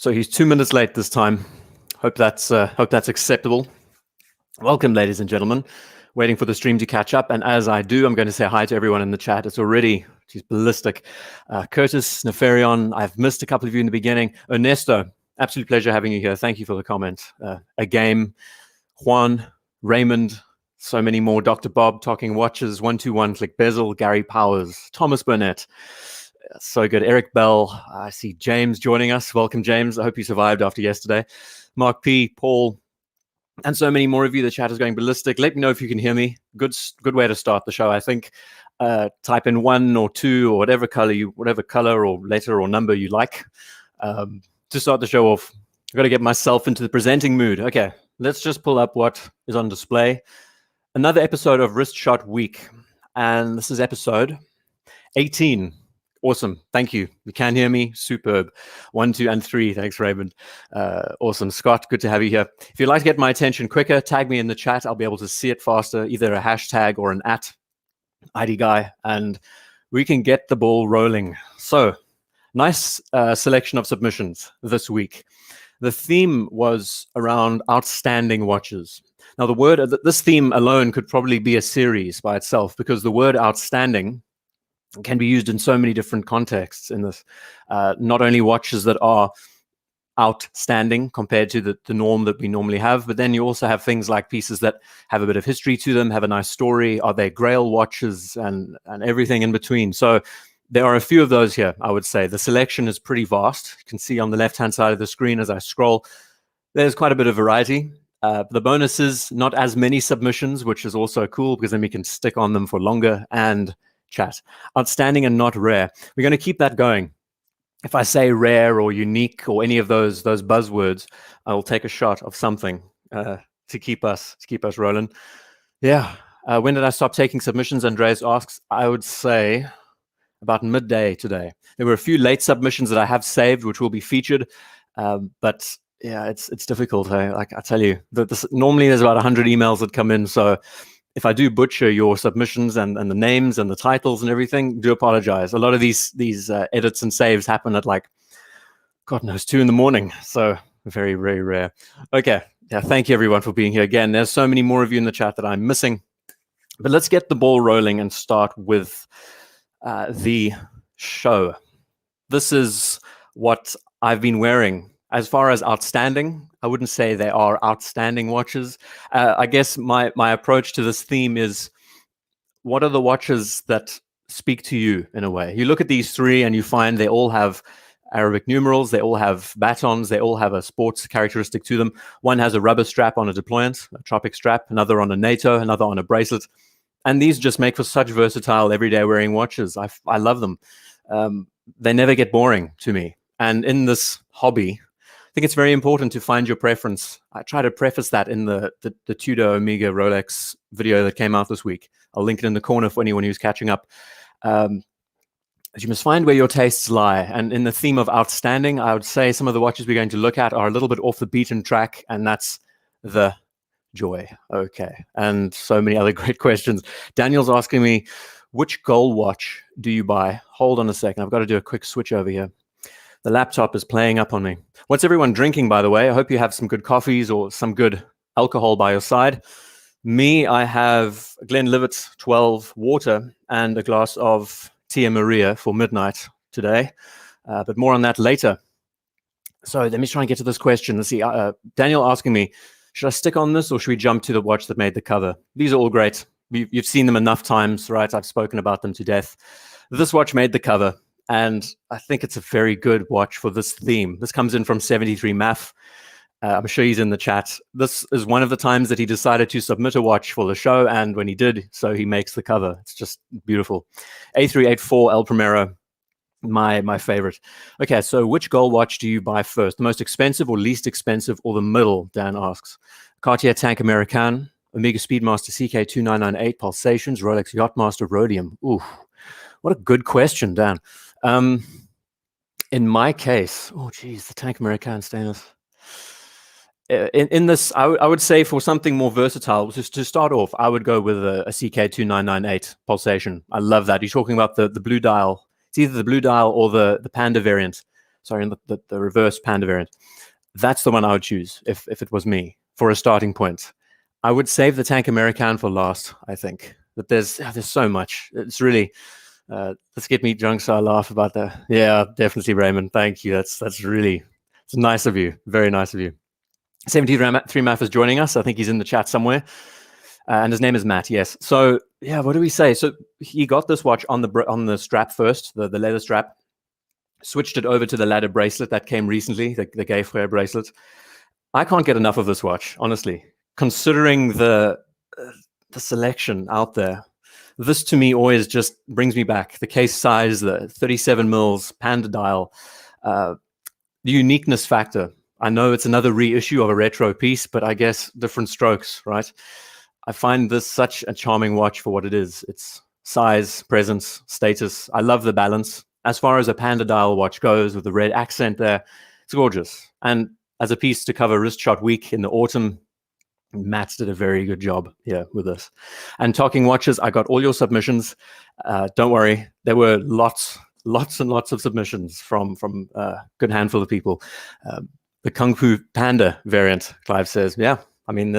So he's 2 minutes late this time. Hope that's acceptable. Welcome, ladies and gentlemen. Waiting for the stream to catch up, and as I do, I'm going to say hi to everyone in the chat. It's already, geez, ballistic. Curtis, Neferion, I've missed a couple of you in the beginning. Ernesto, absolute pleasure having you here. Thank you for the comment. A game, Juan, Raymond, so many more. Dr. Bob, Talking Watches, 121, Click Bezel, Gary Powers, Thomas Burnett. So good. Eric Bell. I see James joining us. Welcome, James. I hope you survived after yesterday. Mark P, Paul, and so many more of you. The chat is going ballistic. Let me know if you can hear me. Good way to start the show, I think. Type in 1 or 2 or whatever color or letter or number you like to start the show off. I've got to get myself into the presenting mood. Okay, let's just pull up what is on display. Another episode of Wrist Shot Week, and this is episode 18. Awesome. Thank you. You can hear me. Superb. 1, 2, and 3. Thanks, Raymond. Awesome. Scott, good to have you here. If you'd like to get my attention quicker, tag me in the chat. I'll be able to see it faster, either a hashtag or an @IDguy, and we can get the ball rolling. So, nice selection of submissions this week. The theme was around outstanding watches. Now, this theme alone could probably be a series by itself, because the word outstanding can be used in so many different contexts in this. Not only watches that are outstanding compared to the norm that we normally have, but then you also have things like pieces that have a bit of history to them, have a nice story. Are they grail watches and everything in between? So there are a few of those here, I would say. The selection is pretty vast. You can see on the left-hand side of the screen as I scroll, there's quite a bit of variety. The bonus is not as many submissions, which is also cool, because then we can stick on them for longer and chat. Outstanding and not rare. We're going to keep that going. If I say rare or unique or any of those buzzwords, I will take a shot of something to keep us rolling. Yeah. When did I stop taking submissions? Andreas asks. I would say about midday today. There were a few late submissions that I have saved, which will be featured, but yeah, it's difficult. Like I tell you, normally there's about 100 emails that come in, so if I do butcher your submissions and the names and the titles and everything, do apologize. A lot of these edits and saves happen at like, God knows, 2 in the morning. So very, very rare. Okay. Yeah. Thank you everyone for being here again. There's so many more of you in the chat that I'm missing, but let's get the ball rolling and start with the show. This is what I've been wearing. As far as outstanding, I wouldn't say they are outstanding watches. I guess my approach to this theme is, what are the watches that speak to you in a way? You look at these 3 and you find they all have Arabic numerals, they all have batons, they all have a sports characteristic to them. One has a rubber strap on a deployant, a tropic strap, another on a NATO, another on a bracelet. And these just make for such versatile everyday wearing watches. I love them. They never get boring to me. And in this hobby, I think it's very important to find your preference. I try to preface that in the Tudor Omega Rolex video that came out this week. I'll link it in the corner for anyone who's catching up. You must find where your tastes lie. And in the theme of outstanding, I would say some of the watches we're going to look at are a little bit off the beaten track, and that's the joy. Okay. And so many other great questions. Daniel's asking me, which gold watch do you buy? Hold on a second. I've got to do a quick switch over here. The laptop is playing up on me. What's everyone drinking, by the way? I hope you have some good coffees or some good alcohol by your side. Me, I have Glenlivet 12 water and a glass of Tia Maria for midnight today, but more on that later. So let me try and get to this question. Let's see, Daniel asking me, should I stick on this or should we jump to the watch that made the cover? These are all great. You've seen them enough times, right? I've spoken about them to death. This watch made the cover, and I think it's a very good watch for this theme. This comes in from 73 Maf. I'm sure he's in the chat. This is one of the times that he decided to submit a watch for the show, and when he did, so he makes the cover. It's just beautiful. A384 El Primero, my favorite. Okay, so which gold watch do you buy first? The most expensive or least expensive, or the middle, Dan asks. Cartier Tank American, Omega Speedmaster CK2998, Pulsations, Rolex Yachtmaster Rhodium. Ooh, what a good question, Dan. In my case, oh geez, the Tank American stainless. In this, I would say for something more versatile, just to start off, I would go with a CK2998 Pulsation. I love that. You're talking about the blue dial. It's either the blue dial or the Panda variant. sorry, the reverse Panda variant. That's the one I would choose if it was me for a starting point. I would save the Tank American for last, I think. But there's so much. It's really, let's get me drunk so I laugh about that. Yeah, definitely, Raymond. Thank you. That's really, it's nice of you. Very nice of you. 73 Math is joining us. I think he's in the chat somewhere. And his name is Matt, yes. So, yeah, what do we say? So he got this watch on the strap first, the leather strap. Switched it over to the ladder bracelet that came recently, the Frères bracelet. I can't get enough of this watch, honestly. Considering the selection out there, this to me always just brings me back. The case size, the 37 mils Panda dial, the uniqueness factor. I know it's another reissue of a retro piece, but I guess different strokes, right? I find this such a charming watch for what it is. It's size, presence, status. I love the balance. As far as a Panda dial watch goes, with the red accent there, it's gorgeous. And as a piece to cover wrist shot week in the autumn, Matt did a very good job here with this. And talking watches, I got all your submissions. Don't worry, there were lots and lots of submissions from a good handful of people. The Kung Fu Panda variant, Clive says, yeah, I mean,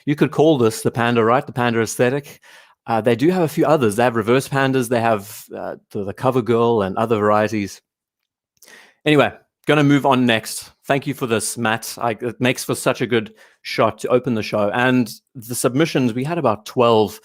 you could call this the Panda, right? The Panda aesthetic. They do have a few others. They have reverse pandas. They have the cover girl and other varieties. Anyway, going to move on next. Thank you for this, Matt. It makes for such a good shot to open the show. And the submissions, we had about 12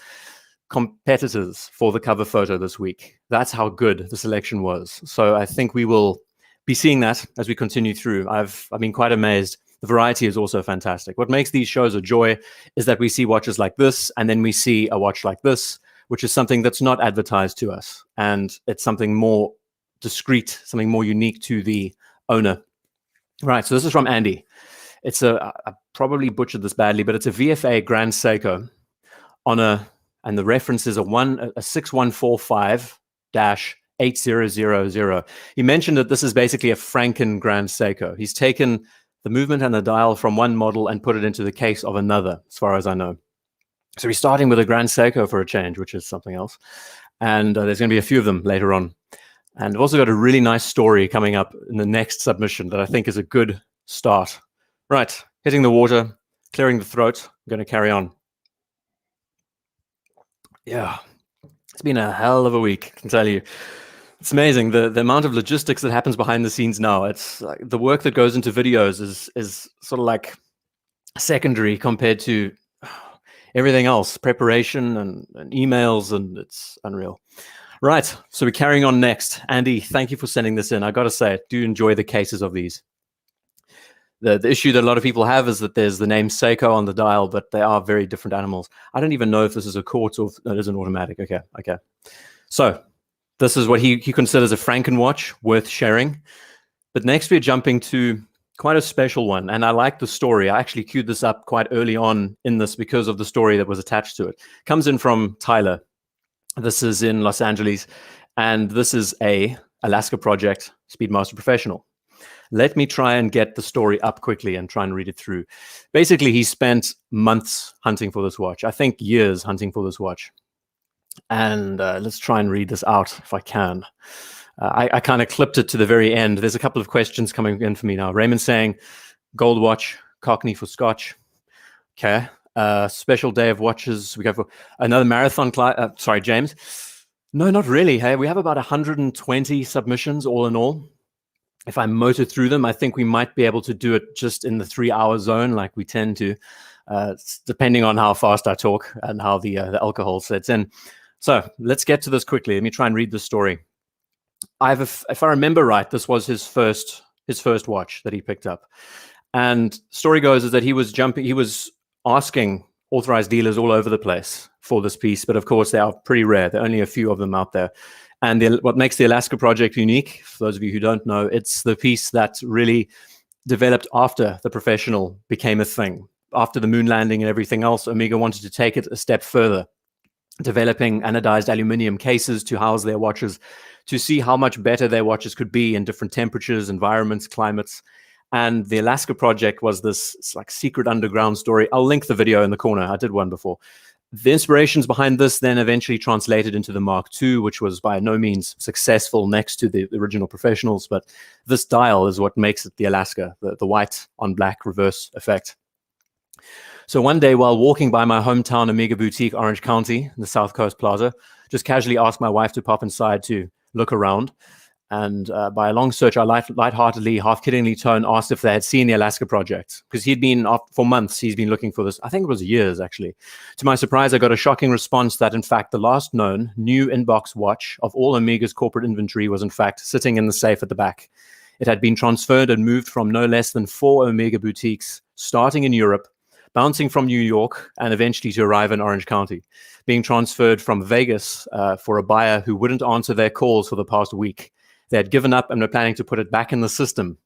competitors for the cover photo this week. That's how good the selection was. So I think we will be seeing that as we continue through. I've been quite amazed. The variety is also fantastic. What makes these shows a joy is that we see watches like this, and then we see a watch like this, which is something that's not advertised to us. And it's something more discreet, something more unique to the owner. Right, so this is from Andy. It's I probably butchered this badly, but it's a VFA Grand Seiko and the reference is a 6145-8000. He mentioned that this is basically a Franken Grand Seiko. He's taken the movement and the dial from one model and put it into the case of another, as far as I know. So we're starting with a Grand Seiko for a change, which is something else. And there's going to be a few of them later on. And I've also got a really nice story coming up in the next submission that I think is a good start. Right, hitting the water, clearing the throat. I'm going to carry on. Yeah, it's been a hell of a week, I can tell you. It's amazing the amount of logistics that happens behind the scenes now. It's like the work that goes into videos is sort of like secondary compared to everything else, preparation and emails, and it's unreal. Right, so we're carrying on next. Andy, thank you for sending this in. I got to say, I do enjoy the cases of these. The issue that a lot of people have is that there's the name Seiko on the dial, but they are very different animals. I don't even know if this is a quartz or it is an automatic. Okay. So this is what he considers a Franken watch, worth sharing. But next we're jumping to quite a special one, and I like the story. I actually queued this up quite early on in this because of the story that was attached to it. Comes in from Tyler. This is in Los Angeles, and this is a Alaska Project Speedmaster Professional. Let me try and get the story up quickly and try and read it through. Basically, he spent months hunting for this watch. I think years hunting for this watch. And let's try and read this out if I can. I kind of clipped it to the very end. There's a couple of questions coming in for me now. Raymond saying, gold watch, Cockney for Scotch. Okay. Special day of watches. We go for another marathon. Sorry, James. No, not really. Hey, we have about 120 submissions all in all. If I motor through them, I think we might be able to do it just in the 3-hour zone like we tend to, depending on how fast I talk and how the alcohol sets in. So let's get to this quickly. Let me try and read the story. If I remember right, this was his first watch that he picked up. And story goes is that he was asking authorized dealers all over the place for this piece, but of course they are pretty rare. There are only a few of them out there. And what makes the Alaska Project unique, for those of you who don't know, it's the piece that really developed after the Professional became a thing. After the moon landing and everything else, Omega wanted to take it a step further, developing anodized aluminum cases to house their watches, to see how much better their watches could be in different temperatures, environments, climates. And the Alaska Project was this like secret underground story. I'll link the video in the corner. I did one before. The inspirations behind this then eventually translated into the Mark II, which was by no means successful next to the original professionals, but this dial is what makes it the Alaska, the white on black reverse effect. So one day while walking by my hometown Omega Boutique, Orange County, the South Coast Plaza, just casually asked my wife to pop inside to look around. And by a long search, I lightheartedly, half-kiddingly tone asked if they had seen the Alaska project, because he'd been, for months, he's been looking for this. I think it was years, actually. To my surprise, I got a shocking response that, in fact, the last known new inbox watch of all Omega's corporate inventory was, in fact, sitting in the safe at the back. It had been transferred and moved from no less than 4 Omega boutiques, starting in Europe, bouncing from New York, and eventually to arrive in Orange County, being transferred from Vegas for a buyer who wouldn't answer their calls for the past week. They had given up and were planning to put it back in the system.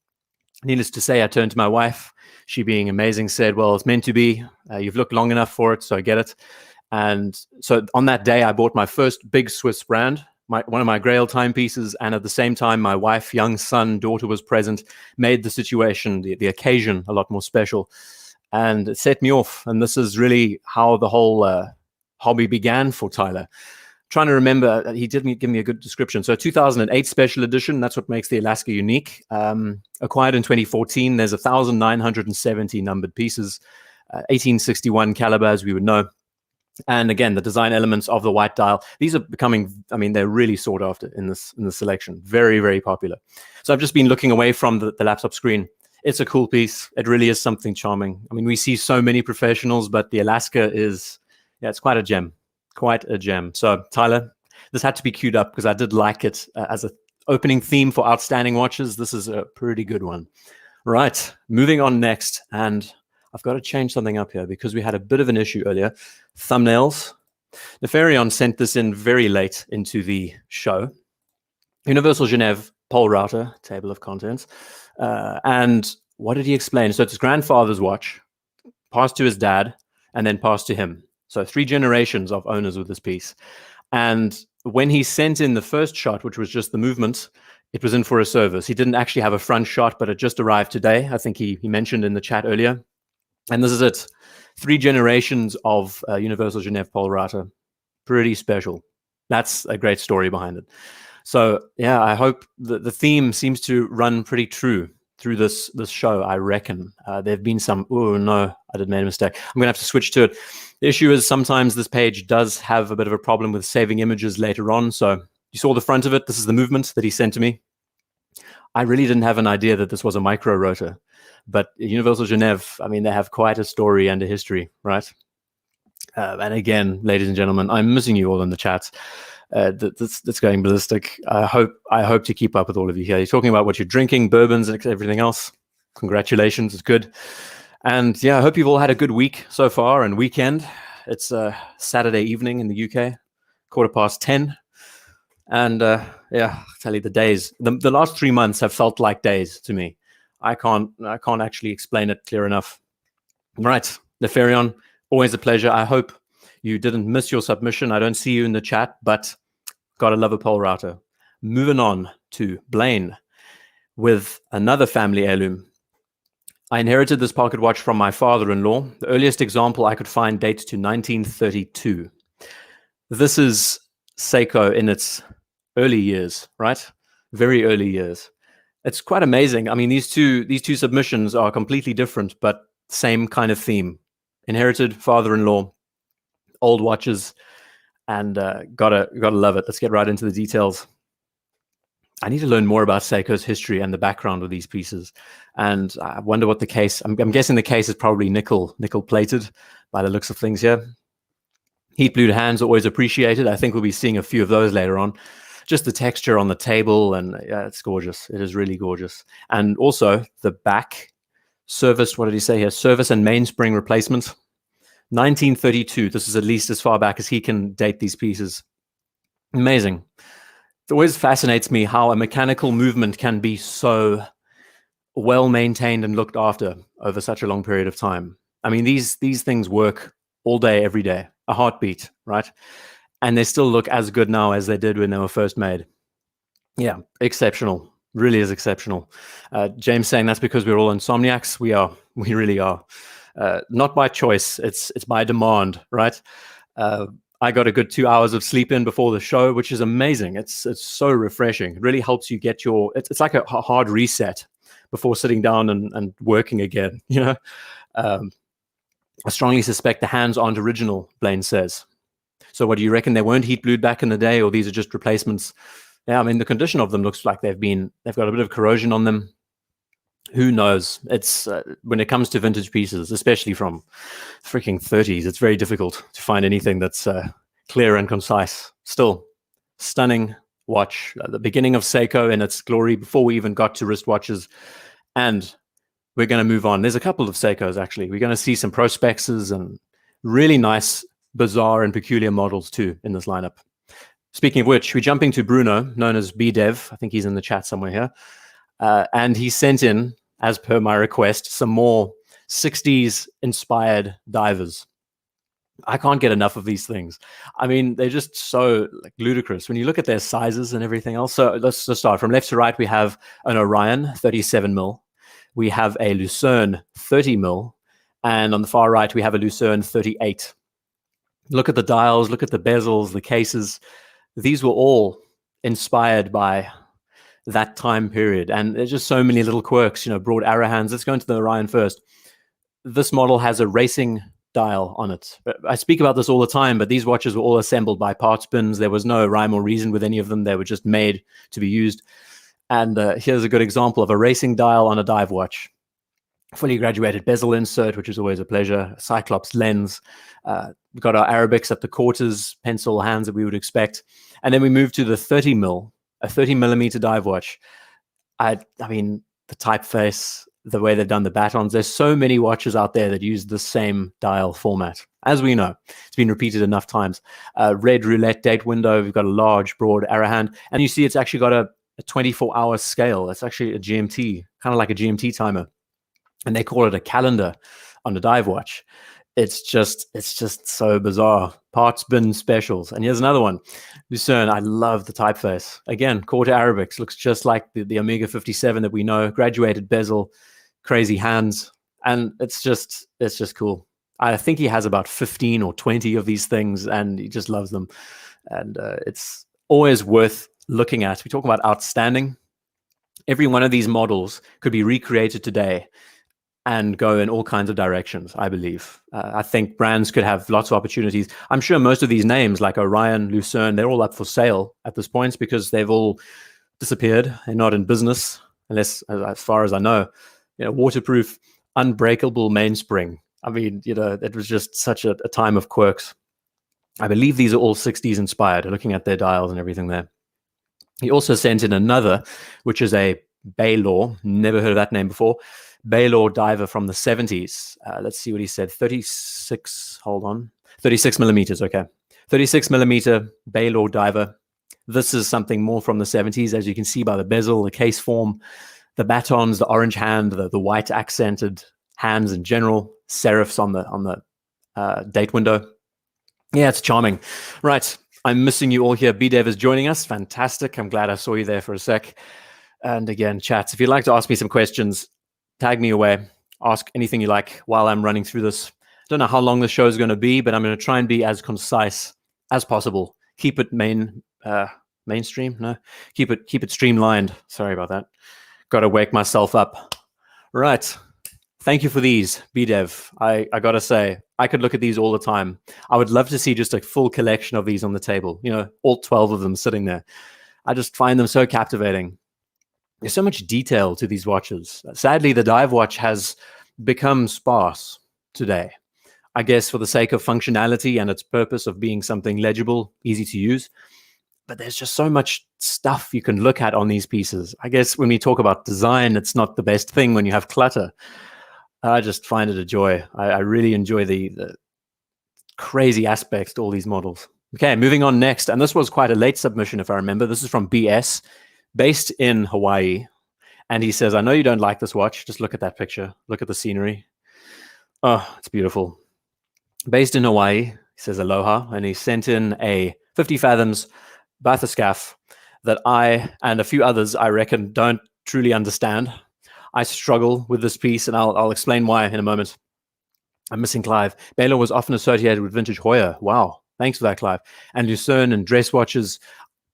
Needless to say, I turned to my wife. She, being amazing, said, well, it's meant to be. You've looked long enough for it, so I get it. And so on that day, I bought my first big Swiss brand, one of my Grail timepieces, and at the same time, my wife, young son, daughter was present, made the situation, the occasion, a lot more special. And it set me off. And this is really how the whole hobby began for Tyler. Trying to remember, he didn't give me a good description. So 2008 special edition, that's what makes the Alaska unique. Acquired in 2014, there's 1,970 numbered pieces, 1861 caliber, as we would know. And again, the design elements of the white dial, these are becoming, I mean, they're really sought after in the selection. Very, very popular. So I've just been looking away from the laptop screen. It's a cool piece. It really is something charming. I mean, we see so many professionals, but the Alaska is, yeah, it's quite a gem. Quite a gem. So Tyler, this had to be queued up because I did like it as an opening theme for outstanding watches. This is a pretty good one. Right, moving on next. And I've got to change something up here because we had a bit of an issue earlier. Thumbnails. Nefarion sent this in very late into the show. Universal Geneve, pole router, table of contents. And what did he explain? So it's his grandfather's watch, passed to his dad, and then passed to him. So 3 generations of owners with this piece. And when he sent in the first shot, which was just the movement, it was in for a service. He didn't actually have a front shot, but it just arrived today. I think he mentioned in the chat earlier. And this is it. 3 generations of Universal Geneve pole router. Pretty special. That's a great story behind it. So yeah, I hope the theme seems to run pretty true through this show, I reckon. There have been some, oh no, I did make a mistake. I'm gonna have to switch to it. The issue is sometimes this page does have a bit of a problem with saving images later on. So you saw the front of it. This is the movement that he sent to me. I really didn't have an idea that this was a micro rotor, but Universal Geneve, I mean, they have quite a story and a history, right? And again, ladies and gentlemen, I'm missing you all in the chat. That's going ballistic. I hope to keep up with all of you here. You're talking about what you're drinking, bourbons and everything else. Congratulations, it's good. And yeah, I hope you've all had a good week so far and weekend. It's Saturday evening in the UK, 10:15. And yeah, I'll tell you the days, the last 3 months have felt like days to me. I can't actually explain it clear enough. Right, Nefarion, always a pleasure. I hope you didn't miss your submission. I don't see you in the chat, but gotta love a pole router. Moving on to Blaine with another family heirloom. I inherited this pocket watch from my father-in-law. The earliest example I could find dates to 1932. This is Seiko in its early years, right? Very early years. It's quite amazing. I mean, these two submissions are completely different, but same kind of theme. Inherited, father-in-law, old watches, and gotta love it. Let's get right into the details. I need to learn more about Seiko's history and the background of these pieces. And I wonder what the case, I'm guessing the case is probably nickel plated by the looks of things here. Heat blued hands are always appreciated. I think we'll be seeing a few of those later on. Just the texture on the table, and yeah, it's gorgeous. It is really gorgeous. And also the back service, what did he say here? Service and mainspring replacement. 1932. This is at least as far back as he can date these pieces. Amazing. It always fascinates me how a mechanical movement can be so well maintained and looked after over such a long period of time. I mean, these things work all day, every day, a heartbeat, right? And they still look as good now as they did when they were first made. Yeah, exceptional. Really is exceptional. James saying that's because we're all insomniacs. We really are. Not by choice. It's by demand, right? I got a good 2 hours of sleep in before the show, which is amazing. It's so refreshing. It really helps you get it's like a hard reset before sitting down and working again. I strongly suspect the hands aren't original, Blaine says. So what do you reckon? They weren't heat blued back in the day, or these are just replacements? Yeah, I mean, the condition of them looks like they've got a bit of corrosion on them. Who knows? It's when it comes to vintage pieces, especially from freaking 30s, it's very difficult to find anything that's clear and concise. Still, stunning watch. The beginning of Seiko in its glory before we even got to wristwatches. And we're going to move on. There's a couple of Seikos, actually. We're going to see some Prospexes and really nice, bizarre, and peculiar models, too, in this lineup. Speaking of which, we're jumping to Bruno, known as BDev. I think he's in the chat somewhere here. And he sent in, as per my request, some more 60s-inspired divers. I can't get enough of these things. I mean, they're just so ludicrous when you look at their sizes and everything else. So let's just start. From left to right, we have an Orion 37mm. We have a Lucerne 30mm. And on the far right, we have a Lucerne 38. Look at the dials, look at the bezels, the cases. These were all inspired by that time period. And there's just so many little quirks, broad arrow hands. Let's go into the Orion first. This model has a racing dial on it. I speak about this all the time, but these watches were all assembled by parts bins. There was no rhyme or reason with any of them. They were just made to be used. And here's a good example of a racing dial on a dive watch. Fully graduated bezel insert, which is always a pleasure. Cyclops lens. We've got our Arabics at the quarters, pencil hands that we would expect. And then we move to the 30mm, a 30mm dive watch. I mean, the typeface, the way they've done the batons. There's so many watches out there that use the same dial format. As we know, it's been repeated enough times. Red roulette date window. We've got a large, broad arrow hand. And you see it's actually got a 24-hour scale. That's actually a GMT, kind of like a GMT timer. And they call it a calendar on the dive watch. It's just so bizarre. Parts bin specials. And here's another one. Lucerne, I love the typeface. Again, quarter Arabics. Looks just like the Omega 57 that we know. Graduated bezel, crazy hands. And it's just cool. I think he has about 15 or 20 of these things, and he just loves them. And it's always worth looking at. We talk about outstanding. Every one of these models could be recreated today and go in all kinds of directions, I believe. I think brands could have lots of opportunities. I'm sure most of these names, like Orion, Lucerne, they're all up for sale at this point because they've all disappeared. They're not in business, unless, as far as I know, waterproof, unbreakable mainspring. I mean, it was just such a time of quirks. I believe these are all 60s inspired, looking at their dials and everything there. He also sent in another, which is a Bailor, never heard of that name before, Bailor Diver from the 70s. Let's see what he said. 36 millimeters, okay. 36 millimeter Bailor Diver. This is something more from the 70s, as you can see by the bezel, the case form, the batons, the orange hand, the white accented hands in general, serifs on the date window. Yeah, it's charming. Right. I'm missing you all here. BDev is joining us. Fantastic. I'm glad I saw you there for a sec. And again, chats, if you'd like to ask me some questions, tag me away. Ask anything you like while I'm running through this. I don't know how long the show is going to be, but I'm going to try and be as concise as possible. Keep it mainstream. No, keep it streamlined. Sorry about that. Got to wake myself up. Right. Thank you for these, BDev. I got to say, I could look at these all the time. I would love to see just a full collection of these on the table, all 12 of them sitting there. I just find them so captivating. There's so much detail to these watches. Sadly, the dive watch has become sparse today. I guess for the sake of functionality and its purpose of being something legible, easy to use. But there's just so much stuff you can look at on these pieces. I guess when we talk about design, it's not the best thing when you have clutter. I just find it a joy. I really enjoy the crazy aspects to all these models. Okay, moving on next. And this was quite a late submission, if I remember. This is from BS, based in Hawaii. And he says, I know you don't like this watch. Just look at that picture. Look at the scenery. Oh, it's beautiful. Based in Hawaii, he says aloha. And he sent in a 50 fathoms bathyscaphe that I and a few others, I reckon, don't truly understand. I struggle with this piece, and I'll explain why in a moment. I'm missing Clive. Bailor was often associated with vintage Hoya. Wow. Thanks for that, Clive. And Lucerne and dress watches.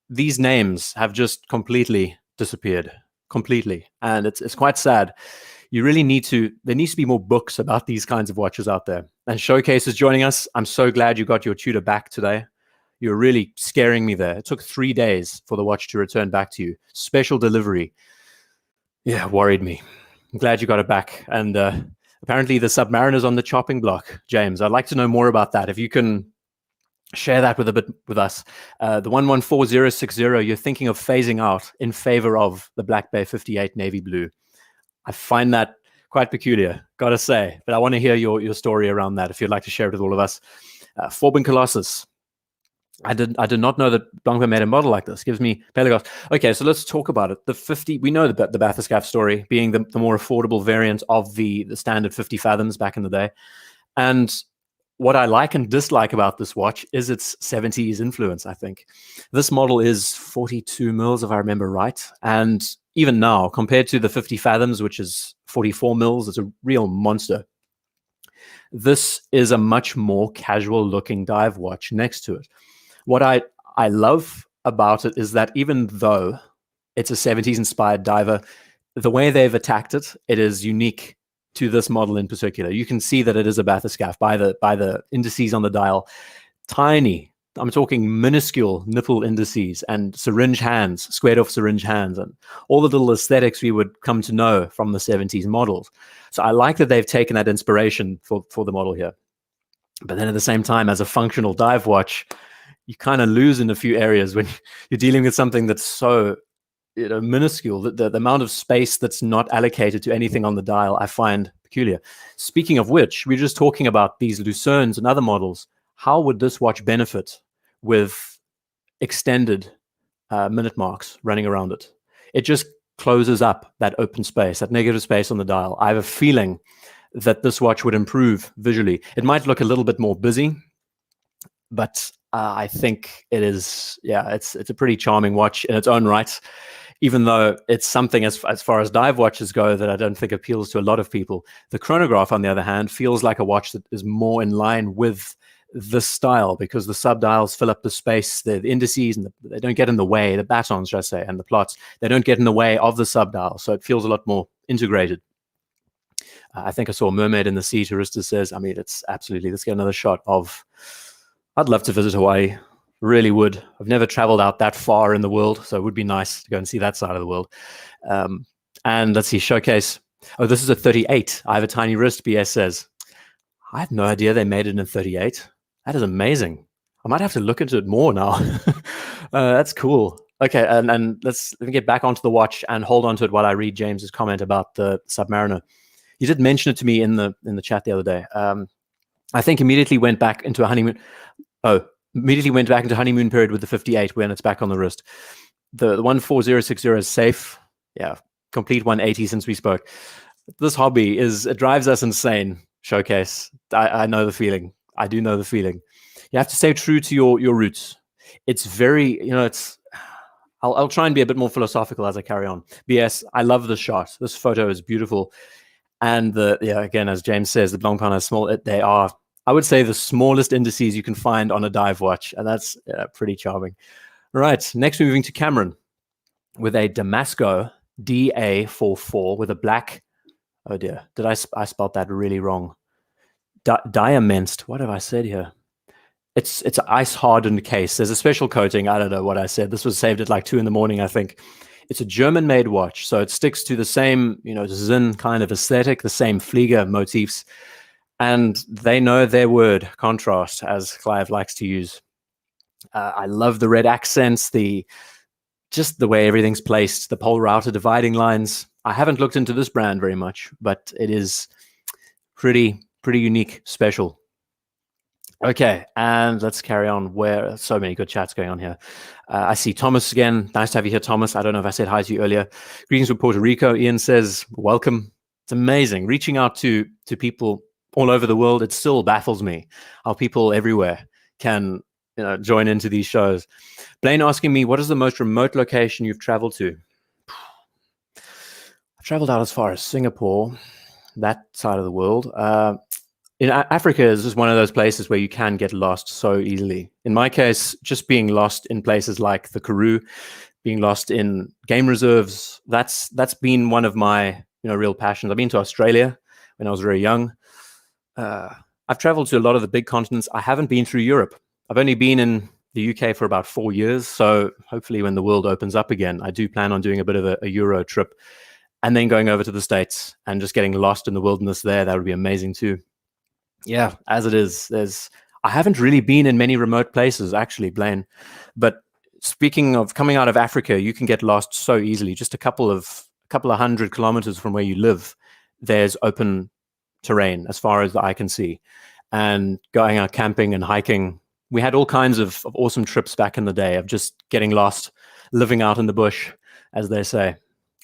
These names have just completely disappeared. Completely. And it's quite sad. You really need to, there needs to be more books about these kinds of watches out there. And Showcase is joining us. I'm so glad you got your Tudor back today. You're really scaring me there. It took 3 days for the watch to return back to you. Special delivery. Yeah, worried me. I'm glad you got it back. And apparently the Submariner's on the chopping block, James. I'd like to know more about that. If you can share that with us. The 114060, you're thinking of phasing out in favor of the Black Bay 58 navy blue. I find that quite peculiar, gotta say. But I want to hear your story around that if you'd like to share it with all of us. Forbin Colossus. I did not know that Blancpain made a model like this. Gives me Pelagos. Okay, so let's talk about it. The 50, we know the bathyscaphe story, being the more affordable variant of the standard 50 fathoms back in the day. And what I like and dislike about this watch is its 70s influence, I think. This model is 42 mils, if I remember right. And even now, compared to the 50 fathoms, which is 44 mils, it's a real monster. This is a much more casual looking dive watch next to it. What I love about it is that even though it's a 70s inspired diver, the way they've attacked it, it is unique to this model in particular. You can see that it is a bathyscaphe by the indices on the dial. Tiny, I'm talking minuscule nipple indices and syringe hands, squared off syringe hands, and all the little aesthetics we would come to know from the 70s models. So I like that they've taken that inspiration for the model here. But then at the same time, as a functional dive watch, you kind of lose in a few areas when you're dealing with something that's so minuscule. The amount of space that's not allocated to anything on the dial, I find peculiar. Speaking of which, we're just talking about these Lucernes and other models. How would this watch benefit with extended minute marks running around it? It just closes up that open space, that negative space on the dial. I have a feeling that this watch would improve visually. It might look a little bit more busy, but I think it is, yeah, it's a pretty charming watch in its own right, even though it's something as far as dive watches go that I don't think appeals to a lot of people. The chronograph, on the other hand, feels like a watch that is more in line with this style because the subdials fill up the space, the indices, and they don't get in the way, the batons, should I say, and the plots, they don't get in the way of the subdial, so it feels a lot more integrated. I think I saw Mermaid in the Sea. Tourista says, I mean, it's absolutely, let's get another shot of, I'd love to visit Hawaii, really would. I've never traveled out that far in the world, so it would be nice to go and see that side of the world. And let's see, Showcase. Oh, this is a 38. I have a tiny wrist, BS says. I had no idea they made it in 38. That is amazing. I might have to look into it more now. That's cool. Okay, and let me get back onto the watch and hold on to it while I read James's comment about the Submariner. You did mention it to me in the chat the other day. I think immediately went back into a honeymoon. Oh, immediately went back into honeymoon period with the 58 when it's back on the wrist. The 14060 is safe. Yeah, complete 180 since we spoke. This hobby it drives us insane. Showcase. I know the feeling. I do know the feeling. You have to stay true to your roots. It's very, I'll try and be a bit more philosophical as I carry on. BS, I love the shot. This photo is beautiful. And again, as James says, the Blancpain are small. They are, I would say, the smallest indices you can find on a dive watch. And that's pretty charming. All right, next we're moving to Cameron with a Damasco Da44 with a black, oh dear, I spelled that really wrong. Diamensed, what have I said here? It's an ice hardened case. There's a special coating. I don't know what I said. This was saved at like 2 a.m, I think. It's a German made watch. So it sticks to the same, Zin kind of aesthetic, the same Flieger motifs. And they know their word, contrast, as Clive likes to use. I love the red accents, just the way everything's placed, the polar outer dividing lines. I haven't looked into this brand very much, but it is pretty unique, special. Okay, and let's carry on. Where so many good chats going on here. I see Thomas again. Nice to have you here, Thomas. I don't know if I said hi to you earlier. Greetings from Puerto Rico. Ian says, welcome. It's amazing. Reaching out to people all over the world, it still baffles me how people everywhere can join into these shows. Blaine asking me, what is the most remote location you've traveled to? I've traveled out as far as Singapore, that side of the world. Africa is just one of those places where you can get lost so easily. In my case, just being lost in places like the Karoo, being lost in game reserves, that's been one of my real passions. I've been to Australia when I was very young. I've traveled to a lot of the big continents. I haven't been through Europe. I've only been in the UK for about 4 years. So hopefully when the world opens up again, I do plan on doing a bit of a Euro trip and then going over to the States and just getting lost in the wilderness there. That would be amazing too. Yeah, as it is, I haven't really been in many remote places, actually, Blaine. But speaking of coming out of Africa, you can get lost so easily. Just a couple of 100 kilometers from where you live, there's open terrain as far as the eye can see. And going out camping and hiking, we had all kinds of awesome trips back in the day of just getting lost, living out in the bush, as they say.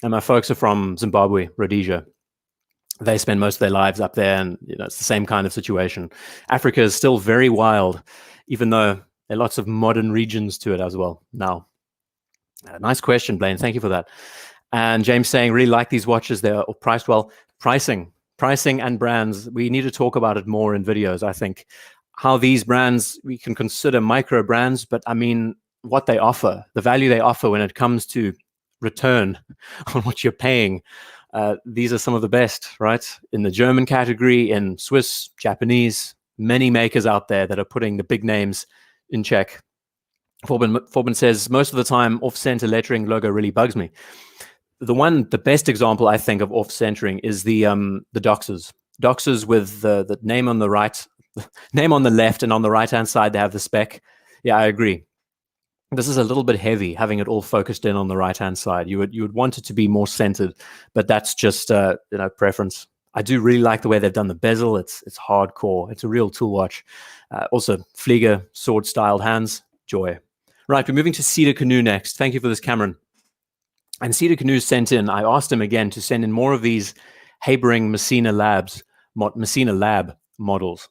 And my folks are from Zimbabwe, Rhodesia. They spend most of their lives up there, and it's the same kind of situation. Africa is still very wild, even though there are lots of modern regions to it as well now. Nice question, Blaine. Thank you for that. And James saying, really like these watches. They're priced well. Pricing and brands. We need to talk about it more in videos, I think. How these brands, we can consider micro brands, but I mean, what they offer, the value they offer when it comes to return on what you're paying. These are some of the best, right? In the German category, in Swiss, Japanese, many makers out there that are putting the big names in check. Forbin says, most of the time, off-center lettering logo really bugs me. The best example, I think, of off-centering is the Doxers. Doxers with the name on the right, name on the left, and on the right-hand side, they have the spec. Yeah, I agree. This is a little bit heavy, having it all focused in on the right-hand side. You would want it to be more centered, but that's just preference. I do really like the way they've done the bezel. It's hardcore. It's a real tool watch. Also, Flieger sword-styled hands. Joy. Right, we're moving to Cedar Canoe next. Thank you for this, Cameron. And Cedar Canoe sent in. I asked him again to send in more of these Habering Messina Lab models.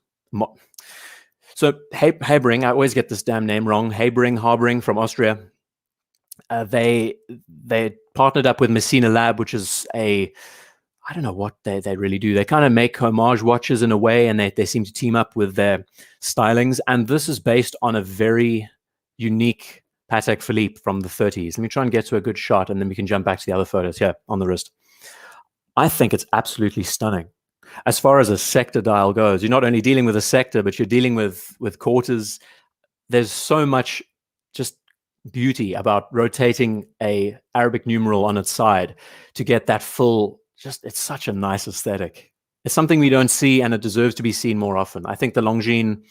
So Habering, I always get this damn name wrong. Habering from Austria. They partnered up with Messina Lab, which is I don't know what they really do. They kind of make homage watches in a way, and they seem to team up with their stylings. And this is based on a very unique Patek Philippe from the 30s. Let me try and get to a good shot, and then we can jump back to the other photos here on the wrist. I think it's absolutely stunning. As far as a sector dial goes, you're not only dealing with a sector, but you're dealing with quarters. There's so much just beauty about rotating a Arabic numeral on its side to get that full, it's such a nice aesthetic. It's something we don't see, and it deserves to be seen more often. I think the Longines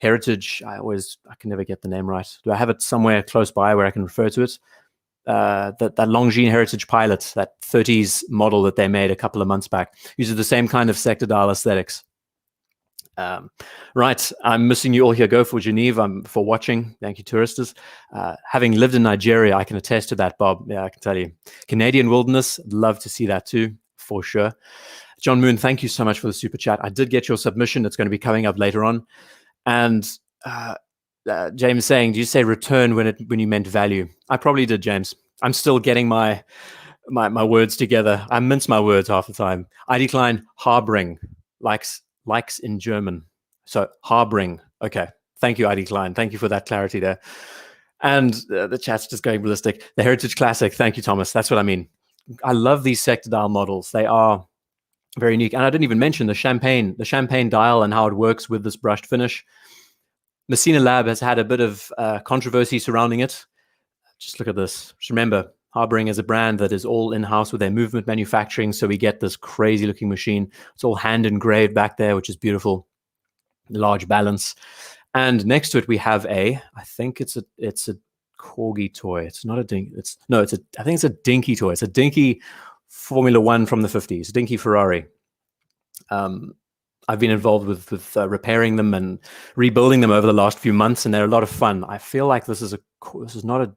Heritage, I can never get the name right. Do I have it somewhere close by where I can refer to it? That Longines Heritage Pilot, that 30s model that they made a couple of months back, uses the same kind of sector dial aesthetics. Right, I'm missing you all here. Go for Geneve. For watching. Thank you, tourists. Having lived in Nigeria, I can attest to that, Bob. Yeah, I can tell you. Canadian wilderness, love to see that too, for sure. John Moon, thank you so much for the super chat. I did get your submission. It's going to be coming up later on. And James saying, do you say return when you meant value? I probably did, James. I'm still getting my words together. I mince my words half the time. I decline harboring, likes in German. So harboring. Okay. Thank you, I decline. Thank you for that clarity there. And the chat's just going ballistic. The Heritage Classic. Thank you, Thomas. That's what I mean. I love these sector dial models. They are very unique. And I didn't even mention the champagne dial and how it works with this brushed finish. Messina Lab has had a bit of controversy surrounding it. Just look at this. Just remember, Harboring is a brand that is all in-house with their movement manufacturing, so we get this crazy-looking machine. It's all hand-engraved back there, which is beautiful. Large balance. And next to it, we have I think it's a corgi toy. It's not a dink. I think it's a dinky toy. It's a dinky Formula One from the 50s, dinky Ferrari. I've been involved with repairing them and rebuilding them over the last few months, and they're a lot of fun. I feel like this is not a,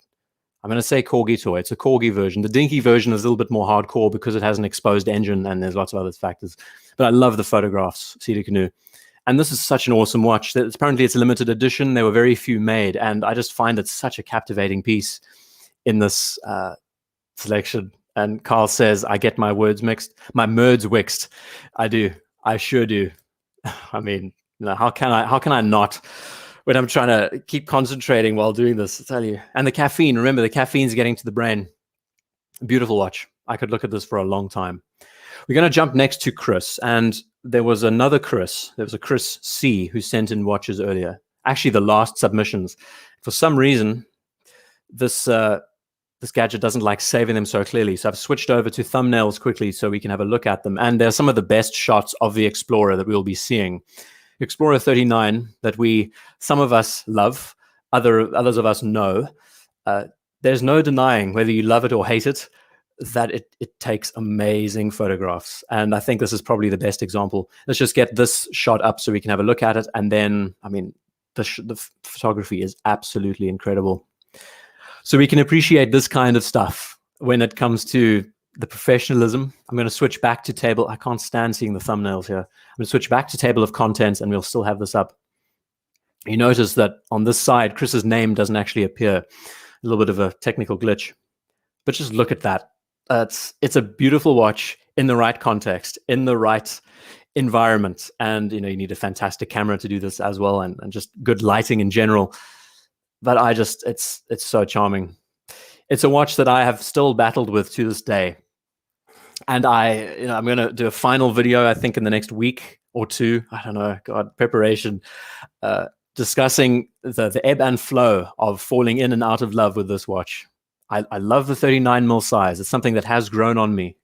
I'm going to say corgi toy. It's a corgi version. The dinky version is a little bit more hardcore because it has an exposed engine and there's lots of other factors. But I love the photographs, Cedar Canoe. And this is such an awesome watch. Apparently it's a limited edition. There were very few made, and I just find it such a captivating piece in this selection. And Carl says, I get my words mixed, my merds wixed. I do. I sure do. I mean, how can I not when I'm trying to keep concentrating while doing this? I tell you. And the caffeine, remember, the caffeine's getting to the brain. Beautiful watch. I could look at this for a long time. We're going to jump next to Chris, and there was another Chris. There was a Chris C who sent in watches earlier. Actually, the last submissions. For some reason, this gadget doesn't like saving them so clearly. So I've switched over to thumbnails quickly so we can have a look at them. And they're some of the best shots of the Explorer that we'll be seeing. Explorer 39 that some of us love, others of us know. There's no denying whether you love it or hate it, that it takes amazing photographs. And I think this is probably the best example. Let's just get this shot up so we can have a look at it. And then, I mean, the photography is absolutely incredible. So we can appreciate this kind of stuff when it comes to the professionalism. I'm going to switch back to table. I can't stand seeing the thumbnails here. I'm going to switch back to table of contents, and we'll still have this up. You notice that on this side, Chris's name doesn't actually appear. A little bit of a technical glitch. But just look at that. It's a beautiful watch in the right context, in the right environment. And, you need a fantastic camera to do this as well, and just good lighting in general. But it's so charming. It's a watch that I have still battled with to this day. And I'm going to do a final video, I think, in the next week or two. I don't know, God, preparation, discussing the ebb and flow of falling in and out of love with this watch. I love the 39 mil size. It's something that has grown on me,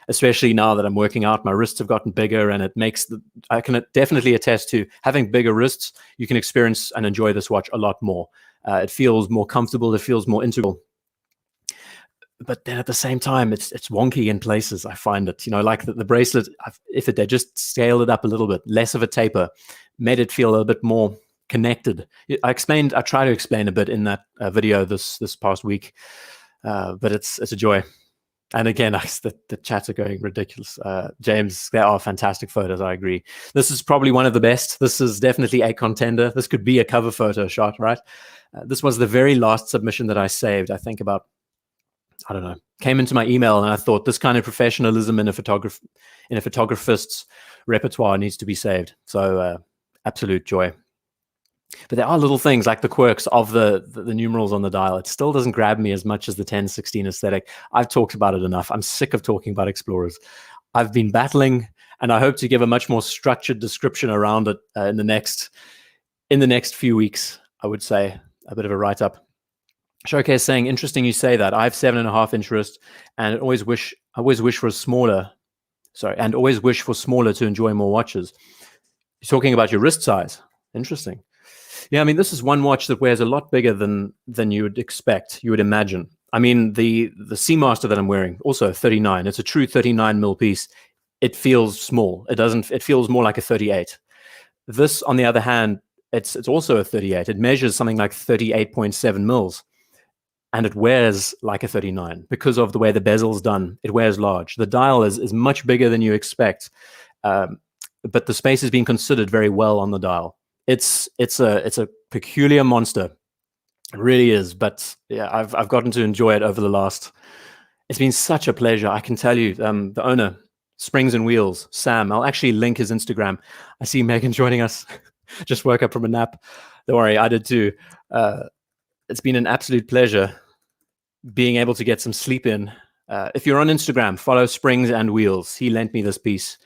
especially now that I'm working out. My wrists have gotten bigger, and I can definitely attest to having bigger wrists. You can experience and enjoy this watch a lot more. It feels more comfortable. It feels more integral. But then at the same time, it's wonky in places. I find it, like the bracelet, if they just scaled it up a little bit, less of a taper, made it feel a little bit more connected. I try to explain a bit in that video this past week, but it's a joy. And again, the chats are going ridiculous. James, they are fantastic photos. I agree. This is probably one of the best. This is definitely a contender. This could be a cover photo shot, right? This was the very last submission that I saved. I think about, I don't know, came into my email, and I thought this kind of professionalism in a photographist's repertoire needs to be saved. So absolute joy. But there are little things like the quirks of the numerals on the dial. It still doesn't grab me as much as the 1016 aesthetic. I've talked about it enough. I'm sick of talking about Explorers. I've been battling, and I hope to give a much more structured description around it in the next few weeks. I would say a bit of a write-up. Showcase saying, interesting you say that. I have 7.5-inch wrist, and I always wish for smaller to enjoy more watches. You're talking about your wrist size. Interesting. Yeah, I mean, this is one watch that wears a lot bigger than you would expect, you would imagine. I mean, the Seamaster that I'm wearing, also 39. It's a true 39 mil piece. It feels small. It feels more like a 38. This, on the other hand, it's also a 38. It measures something like 38.7 mils. And it wears like a 39 because of the way the bezel's done. It wears large. The dial is much bigger than you expect, but the space is being considered very well on the dial. It's a peculiar monster. It really is. But yeah, I've gotten to enjoy it over the last. It's been such a pleasure. I can tell you, the owner, Springs and Wheels, Sam. I'll actually link his Instagram. I see Megan joining us. Just woke up from a nap. Don't worry, I did too. It's been an absolute pleasure being able to get some sleep in. If you're on Instagram, follow Springs and Wheels. He lent me this piece.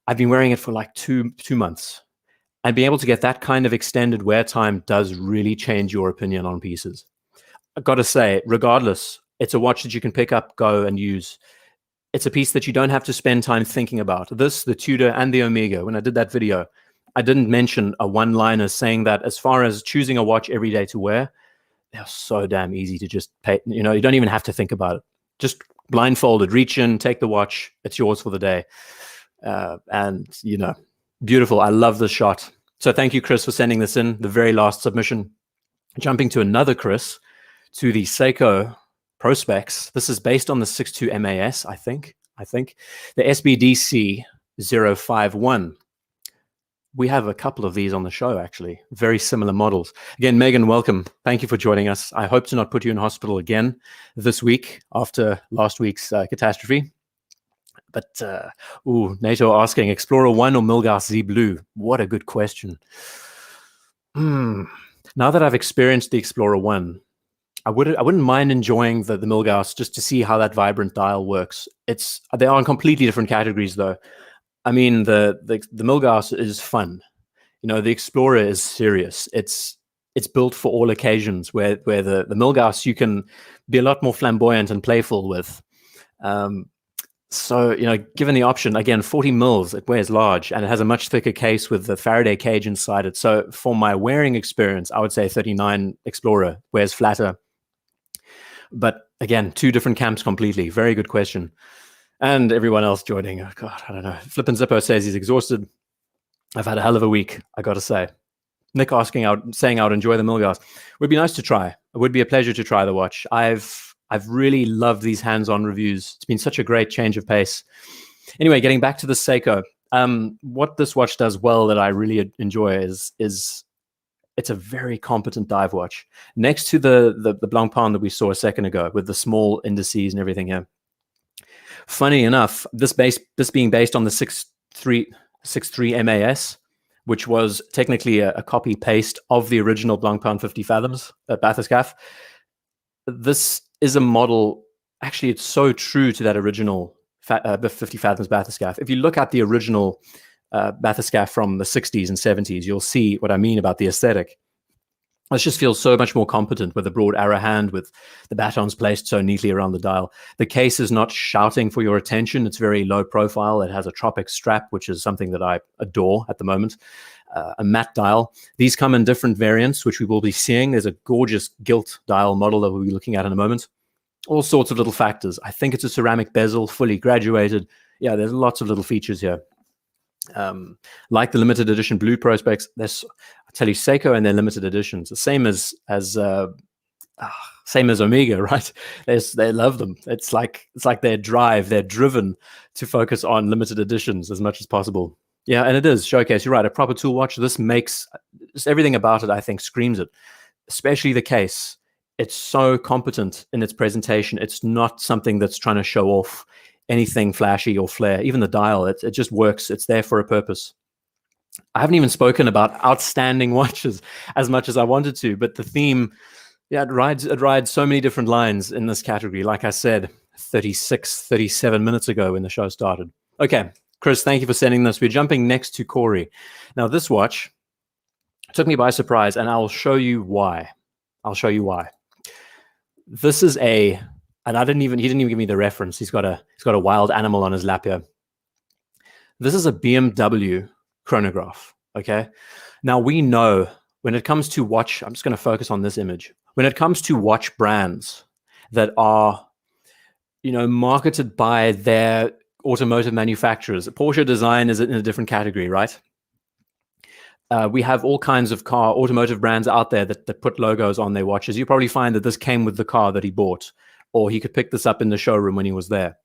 I've been wearing it for like two months. And being able to get that kind of extended wear time does really change your opinion on pieces. I've got to say, regardless, it's a watch that you can pick up, go, and use. It's a piece that you don't have to spend time thinking about. This, the Tudor, and the Omega, when I did that video, I didn't mention a one-liner saying that as far as choosing a watch every day to wear, they're so damn easy to just pay. You don't even have to think about it. Just blindfolded, reach in, take the watch. It's yours for the day. And, beautiful. I love this shot. So thank you, Chris, for sending this in, the very last submission. Jumping to another Chris, to the Seiko Prospex. This is based on the 62 MAS, I think. The SBDC 051. We have a couple of these on the show, actually. Very similar models. Again, Megan, welcome. Thank you for joining us. I hope to not put you in hospital again this week after last week's catastrophe. But, NATO asking, Explorer 1 or Milgauss Z Blue? What a good question. Now that I've experienced the Explorer 1, I wouldn't mind enjoying the Milgauss just to see how that vibrant dial works. They are in completely different categories, though. I mean, the Milgauss is fun. You know, the Explorer is serious. It's built for all occasions, where the Milgauss you can be a lot more flamboyant and playful with. So, you know, given the option, again, 40 mils, it wears large, and it has a much thicker case with the Faraday cage inside it. So for my wearing experience, I would say 39 Explorer wears flatter. But again, two different camps completely. Very good question. And everyone else joining, oh God, I don't know. Flippin' Zippo says he's exhausted. I've had a hell of a week, I got to say. Nick saying I would enjoy the Milgauss. Would be nice to try. It would be a pleasure to try the watch. I've really loved these hands-on reviews. It's been such a great change of pace. Anyway, getting back to the Seiko. What this watch does well that I really enjoy is it's a very competent dive watch. Next to the Blancpain that we saw a second ago with the small indices and everything here. Funny enough, this being based on the 63 MAS, which was technically a copy-paste of the original Blancpain 50 Fathoms bathyscaphe. This is a model, actually it's so true to that original 50 Fathoms bathyscaphe. If you look at the original bathyscaphe from the 60s and 70s, you'll see what I mean about the aesthetic. This just feels so much more competent with a broad arrow hand, with the batons placed so neatly around the dial. The case is not shouting for your attention. It's very low profile. It has a tropic strap, which is something that I adore at the moment. A matte dial. These come in different variants, which we will be seeing. There's a gorgeous gilt dial model that we'll be looking at in a moment. All sorts of little factors. I think it's a ceramic bezel, fully graduated. Yeah, there's lots of little features here. Like the limited edition blue prospects, there's, I tell you, Seiko and their limited editions, the same as Omega, right? They love them. It's like their drive. They're driven to focus on limited editions as much as possible. Yeah, and it is showcase. You're right. A proper tool watch. This makes just everything about it, I think, screams it. Especially the case. It's so competent in its presentation. It's not something that's trying to show off anything flashy or flair. Even the dial, it just works. It's there for a purpose. I haven't even spoken about outstanding watches as much as I wanted to, but the theme, yeah, it rides so many different lines in this category. Like I said, 37 minutes ago when the show started. Okay, Chris, thank you for sending this. We're jumping next to Corey. Now, this watch took me by surprise, and I'll show you why. This is and he didn't even give me the reference. He's got a wild animal on his lap here. This is a BMW chronograph, okay? Now we know when it comes to watch, I'm just going to focus on this image. When it comes to watch brands that are, you know, marketed by their automotive manufacturers, Porsche design is in a different category, right? We have all kinds of automotive brands out there that put logos on their watches. You probably find that this came with the car that he bought, or he could pick this up in the showroom when he was there.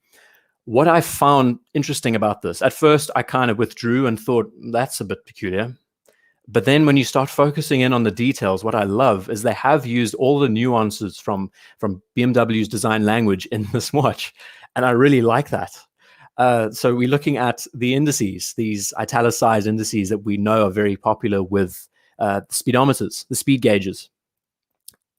What I found interesting about this, at first I kind of withdrew and thought, that's a bit peculiar. But then when you start focusing in on the details, what I love is they have used all the nuances from BMW's design language in this watch. And I really like that. So we're looking at the indices, these italicized indices that we know are very popular with the speedometers, the speed gauges.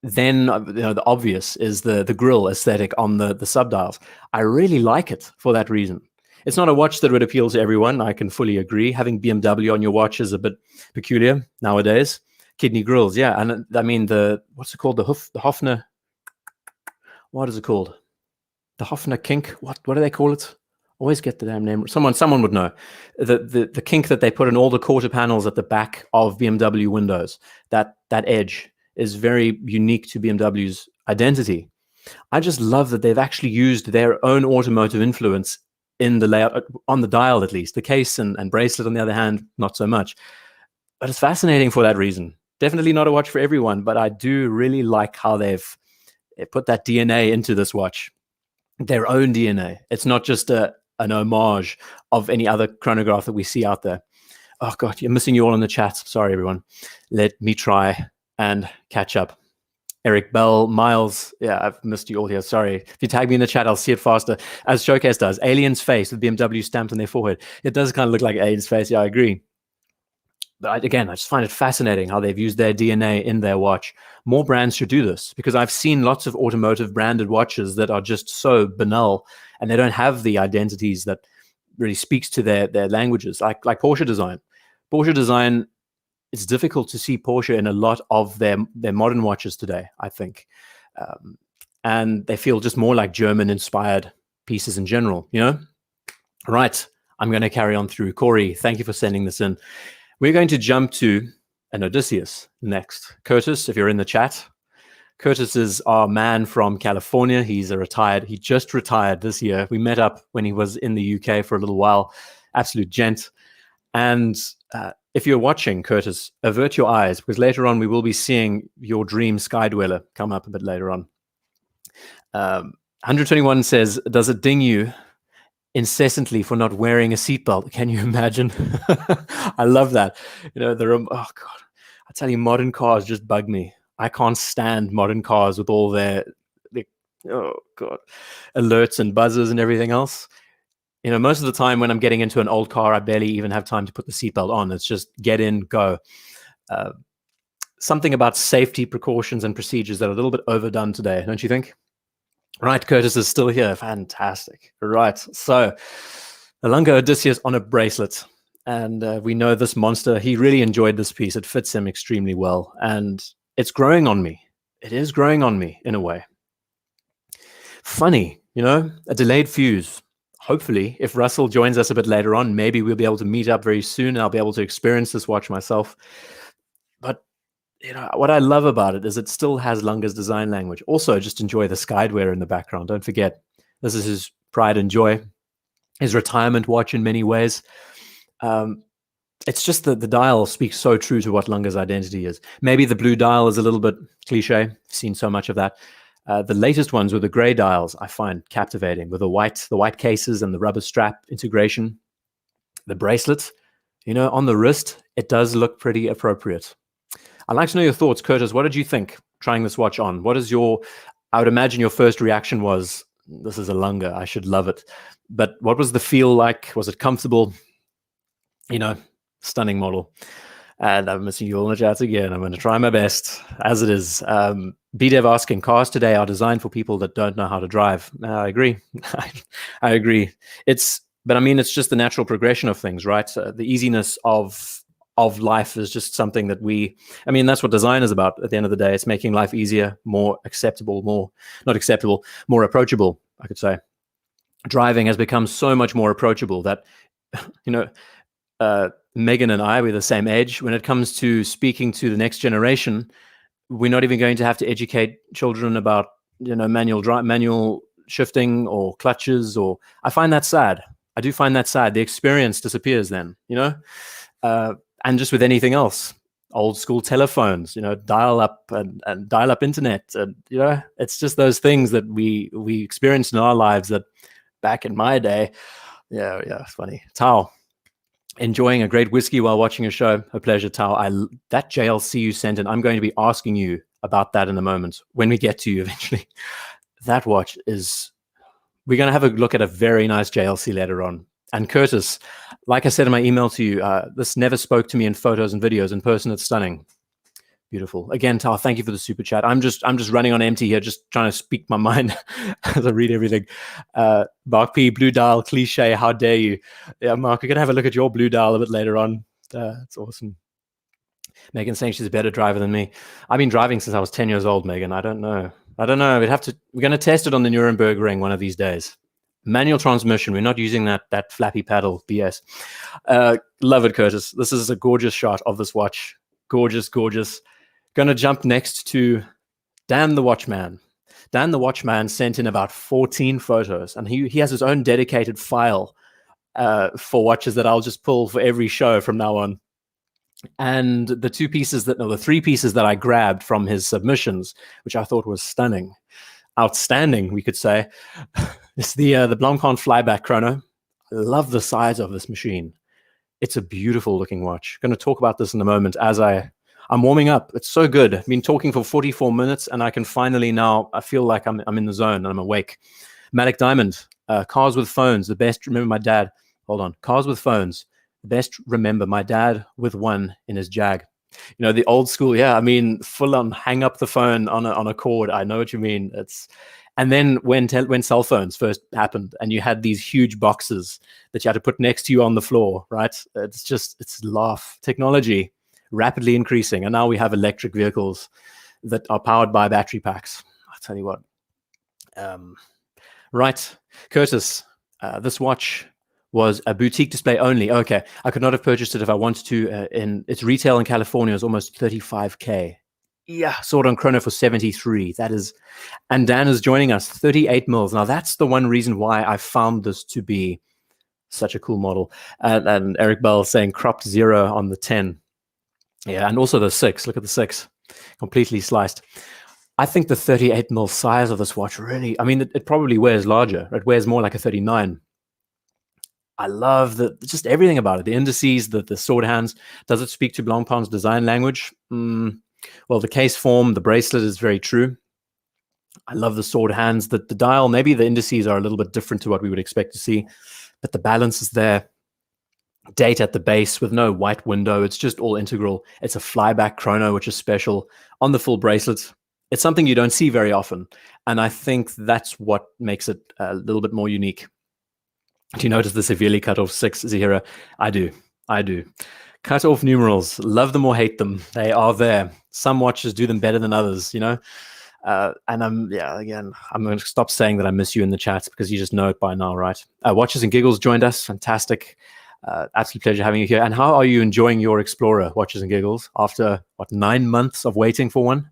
Then the obvious is the grill aesthetic on the subdials. I really like it for that reason. It's not a watch that would appeal to everyone. I can fully agree. Having BMW on your watch is a bit peculiar nowadays. Kidney grills, yeah. And I mean, what's it called? The Hofner. What is it called? The Hofner kink. What do they call it? Always get the damn name. Someone would know. The kink that they put in all the quarter panels at the back of BMW windows. That edge is very unique to BMW's identity. I just love that they've actually used their own automotive influence in the layout, on the dial at least. The case and bracelet, on the other hand, not so much. But it's fascinating for that reason. Definitely not a watch for everyone, but I do really like how they've put that DNA into this watch. Their own DNA. It's not just an homage of any other chronograph that we see out there. Oh, God, you're missing you all in the chat. Sorry, everyone. Let me try and catch up. Eric Bell, Miles. Yeah, I've missed you all here. Sorry. If you tag me in the chat, I'll see it faster. As Showcase does. Alien's face with BMW stamped on their forehead. It does kind of look like Alien's face. Yeah, I agree. But again, I just find it fascinating how they've used their DNA in their watch. More brands should do this, because I've seen lots of automotive branded watches that are just so banal, and they don't have the identities that really speaks to their languages, like Porsche design. Porsche design, it's difficult to see Porsche in a lot of their modern watches today, I think. And they feel just more like German-inspired pieces in general, you know? Right, I'm going to carry on through. Corey, thank you for sending this in. We're going to jump to an Odysseus next. Curtis, if you're in the chat. Curtis is our man from California. He just retired this year. We met up when he was in the UK for a little while. Absolute gent. And if you're watching, Curtis, avert your eyes, because later on we will be seeing your dream Skydweller come up a bit later on. 121 says, does it ding you incessantly for not wearing a seatbelt? Can you imagine? I love that. You know, oh God, I tell you, modern cars just bug me. I can't stand modern cars with all their oh God, alerts and buzzers and everything else. You know, most of the time when I'm getting into an old car, I barely even have time to put the seatbelt on. It's just get in, go. Something about safety precautions and procedures that are a little bit overdone today, don't you think? Right, Curtis is still here. Fantastic. Right, so a Lunga Odysseus on a bracelet. And we know this monster, he really enjoyed this piece. It fits him extremely well. And it's growing on me. It is growing on me in a way. Funny, you know, a delayed fuse. Hopefully, if Russell joins us a bit later on, maybe we'll be able to meet up very soon and I'll be able to experience this watch myself. But you know, what I love about it is it still has Lunga's design language. Also, just enjoy the Skydweller in the background. Don't forget, this is his pride and joy, his retirement watch in many ways. It's just that the dial speaks so true to what Lunga's identity is. Maybe the blue dial is a little bit cliche. I've seen so much of that. The latest ones with the gray dials I find captivating, with the white cases and the rubber strap integration. The bracelet, you know, on the wrist, it does look pretty appropriate. I'd like to know your thoughts, Curtis. What did you think trying this watch on? What is I would imagine your first reaction was, this is a Lunga, I should love it. But what was the feel like? Was it comfortable? You know, stunning model. And I'm missing you all in the chat again. I'm going to try my best, as it is. BDev asking, cars today are designed for people that don't know how to drive. I agree. I agree. But I mean, it's just the natural progression of things, right? The easiness of life is just something that that's what design is about at the end of the day. It's making life easier, more acceptable, more approachable, I could say. Driving has become so much more approachable that, you know, Megan and I, we're the same age. When it comes to speaking to the next generation, we're not even going to have to educate children about, you know, manual shifting or clutches. Or I find that sad. I do find that sad. The experience disappears then, you know. And just with anything else, old school telephones, you know, dial up and dial up internet, and you know, it's just those things that we experienced in our lives that back in my day, yeah, it's funny. Tao, enjoying a great whiskey while watching a show. A pleasure, Tao. That JLC you sent in, I'm going to be asking you about that in a moment when we get to you eventually. That watch we're going to have a look at a very nice JLC later on. And Curtis, like I said in my email to you, this never spoke to me in photos and videos. In person, it's stunning. Beautiful. Again, Tao, thank you for the super chat. I'm just running on empty here, just trying to speak my mind as I read everything. Mark P, blue dial, cliche, how dare you? Yeah, Mark, we're going to have a look at your blue dial a bit later on. It's awesome. Megan saying she's a better driver than me. I've been driving since I was 10 years old, Megan. I don't know. We're going to test it on the Nuremberg ring one of these days. Manual transmission. We're not using that flappy paddle BS. Love it, Curtis. This is a gorgeous shot of this watch. Gorgeous, gorgeous. Going to jump next to Dan the Watchman. Dan the Watchman sent in about 14 photos, and he has his own dedicated file for watches that I'll just pull for every show from now on. And the three pieces that I grabbed from his submissions, which I thought was stunning, outstanding, we could say. It's the Blancpain flyback chrono. I love the size of this machine. It's a beautiful looking watch. I'm going to talk about this in a moment as I I'm warming up. It's so good. I've been talking for 44 minutes, and I can finally now, I feel like I'm in the zone and I'm awake. Matic Diamond, cars with phones, the best. Remember my dad. Hold on. Cars with phones, the best. Remember my dad with one in his Jag. You know, the old school. Yeah, I mean, full on hang up the phone on a cord. I know what you mean. And then when cell phones first happened, and you had these huge boxes that you had to put next to you on the floor, right? It's laugh. Technology rapidly increasing, and now we have electric vehicles that are powered by battery packs. I'll tell you what. Right, Curtis, this watch was a boutique display only. Okay, I could not have purchased it if I wanted to. In its retail in California is almost 35K. Yeah, sold on Chrono for 73. That is, and Dan is joining us, 38 mils. Now that's the one reason why I found this to be such a cool model. And Eric Bell saying cropped 0 on the 10. Yeah, and also the 6. Look at the 6, completely sliced. I think the 38 mil size of this watch really, I mean, it probably wears larger. It wears more like a 39. I love just everything about it. The indices, the sword hands. Does it speak to Blancpain's design language? Well, the case form, the bracelet is very true. I love the sword hands. The dial, maybe the indices are a little bit different to what we would expect to see, but the balance is there. Date at the base with no white window. It's just all integral. It's a flyback chrono, which is special on the full bracelet. It's something you don't see very often, and I think that's what makes it a little bit more unique. Do you notice the severely cut off 6, Zahira? I do. Cut off numerals. Love them or hate them. They are there. Some watches do them better than others, you know? And I'm going to stop saying that I miss you in the chat because you just know it by now, right? Watches and Giggles joined us. Fantastic. Absolute pleasure having you here. And how are you enjoying your Explorer, Watches and Giggles, after, 9 months of waiting for one?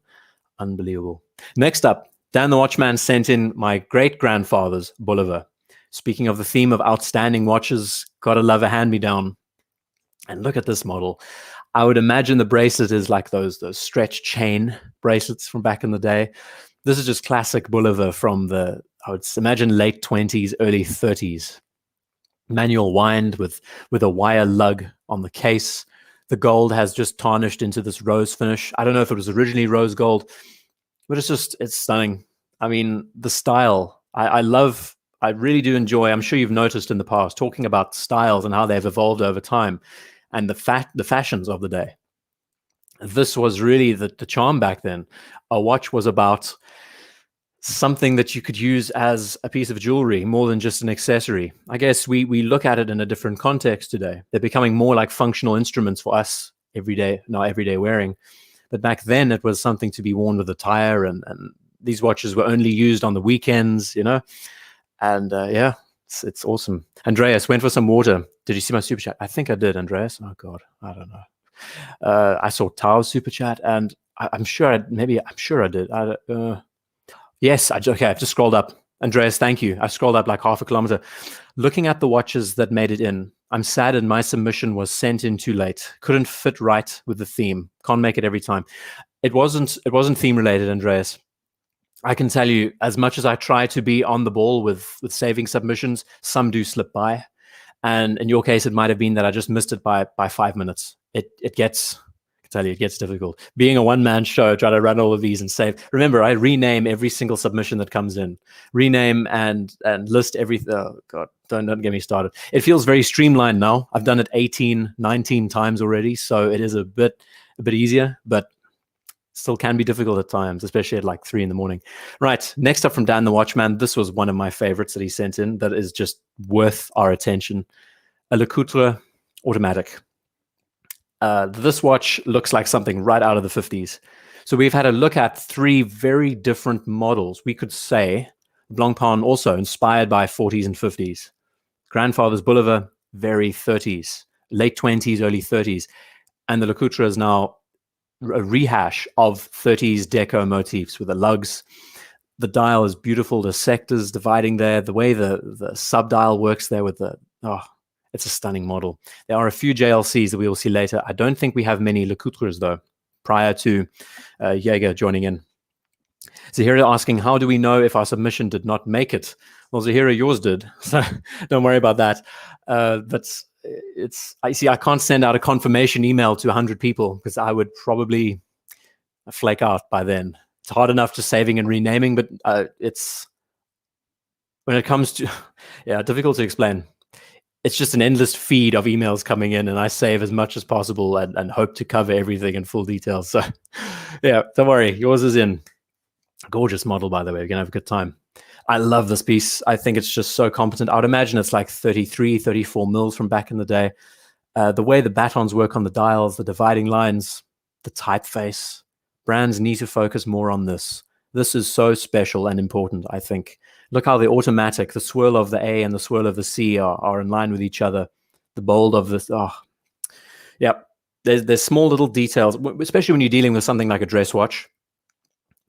Unbelievable. Next up, Dan the Watchman sent in my great-grandfather's Bolivar. Speaking of the theme of outstanding watches, gotta love a hand-me-down. And look at this model. I would imagine the bracelet is like those stretch chain bracelets from back in the day. This is just classic Bolivar from I would imagine late 20s, early 30s. Manual wind with a wire lug on the case. The gold has just tarnished into this rose finish. I don't know if it was originally rose gold, but it's stunning. I mean, the style, I really do enjoy. I'm sure you've noticed in the past talking about styles and how they've evolved over time and the fashions of the day. This was really the charm back then. A watch was about something that you could use as a piece of jewelry more than just an accessory. I guess we look at it in a different context today. They're becoming more like functional instruments for us everyday wearing. But back then it was something to be worn with attire, and these watches were only used on the weekends, you know? And it's awesome. Andreas, went for some water. Did you see my super chat? I think I did, Andreas. Oh God, I don't know. I saw Tao's super chat, and I'm sure I did. Yes, I've just scrolled up. Andreas, thank you. I scrolled up like half a kilometer. Looking at the watches that made it in, I'm saddened my submission was sent in too late. Couldn't fit right with the theme. Can't make it every time. It wasn't theme related, Andreas. I can tell you, as much as I try to be on the ball with saving submissions, some do slip by. And in your case, it might have been that I just missed it by 5 minutes. It gets difficult. Being a one-man show, try to run all of these and save. Remember, I rename every single submission that comes in. Rename and list everything. Oh, God, don't get me started. It feels very streamlined now. I've done it 18, 19 times already, so it is a bit easier, but still can be difficult at times, especially at like 3 in the morning. Right, next up from Dan the Watchman. This was one of my favorites that he sent in that is just worth our attention. A Le Couture Automatic. This watch looks like something right out of the 50s. So we've had a look at 3 very different models. We could say Blancpain also inspired by 40s and 50s. Grandfather's Bolivar, very 30s, late 20s, early 30s. And the Le Couture is now a rehash of 30s deco motifs with the lugs. The dial is beautiful. The sectors dividing there, the way the sub-dial works there with it's a stunning model. There are a few JLCs that we will see later. I don't think we have many Le Coutures, though, prior to Jaeger joining in. Zahira asking, how do we know if our submission did not make it? Well, Zahira, yours did, so don't worry about that. But I see, I can't send out a confirmation email to 100 people because I would probably flake out by then. It's hard enough just saving and renaming, but it's, when it comes to, yeah, difficult to explain. It's just an endless feed of emails coming in, and I save as much as possible and hope to cover everything in full detail. So yeah, don't worry, yours is in. Gorgeous model, by the way. We're gonna have a good time. I love this piece. I think it's just so competent. I would imagine it's like 33, 34 mils from back in the day. The way the batons work on the dials, the dividing lines, the typeface, brands need to focus more on this. This is so special and important, I think. Look how the automatic, the swirl of the A and the swirl of the C are in line with each other. The bold of this, yeah. There's small little details, especially when you're dealing with something like a dress watch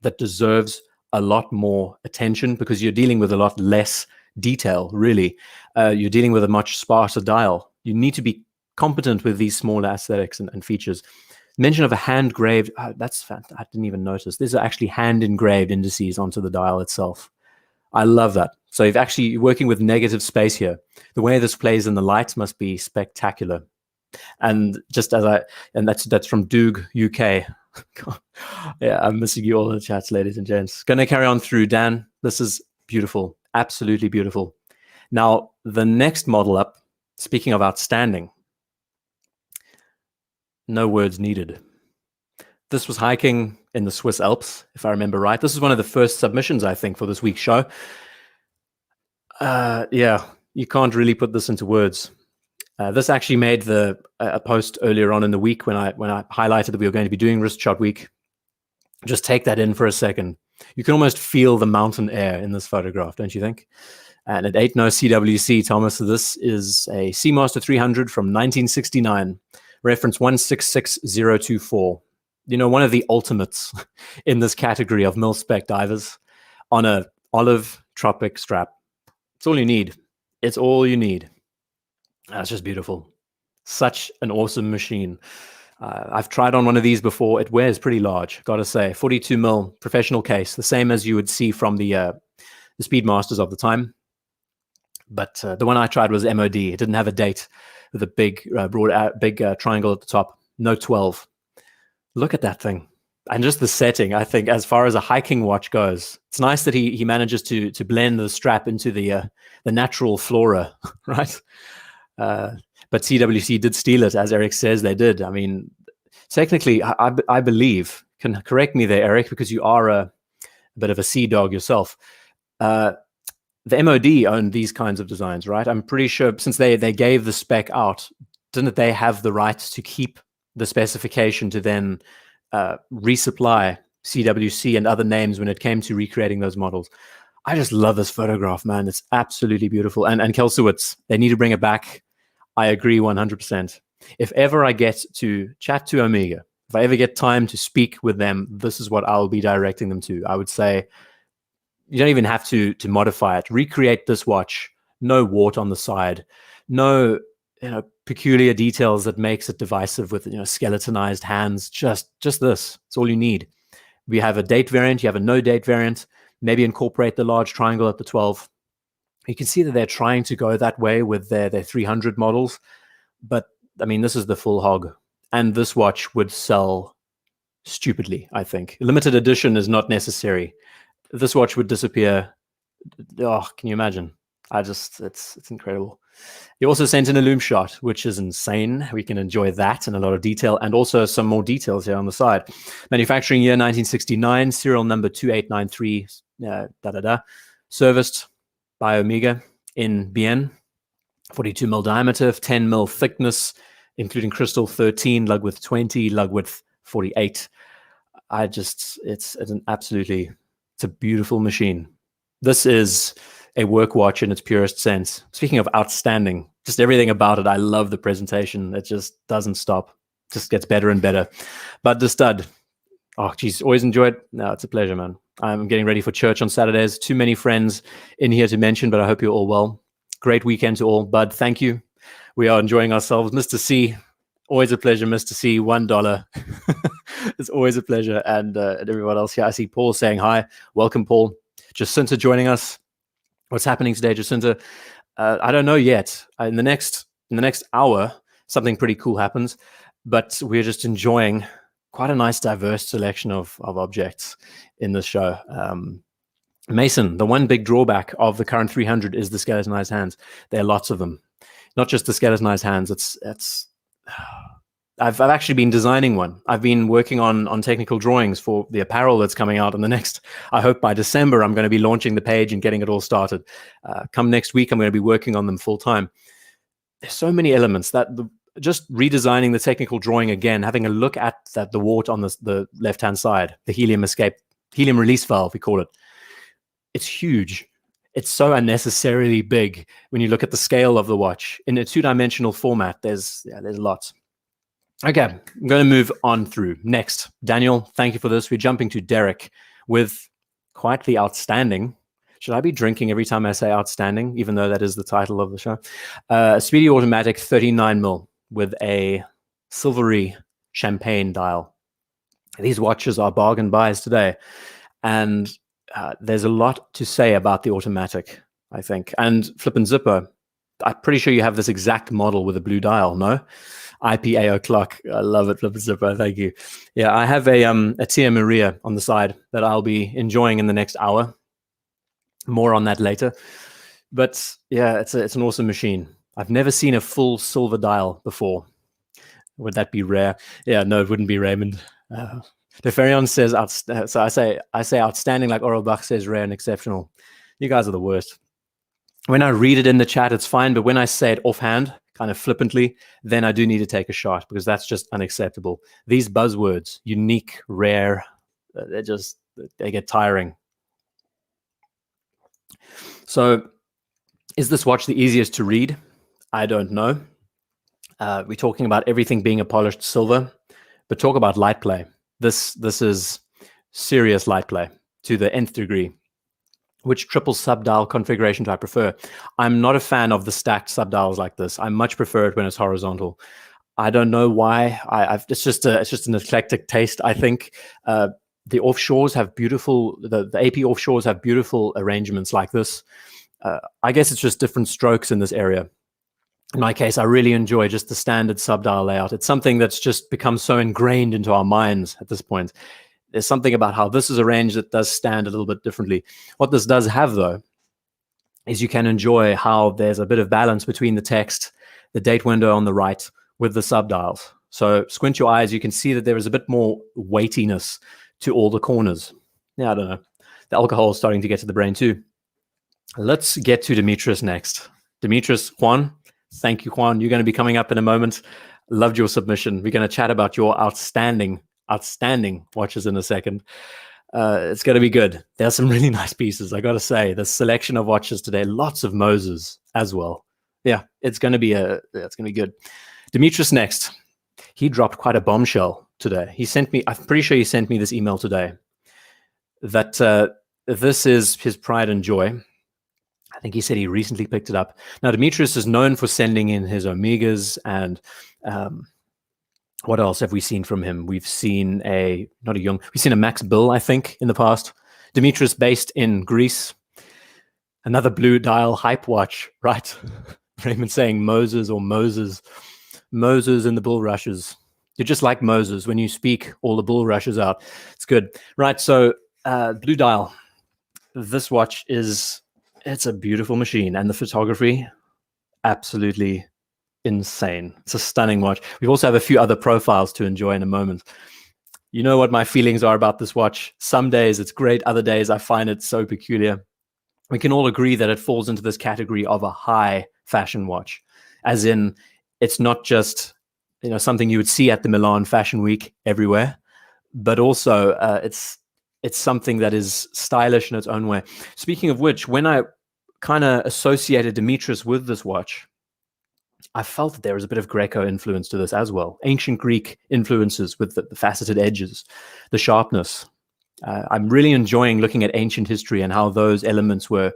that deserves a lot more attention because you're dealing with a lot less detail, really. You're dealing with a much sparser dial. You need to be competent with these small aesthetics and features. Mention of a hand-graved, that's fantastic. I didn't even notice. These are actually hand-engraved indices onto the dial itself. I love that. So you're actually working with negative space here. The way this plays in the lights must be spectacular. And just as that's from Doog UK. Yeah, I'm missing you all in the chats, ladies and gents. Going to carry on through, Dan. This is beautiful, absolutely beautiful. Now, the next model up, speaking of outstanding, no words needed. This was hiking in the Swiss Alps, if I remember right. This is one of the first submissions, I think, for this week's show. Yeah, you can't really put this into words. This actually made a post earlier on in the week when I highlighted that we were going to be doing Wrist Shot Week. Just take that in for a second. You can almost feel the mountain air in this photograph, don't you think? And it ain't no CWC, Thomas. This is a Seamaster 300 from 1969, reference 166024. You know, one of the ultimates in this category of mil-spec divers on a olive tropic strap. It's all you need. It's all you need. That's just beautiful. Such an awesome machine. I've tried on one of these before. It wears pretty large, gotta say. 42 mil professional case, the same as you would see from the Speedmasters of the time. But the one I tried was MOD. It didn't have a date with a big, big triangle at the top. No 12. Look at that thing. And just the setting, I think, as far as a hiking watch goes, it's nice that he manages to blend the strap into the natural flora, right? But CWC did steal it, as Eric says they did. I mean, technically, I believe, can correct me there, Eric, because you are a bit of a sea dog yourself. The MOD owned these kinds of designs, right? I'm pretty sure since they gave the spec out, didn't they have the right to keep the specification to then resupply CWC and other names when it came to recreating those models? I just love this photograph, man. It's absolutely beautiful. And Kelsowitz, they need to bring it back. I agree 100%. If ever I get to chat to Omega, if I ever get time to speak with them, this is what I'll be directing them to. I would say, you don't even have to modify it. Recreate this watch. No wart on the side. No peculiar details that makes it divisive with skeletonized hands. Just this. It's all you need. We have a date variant. You have a no date variant. Maybe incorporate the large triangle at the 12. You can see that they're trying to go that way with their 300 models. But, I mean, this is the full hog. And this watch would sell stupidly, I think. Limited edition is not necessary. This watch would disappear. Oh, can you imagine? It's incredible. He also sent in a loom shot, which is insane. We can enjoy that in a lot of detail, and also some more details here on the side. Manufacturing year 1969, serial number 2893, serviced by Omega in Bienne. 42 mil diameter, 10 mil thickness, including crystal 13, lug width 20, lug width 48. It's a beautiful machine. This is a work watch in its purest sense. Speaking of outstanding, just everything about it. I love the presentation. It just doesn't stop. Just gets better and better. But the stud, oh geez, always enjoy it. No, it's a pleasure, man. I'm getting ready for church on Saturdays. Too many friends in here to mention, but I hope you're all well. Great weekend to all. Bud, thank you. We are enjoying ourselves. Mr. C, always a pleasure, Mr. C, $1. It's always a pleasure. And everyone else here, I see Paul saying hi. Welcome, Paul. Jacinta joining us. What's happening today, Jacinta? I don't know yet. In the next in the next hour, something pretty cool happens, but we're just enjoying quite a nice diverse selection of objects in this show. Mason, the one big drawback of the current 300 is the skeletonized hands. There are lots of them, not just the skeletonized hands. I've actually been designing one. I've been working on technical drawings for the apparel that's coming out in the next, I hope by December, I'm going to be launching the page and getting it all started. Come next week, I'm going to be working on them full time. There's so many elements that just redesigning the technical drawing again, having a look at the wart on the left-hand side, the helium release valve, we call it. It's huge. It's so unnecessarily big when you look at the scale of the watch. In a two-dimensional format, there's lots. Okay, I'm going to move on through. Next, Daniel, thank you for this. We're jumping to Derek with quietly outstanding. Should I be drinking every time I say outstanding, even though that is the title of the show? Speedy Automatic 39mm with a silvery champagne dial. These watches are bargain buys today. And there's a lot to say about the automatic, I think. And Flip and Zipper, I'm pretty sure you have this exact model with a blue dial, no? IPAO clock. I love it, Flip and Zipper. Thank you. Yeah, I have a Tia Maria on the side that I'll be enjoying in the next hour. More on that later. But yeah, it's an awesome machine. I've never seen a full silver dial before. Would that be rare? Yeah, no, it wouldn't be, Raymond. DeFerion says, so I say outstanding like Oral Bach says rare and exceptional. You guys are the worst. When I read it in the chat, it's fine. But when I say it offhand, kind of flippantly, then I do need to take a shot because that's just unacceptable. These buzzwords, unique, rare, they get tiring. So is this watch the easiest to read? I don't know. We're talking about everything being a polished silver, but talk about light play. This is serious light play to the nth degree. Which triple subdial configuration do I prefer? I'm not a fan of the stacked subdials like this. I much prefer it when it's horizontal. I don't know why. It's just an eclectic taste, I think. The offshores have beautiful, the AP offshores have beautiful arrangements like this. I guess it's just different strokes in this area. In my case, I really enjoy just the standard subdial layout. It's something that's just become so ingrained into our minds at this point. There's something about how this is arranged that does stand a little bit differently. What this does have, though, is you can enjoy how there's a bit of balance between the text, the date window on the right, with the subdials. So squint your eyes, you can see that there is a bit more weightiness to all the corners. Yeah, I don't know. The alcohol is starting to get to the brain too. Let's get to Demetrius next. Demetrius, Juan. Thank you, Juan. You're going to be coming up in a moment. Loved your submission. We're going to chat about your outstanding watches in a second. It's going to be good. There's some really nice pieces, I got to say. The selection of watches today, lots of Moses as well. Yeah, it's going to be good. Demetrius next. He dropped quite a bombshell today. He sent me, I'm pretty sure he sent me this email today, that this is his pride and joy. I think he said he recently picked it up. Now, Demetrius is known for sending in his Omegas, and what else have we seen from him? We've seen we've seen a Max Bill, I think, in the past. Demetrius based in Greece. Another blue dial hype watch, right? Raymond saying Moses or Moses. Moses in the bull rushes. You're just like Moses. When you speak, all the bull rushes out. It's good. Right, so blue dial. This watch it's a beautiful machine, and the photography, absolutely insane. It's a stunning watch. We also have a few other profiles to enjoy in a moment. You know what my feelings are about this watch. Some days it's great, other days I find it so peculiar. We can all agree that it falls into this category of a high fashion watch, as in it's not just something you would see at the Milan Fashion Week everywhere, but also it's something that is stylish in its own way. Speaking of which, when I kind of associated Demetrius with this watch, I felt that there was a bit of Greco influence to this as well. Ancient Greek influences with the faceted edges, the sharpness. I'm really enjoying looking at ancient history and how those elements were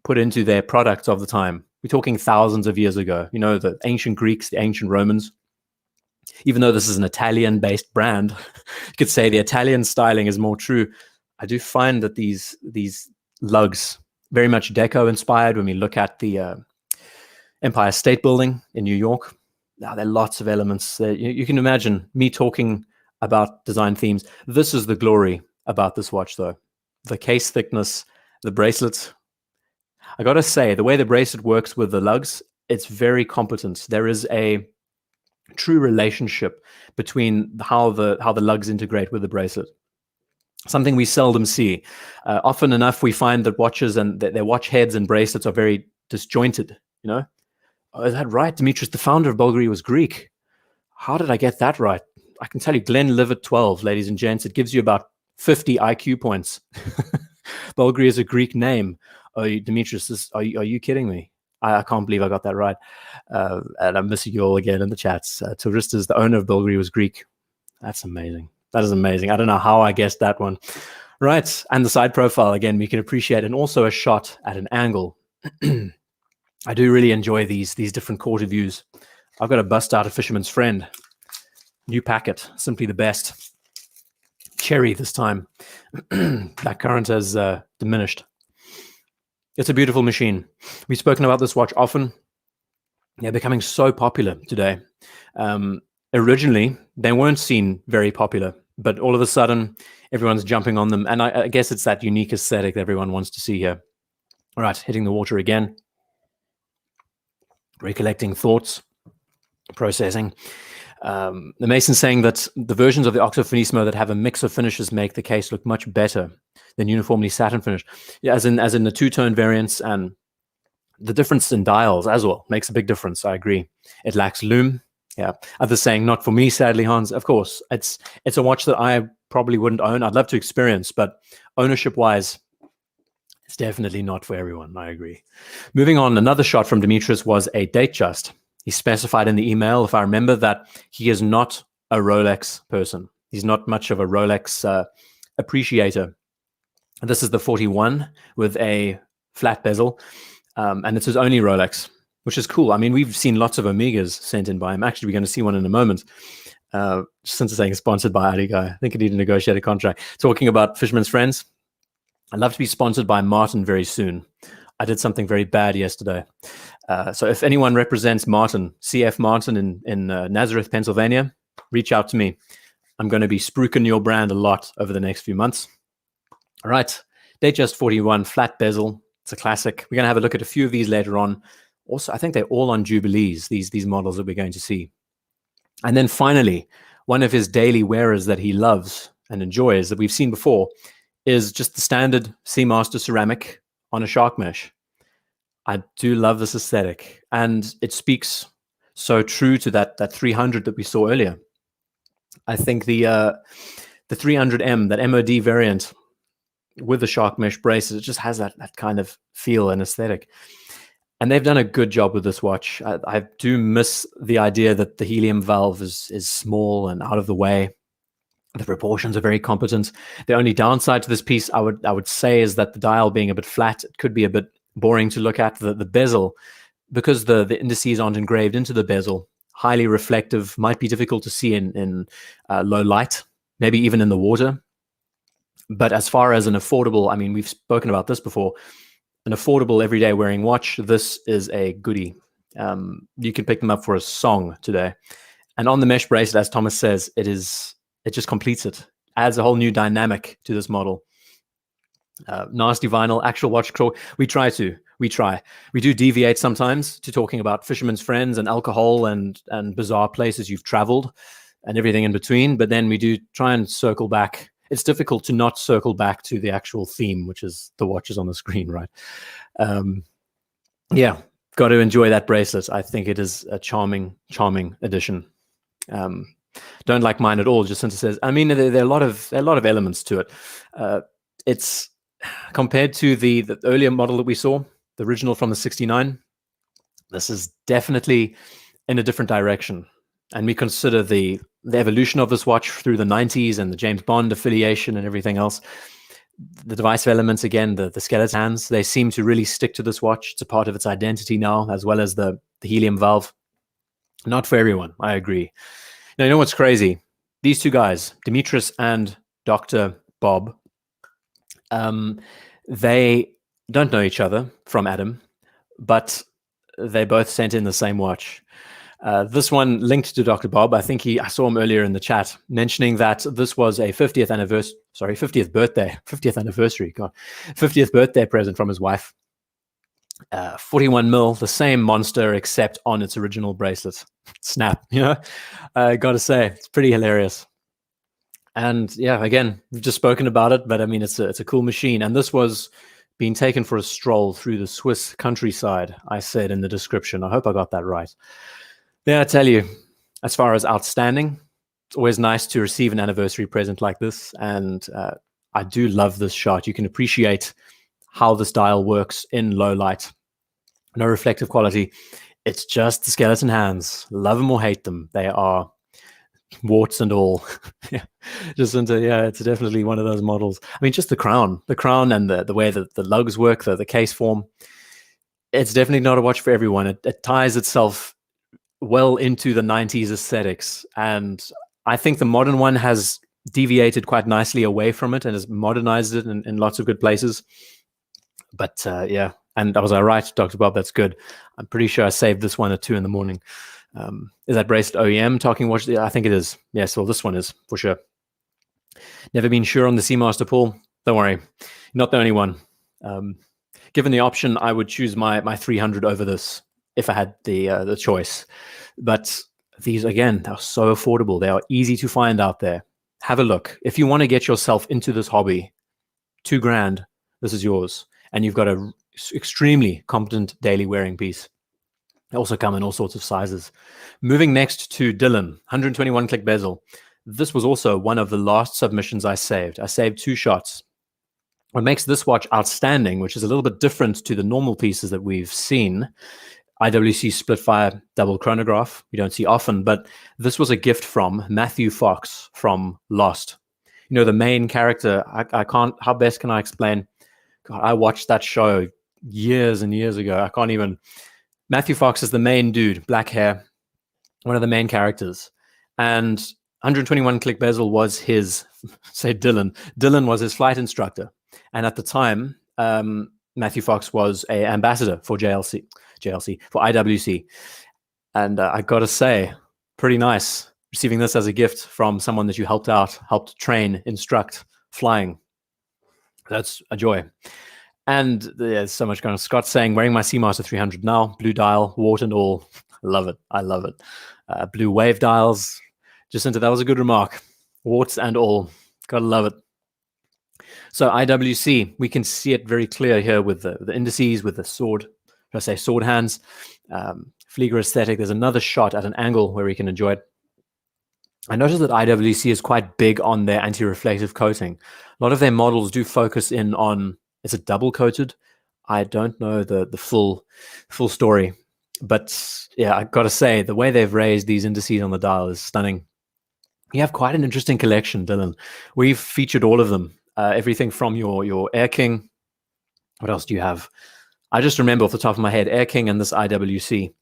put into their products of the time. We're talking thousands of years ago. The ancient Greeks, the ancient Romans. Even though this is an Italian-based brand, you could say the Italian styling is more true. I do find that these lugs very much deco inspired when we look at the Empire State Building in New York. Now, there are lots of elements. You can imagine me talking about design themes. This is the glory about this watch, though. The case thickness, the bracelets. I got to say, the way the bracelet works with the lugs, it's very competent. There is a true relationship between how the lugs integrate with the bracelet. Something we seldom see. Often enough, we find that watches and their watch heads and bracelets are very disjointed. Oh, is that right? Demetrius, the founder of Bulgari, was Greek. How did I get that right? I can tell you, Glenn Livet 12, ladies and gents, it gives you about 50 IQ points. Bulgari is a Greek name. Oh, Demetrius, are you kidding me? I can't believe I got that right. And I'm missing you all again in the chats. Touristas, the owner of Bulgari, was Greek. That's amazing. That is amazing. I don't know how I guessed that one. Right. And the side profile, again, we can appreciate, and also a shot at an angle. I do really enjoy these different quarter views. I've got a bust out of Fisherman's Friend. New packet, simply the best. Cherry this time. That current has diminished. It's a beautiful machine. We've spoken about this watch often. They're becoming so popular today. Originally, they weren't seen very popular, but all of a sudden, everyone's jumping on them. And I guess it's that unique aesthetic that everyone wants to see here. All right, hitting the water again. Recollecting thoughts, processing. The Mason saying that the versions of the Octo Finissimo that have a mix of finishes make the case look much better than uniformly satin finish. Yeah, as in the two-tone variants, and the difference in dials as well makes a big difference. I agree. It lacks lume. Yeah. Others saying not for me, sadly, Hans. Of course, it's a watch that I probably wouldn't own. I'd love to experience, but ownership-wise, it's definitely not for everyone. I agree. Moving on, another shot from Demetrius was a date just. He specified in the email, if I remember, that he is not a Rolex person. He's not much of a Rolex appreciator. And this is the 41 with a flat bezel, and it's his only Rolex, which is cool. I mean, we've seen lots of Omegas sent in by him. Actually, we're going to see one in a moment. Since it's saying sponsored by iDguy, I think I need to negotiate a contract. Talking about Fisherman's Friends, I'd love to be sponsored by Martin very soon. I did something very bad yesterday. So if anyone represents Martin, CF Martin in Nazareth, Pennsylvania, reach out to me. I'm going to be spruiking your brand a lot over the next few months. All right, Datejust 41, flat bezel. It's a classic. We're going to have a look at a few of these later on. Also, I think they're all on Jubilees, these models that we're going to see. And then finally, one of his daily wearers that he loves and enjoys that we've seen before is just the standard Seamaster ceramic on a shark mesh. I do love this aesthetic, and it speaks so true to that 300 that we saw earlier. I think the 300M, that MOD variant with the shark mesh braces, it just has that kind of feel and aesthetic. And they've done a good job with this watch. I do miss the idea that the helium valve is small and out of the way. The proportions are very competent. The only downside to this piece, I would say, is that the dial being a bit flat, it could be a bit boring to look at. The bezel, because the indices aren't engraved into the bezel, highly reflective, might be difficult to see in low light, maybe even in the water. But as far as an affordable, I mean, we've spoken about this before, an affordable everyday wearing watch, this is a goodie. You can pick them up for a song today. And on the mesh bracelet, as Thomas says, it just completes it, adds a whole new dynamic to this model. Nasty vinyl, actual watch crawl. We do deviate sometimes to talking about Fisherman's Friends and alcohol and bizarre places you've traveled and everything in between. But then we do try and circle back. It's difficult to not circle back to the actual theme, which is the watches on the screen, right? Yeah, got to enjoy that bracelet. I think it is a charming addition. Don't like mine at all. Just since it says, I mean, there are a lot of elements to it. It's compared to the earlier model that we saw, the original from the 69. This is definitely in a different direction, and we consider the evolution of this watch through the 90s and the James Bond affiliation and everything else. The device elements, again, the skeleton hands, they seem to really stick to this watch. It's a part of its identity now, as well as the helium valve. Not for everyone, I agree. Now, you know what's crazy? These two guys, Demetrius and Dr. Bob, they don't know each other from Adam, but they both sent in the same watch. This one linked to Dr. Bob. I think I saw him earlier in the chat mentioning that this was a 50th birthday present from his wife. 41 mil, the same monster except on its original bracelet. Snap, gotta say, it's pretty hilarious. And yeah, again, we've just spoken about it, but I mean, it's a cool machine. And this was being taken for a stroll through the Swiss countryside, I said in the description. I hope I got that right. Yeah, I tell you, as far as outstanding, it's always nice to receive an anniversary present like this. And I do love this shot. You can appreciate how this dial works in low light. No reflective quality. It's just the skeleton hands. Love them or hate them. They are warts and all. It's definitely one of those models. I mean, just the crown and the way that the lugs work, the case form. It's definitely not a watch for everyone. It ties itself well into the 90s aesthetics. And I think the modern one has deviated quite nicely away from it and has modernized it in lots of good places. But yeah, and was I right, Dr. Bob? That's good. I'm pretty sure I saved this one at 2 in the morning. Is that Bracelet OEM talking watch? Yeah, I think it is. Yes, well, this one is for sure. Never been sure on the Seamaster, Paul. Don't worry, you're not the only one. Given the option, I would choose my 300 over this if I had the choice. But these, again, they're so affordable. They are easy to find out there. Have a look. If you want to get yourself into this hobby, $2,000, this is yours. And you've got an extremely competent daily wearing piece. They also come in all sorts of sizes. Moving next to Dylan, 121 click bezel. This was also one of the last submissions I saved. I saved 2 shots. What makes this watch outstanding, which is a little bit different to the normal pieces that we've seen, IWC split fire double chronograph, you don't see often, but this was a gift from Matthew Fox from Lost. The main character, I can't, how best can I explain? God, I watched that show years and years ago. I can't even. Matthew Fox is the main dude, black hair, one of the main characters. And 121 click bezel was his, say Dylan. Dylan was his flight instructor. And at the time, Matthew Fox was an ambassador for for IWC. And I got to say, pretty nice receiving this as a gift from someone that you helped train, instruct, flying. That's a joy. And there's so much going on. Scott's saying, wearing my Seamaster 300 now, blue dial, wart and all. Love it. I love it. Blue wave dials. Jacinta, that was a good remark. Warts and all. Gotta love it. So IWC, we can see it very clear here with the indices, with the sword, sword hands. Flieger aesthetic. There's another shot at an angle where we can enjoy it. I noticed that IWC is quite big on their anti-reflective coating. A lot of their models do focus in on, is it double coated? I don't know the full story. But yeah, I've got to say, the way they've raised these indices on the dial is stunning. You have quite an interesting collection, Dylan. We've featured all of them. Everything from your Air King. What else do you have? I just remember off the top of my head, Air King and this IWC.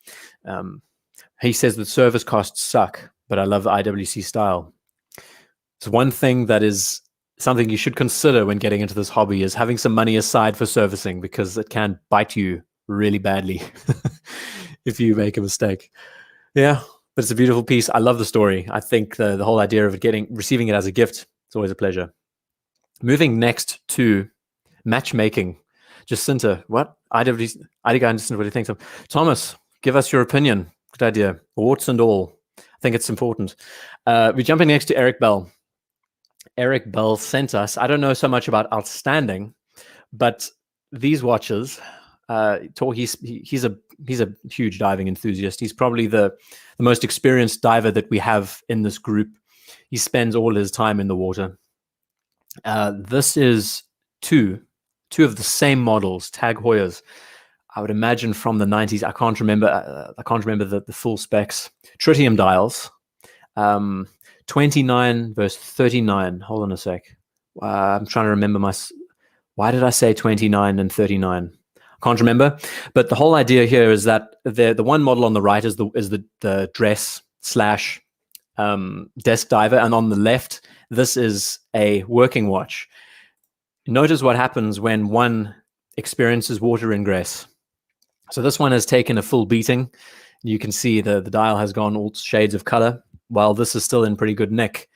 He says that service costs suck, but I love the IWC style. It's one thing that is something you should consider when getting into this hobby is having some money aside for servicing, because it can bite you really badly if you make a mistake. Yeah, but it's a beautiful piece. I love the story. I think the whole idea of receiving it as a gift, it's always a pleasure. Moving next to matchmaking. Jacinta, what? IWC, IDGuy, what do you think? So, Thomas, give us your opinion. Good idea. Warts and all. I think it's important. We're jumping next to Eric Bell. Eric Bell sent us, I don't know so much about outstanding, but these watches, he's a huge diving enthusiast. He's probably the most experienced diver that we have in this group. He spends all his time in the water. This is two of the same models, Tag Heuers. I would imagine from the 90s. I can't remember the full specs. Tritium dials. 29 versus 39. Hold on a sec. I'm trying to remember why did I say 29 and 39? I can't remember. But the whole idea here is that the one model on the right is the dress / desk diver, and on the left, this is a working watch. Notice what happens when one experiences water ingress. So this one has taken a full beating. You can see the dial has gone all shades of color, while this is still in pretty good nick.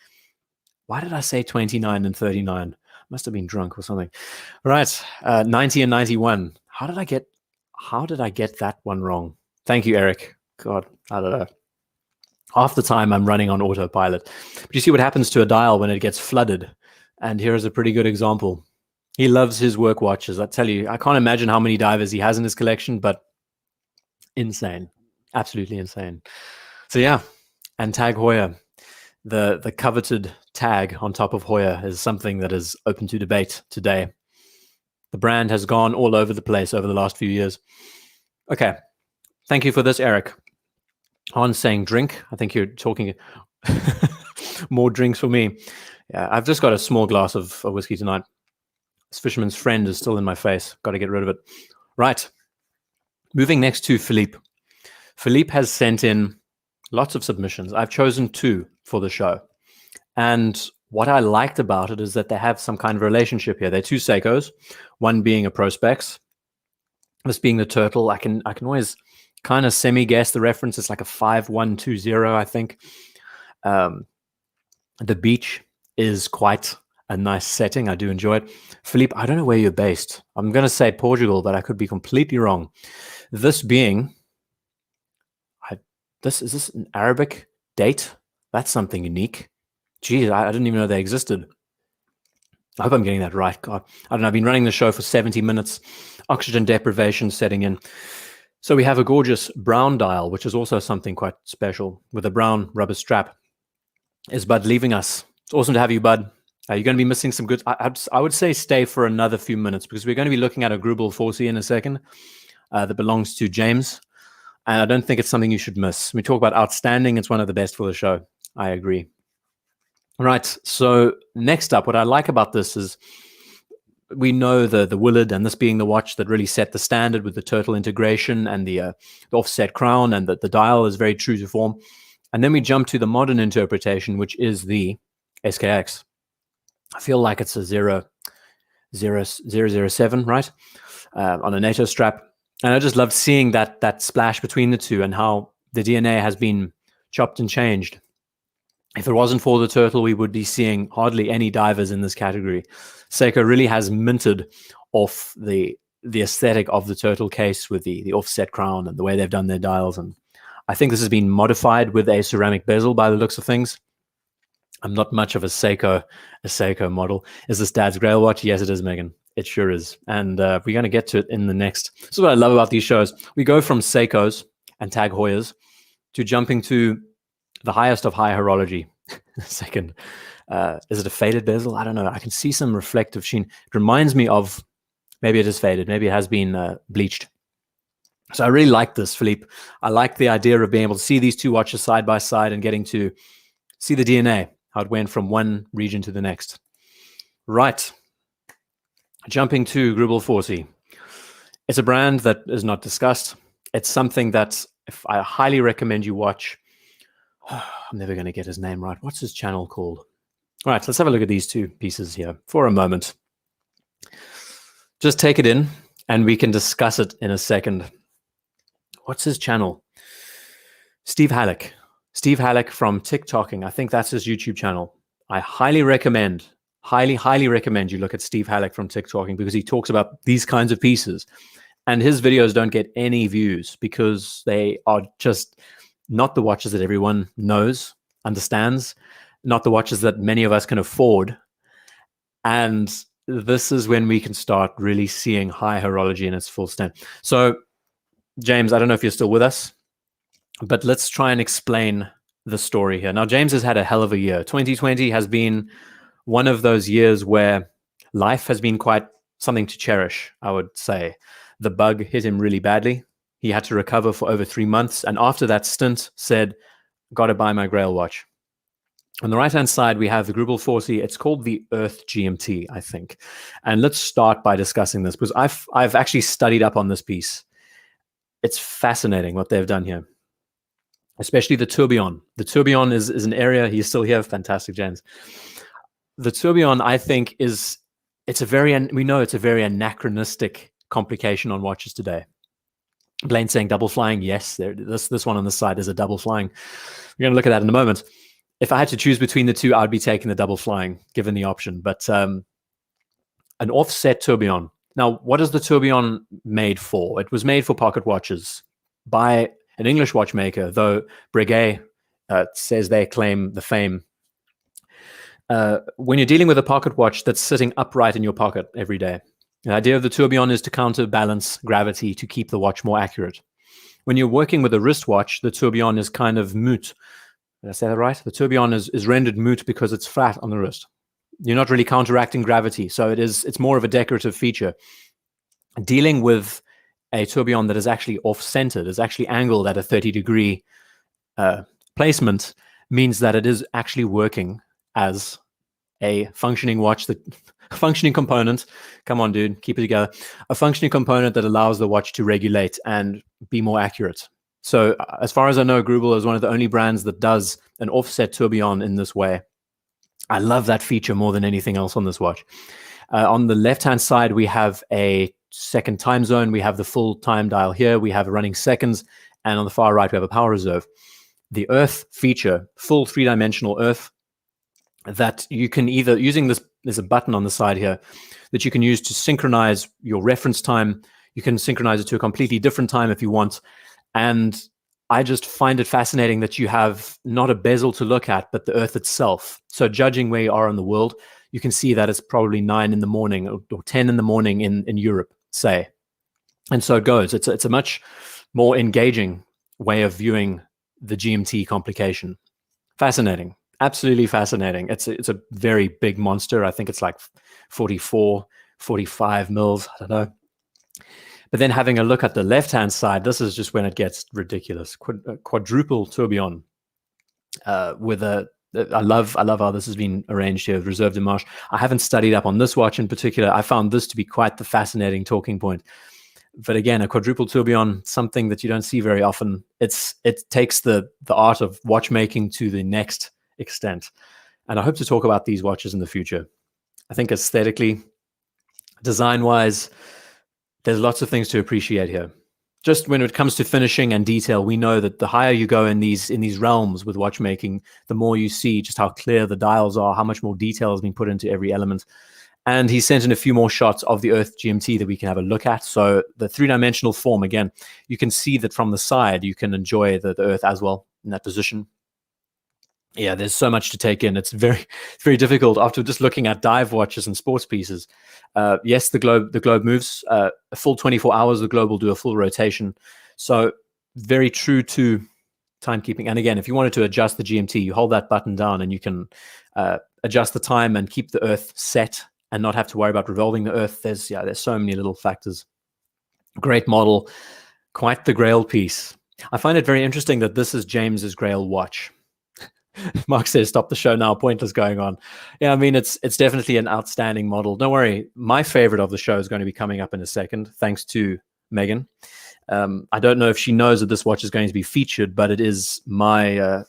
Why did I say 29 and 39? Must have been drunk or something. Right, 90 and 91. How did I get that one wrong? Thank you, Eric. God, I don't know. Half the time I'm running on autopilot. But you see what happens to a dial when it gets flooded. And here's a pretty good example. He loves his work watches. I tell you, I can't imagine how many divers he has in his collection, but insane. Absolutely insane. So yeah, and Tag Heuer. The coveted tag on top of Heuer is something that is open to debate today. The brand has gone all over the place over the last few years. Okay. Thank you for this, Eric. Hans saying drink. I think you're talking more drinks for me. Yeah, I've just got a small glass of whiskey tonight. This fisherman's friend is still in my face. Got to get rid of it. Right. Moving next to Philippe. Philippe has sent in lots of submissions. I've chosen 2 for the show. And what I liked about it is that they have some kind of relationship here. They're 2 Seikos, one being a Prospex, this being the turtle. I can always kind of semi-guess the reference. It's like a 5120, I think. The beach is quite a nice setting. I do enjoy it. Philippe, I don't know where you're based. I'm going to say Portugal, but I could be completely wrong. This being... Is this an Arabic date? That's something unique. Geez, I didn't even know they existed. I hope I'm getting that right. God, I don't know. I've been running the show for 70 minutes. Oxygen deprivation setting in. So we have a gorgeous brown dial, which is also something quite special, with a brown rubber strap. Is Bud leaving us? It's awesome to have you, Bud. You're going to be missing some good... I would say stay for another few minutes, because we're going to be looking at a Grubel 4C in a second that belongs to James. And I don't think it's something you should miss. When we talk about outstanding, it's one of the best for the show. I agree. All right. So next up, what I like about this is we know the Willard, and this being the watch that really set the standard with the turtle integration and the offset crown, and the dial is very true to form. And then we jump to the modern interpretation, which is the SKX. I feel like it's a 007, right? On a NATO strap. And I just loved seeing that splash between the two, and how the DNA has been chopped and changed. If it wasn't for the turtle, we would be seeing hardly any divers in this category. Seiko really has minted off the aesthetic of the turtle case with the offset crown and the way they've done their dials. And I think this has been modified with a ceramic bezel by the looks of things. I'm not much of a Seiko model. Is this Dad's Grail watch? Yes, it is, Megan. It sure is. And we're going to get to it in the next. This is what I love about these shows. We go from Seikos and Tag Heuers to jumping to the highest of high horology. Second, is it a faded bezel? I don't know. I can see some reflective sheen. It reminds me of, maybe it is faded. Maybe it has been bleached. So I really like this, Philippe. I like the idea of being able to see these 2 watches side by side and getting to see the DNA, how it went from one region to the next. Right. Jumping to Grubel 4C. It's a brand that is not discussed. It's something that I highly recommend you watch. I'm never going to get his name right. What's his channel called? All right, let's have a look at these 2 pieces here for a moment. Just take it in, and we can discuss it in a second. What's his channel? Steve Halleck. Steve Halleck from TikToking. I think that's his YouTube channel. I highly recommend you look at Steve Halleck from TikToking, because he talks about these kinds of pieces. And his videos don't get any views because they are just not the watches that everyone knows, understands, not the watches that many of us can afford. And this is when we can start really seeing high horology in its full stand. So, James, I don't know if you're still with us, but let's try and explain the story here. Now, James has had a hell of a year. 2020 has been one of those years where life has been quite something to cherish, I would say. The bug hit him really badly. He had to recover for over 3 months. And after that stint, said, got to buy my Grail watch. On the right-hand side, we have the Grubel 4C. It's called the Earth GMT, I think. And let's start by discussing this, because I've actually studied up on this piece. It's fascinating what they've done here, especially the tourbillon. The tourbillon is an area. He's still here. Fantastic, James. The tourbillon, I think, we know it's a very anachronistic complication on watches today. Blaine saying double flying. Yes, this one on the side is a double flying. We're going to look at that in a moment. If I had to choose between the two, I'd be taking the double flying, given the option. But an offset tourbillon. Now, what is the tourbillon made for? It was made for pocket watches by an English watchmaker, though Breguet says they claim the fame. When you're dealing with a pocket watch that's sitting upright in your pocket every day, the idea of the tourbillon is to counterbalance gravity to keep the watch more accurate. When you're working with a wristwatch, the tourbillon is kind of moot. Did I say that right? The tourbillon is rendered moot because it's flat on the wrist. You're not really counteracting gravity, so it's more of a decorative feature. Dealing with a tourbillon that is actually off-centered, is actually angled at a 30-degree placement, means that it is actually working as a functioning watch, a functioning component. Come on, dude, keep it together. A functioning component that allows the watch to regulate and be more accurate. So as far as I know, Grubel is one of the only brands that does an offset tourbillon in this way. I love that feature more than anything else on this watch. On the left-hand side, we have a second time zone. We have the full time dial here. We have running seconds. And on the far right, we have a power reserve. The Earth feature, full three-dimensional Earth, that you can either, using this, there's a button on the side here that you can use to synchronize your reference time. You can synchronize it to a completely different time if you want. And I just find it fascinating that you have not a bezel to look at, but the Earth itself. So judging where you are in the world, you can see that it's probably 9 in the morning or 10 in the morning in Europe, say. And so it goes. It's a much more engaging way of viewing the GMT complication. Fascinating. Absolutely fascinating. It's a very big monster. I think it's like 44, 45 mils. I don't know. But then having a look at the left-hand side, this is just when it gets ridiculous. Quadruple tourbillon with a. I love how this has been arranged here. Reserve de Marche. I haven't studied up on this watch in particular. I found this to be quite the fascinating talking point. But again, a quadruple tourbillon, something that you don't see very often. It takes the art of watchmaking to the next extent. And I hope to talk about these watches in the future. I think aesthetically, design-wise, there's lots of things to appreciate here. Just when it comes to finishing and detail, we know that the higher you go in these realms with watchmaking, the more you see just how clear the dials are, how much more detail has been put into every element. And he sent in a few more shots of the Earth GMT that we can have a look at. So the three-dimensional form, again, you can see that from the side, you can enjoy the Earth as well in that position. Yeah, there's so much to take in. It's very difficult after just looking at dive watches and sports pieces. Yes, the globe moves a full 24 hours. The globe will do a full rotation. So very true to timekeeping. And again, if you wanted to adjust the GMT, you hold that button down and you can adjust the time and keep the Earth set and not have to worry about revolving the Earth. There's so many little factors. Great model, quite the Grail piece. I find it very interesting that this is James's Grail watch. Mark says, stop the show now, pointless going on. Yeah, I mean, it's definitely an outstanding model. Don't worry, my favorite of the show is going to be coming up in a second, thanks to Megan. I don't know if she knows that this watch is going to be featured, but it is my,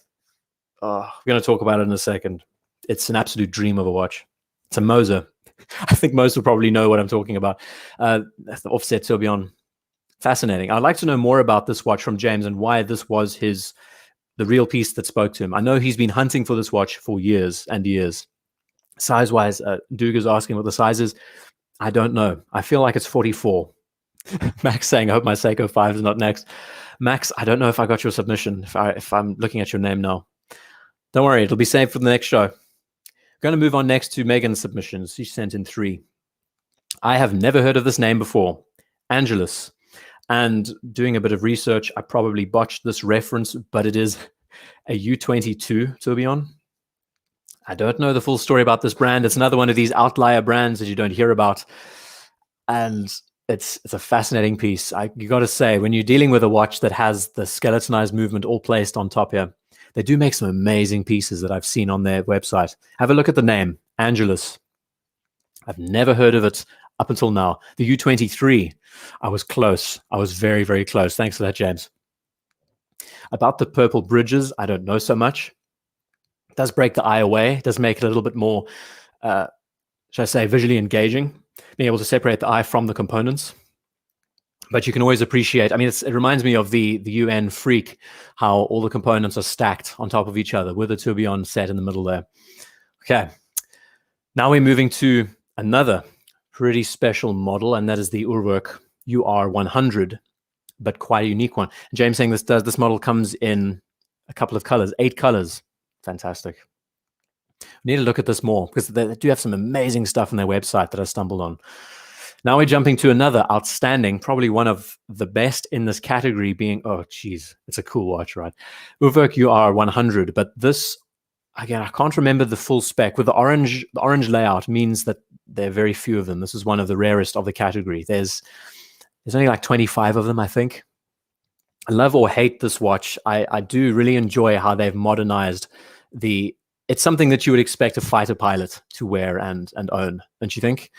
we're going to talk about it in a second. It's an absolute dream of a watch. It's a Moser. I think most will probably know what I'm talking about. The offset tourbillon. Fascinating. I'd like to know more about this watch from James and why this was the real piece that spoke to him. I know he's been hunting for this watch for years and years. Size-wise, Doug is asking what the size is. I don't know. I feel like it's 44. Max saying, I hope my Seiko 5 is not next. Max, I don't know if I got your submission, if I'm looking at your name now. Don't worry, it'll be saved for the next show. Going to move on next to Megan's submissions. She sent in 3. I have never heard of this name before. Angelus. And doing a bit of research, I probably botched this reference, but it is a U22 tourbillon. I don't know the full story about this brand. It's another one of these outlier brands that you don't hear about. And it's a fascinating piece. You got to say, when you're dealing with a watch that has the skeletonized movement all placed on top here, they do make some amazing pieces that I've seen on their website. Have a look at the name, Angelus. I've never heard of it up until now. The U23, I was close. I was very, very close. Thanks for that, James. About the purple bridges, I don't know so much. It does break the eye away. It does make it a little bit more, should I say, visually engaging, being able to separate the eye from the components. But you can always appreciate, I mean, it reminds me of the UN Freak, how all the components are stacked on top of each other with a tourbillon set in the middle there. Okay, now we're moving to another pretty special model, and that is the Urwerk UR100, but quite a unique one. James saying this model comes in a couple of colors, 8 colors. Fantastic. We need to look at this more because they do have some amazing stuff on their website that I stumbled on. Now we're jumping to another outstanding, probably one of the best in this category being, oh, geez, it's a cool watch, right? Urwerk UR100, but this, again, I can't remember the full spec. With the orange layout means that there are very few of them. This is one of the rarest of the category. There's only like 25 of them, I think. I love or hate this watch. I do really enjoy how they've modernized it's something that you would expect a fighter pilot to wear and own, don't you think?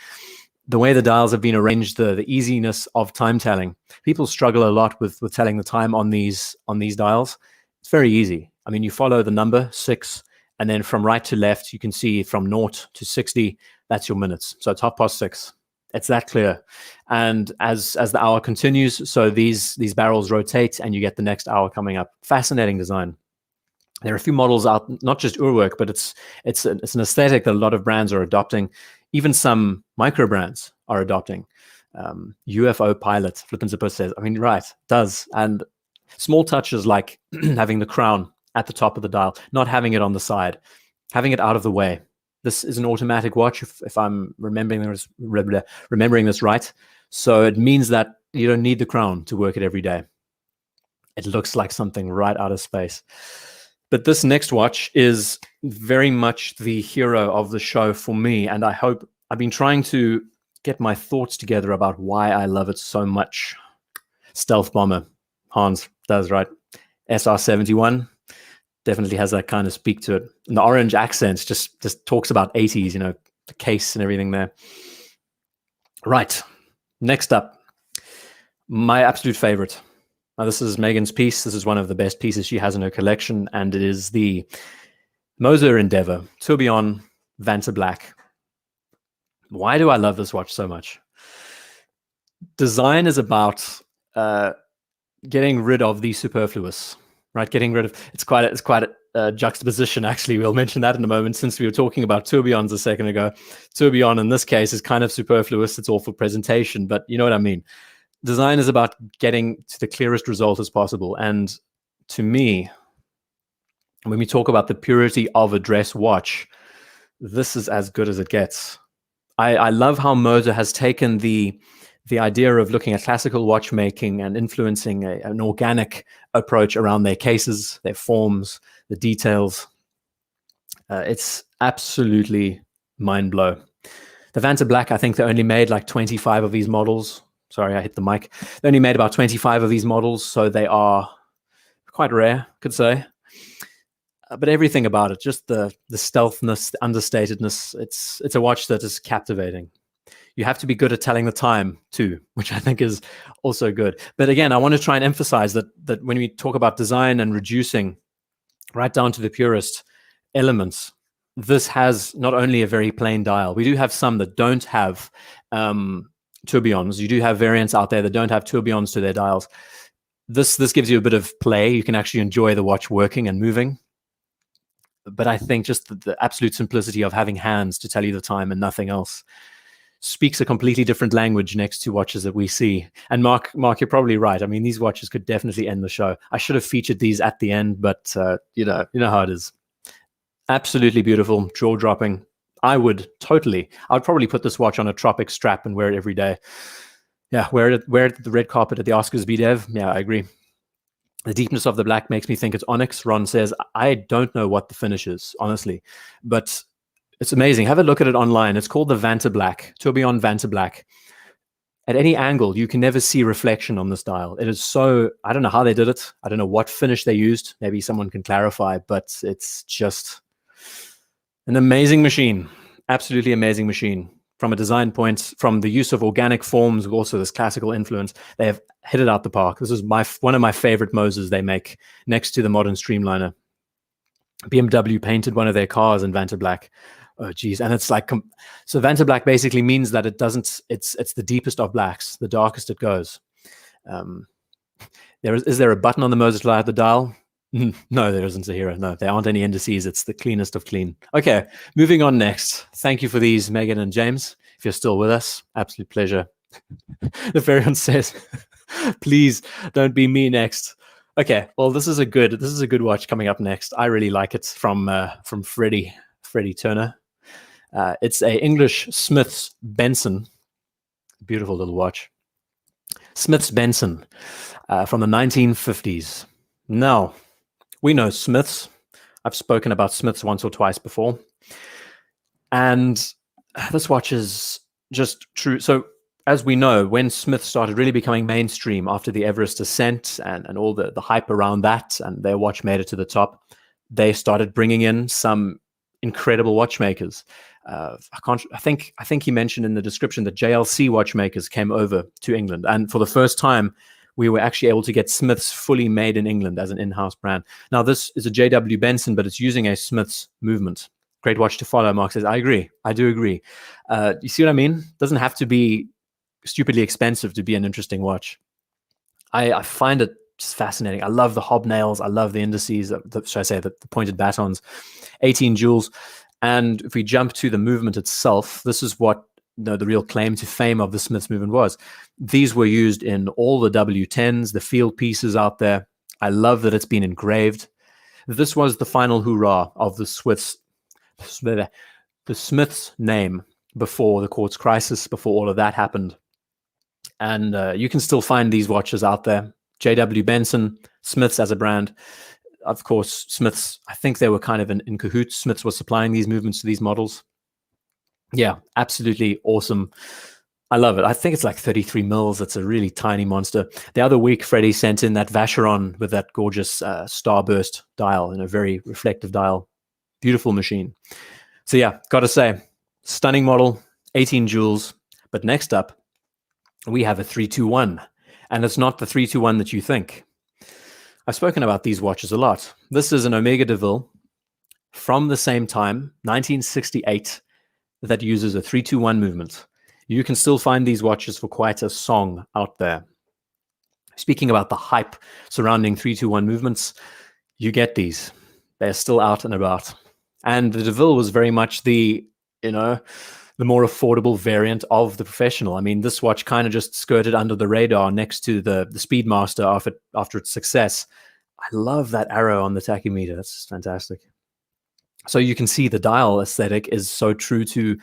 The way the dials have been arranged, the easiness of time telling. People struggle a lot with telling the time on these dials. It's very easy. I mean, you follow the number 6, and then from right to left, you can see from 0 to 60. That's your minutes. So it's 6:30. It's that clear. And as the hour continues, so these barrels rotate, and you get the next hour coming up. Fascinating design. There are a few models out, not just Urwerk, but it's an aesthetic that a lot of brands are adopting. Even some micro brands are adopting. UFO Pilot, Flippin' Zipper says, I mean, right, does. And small touches like having the crown at the top of the dial, not having it on the side, having it out of the way. This is an automatic watch, if I'm remembering this right. So it means that you don't need the crown to work it every day. It looks like something right out of space. But this next watch is very much the hero of the show for me, and I've been trying to get my thoughts together about why I love it so much. Stealth Bomber, Hans does, right? SR71 definitely has that kind of speak to it. And the orange accents just talks about 80s, you know, the case and everything there. Right, next up, my absolute favorite. Now, this is Megan's piece. This is one of the best pieces she has in her collection, and it is the Moser Endeavor Tourbillon Vanta Black. Why do I love this watch so much? Design is about getting rid of the superfluous, right? Getting rid of it's quite a juxtaposition. Actually, we'll mention that in a moment. Since we were talking about tourbillons a second ago, tourbillon in this case is kind of superfluous. It's all for presentation, but you know what I mean. Design is about getting to the clearest result as possible. And to me, when we talk about the purity of a dress watch, this is as good as it gets. I love how Moser has taken the idea of looking at classical watchmaking and influencing an organic approach around their cases, their forms, the details. It's absolutely mind blow. The Vanta Black, I think they only made like 25 of these models. Sorry, I hit the mic. They only made about 25 of these models, so they are quite rare, could say. But everything about it, just the stealthness, the understatedness, it's a watch that is captivating. You have to be good at telling the time too, which I think is also good. But again, I want to try and emphasize that when we talk about design and reducing right down to the purest elements, this has not only a very plain dial. We do have some that don't have tourbillons. You do have variants out there that don't have tourbillons to their dials. This gives you a bit of play. You can actually enjoy the watch working and moving. But I think just the absolute simplicity of having hands to tell you the time and nothing else speaks a completely different language next to watches that we see. And Mark, you're probably right. I mean, these watches could definitely end the show. I should have featured these at the end, but you know how it is. Absolutely beautiful, jaw-dropping. I would probably put this watch on a Tropic strap and wear it every day. Yeah, wear it at the red carpet at the Oscars BDev. Yeah, I agree. The deepness of the black makes me think it's onyx. Ron says, I don't know what the finish is, honestly, but it's amazing. Have a look at it online. It's called the Vanta Black, Tourbillon Vanta Black. At any angle, you can never see reflection on this dial. It is so, I don't know how they did it. I don't know what finish they used. Maybe someone can clarify, but it's just an amazing machine. Absolutely amazing machine. From a design point, from the use of organic forms, also this classical influence, they have hit it out the park. This is one of my favorite Mosers they make, next to the modern Streamliner. BMW painted one of their cars in Vanta Black. Oh, geez. And it's like, so Vanta Black basically means that it's the deepest of blacks, the darkest it goes. Is there a button on the Moses light at the dial? No, there isn't, Zahira. No, there aren't any indices. It's the cleanest of clean. Okay, moving on next. Thank you for these, Megan and James. If you're still with us, absolute pleasure. The Variant says, please don't be me next. Okay, well, this is a good watch coming up next. I really like it from Freddie Turner. It's a English Smith's Benson. Beautiful little watch. Smith's Benson from the 1950s. Now, we know Smiths. I've spoken about Smiths once or twice before. And this watch is just true. So, as we know, when Smith started really becoming mainstream after the Everest ascent and all the hype around that, and their watch made it to the top, they started bringing in some incredible watchmakers. I think he mentioned in the description that JLC watchmakers came over to England, and for the first time, we were actually able to get Smiths fully made in England as an in-house brand. Now, this is a JW Benson, but it's using a Smiths movement. Great watch to follow, Mark says. I agree. I do agree. You see what I mean? Doesn't have to be stupidly expensive to be an interesting watch. I find it just fascinating. I love the hobnails. I love the indices, the pointed batons, 18 jewels. And if we jump to the movement itself, this is what the real claim to fame of the Smiths movement was. These were used in all the W10s, the field pieces out there. I love that it's been engraved. This was the final hurrah of the Smiths name before the quartz crisis, before all of that happened. And you can still find these watches out there. JW Benson, Smiths as a brand. Of course, Smiths, I think they were kind of in cahoots. Smiths was supplying these movements to these models. Yeah, absolutely awesome. I love it. I think it's like 33 mils. It's a really tiny monster. The other week, Freddie sent in that Vacheron with that gorgeous starburst dial and a very reflective dial. Beautiful machine. So yeah, got to say, stunning model, 18 jewels. But next up, we have a 321. And it's not the 321 that you think. I've spoken about these watches a lot. This is an Omega DeVille from the same time, 1968, that uses a 321 movement. You can still find these watches for quite a song out there. Speaking about the hype surrounding 321 movements, you get these. They're still out and about. And the DeVille was very much the more affordable variant of the professional. I mean, this watch kind of just skirted under the radar next to the Speedmaster after its success. I love that arrow on the tachymeter. That's fantastic. So you can see the dial aesthetic is so true to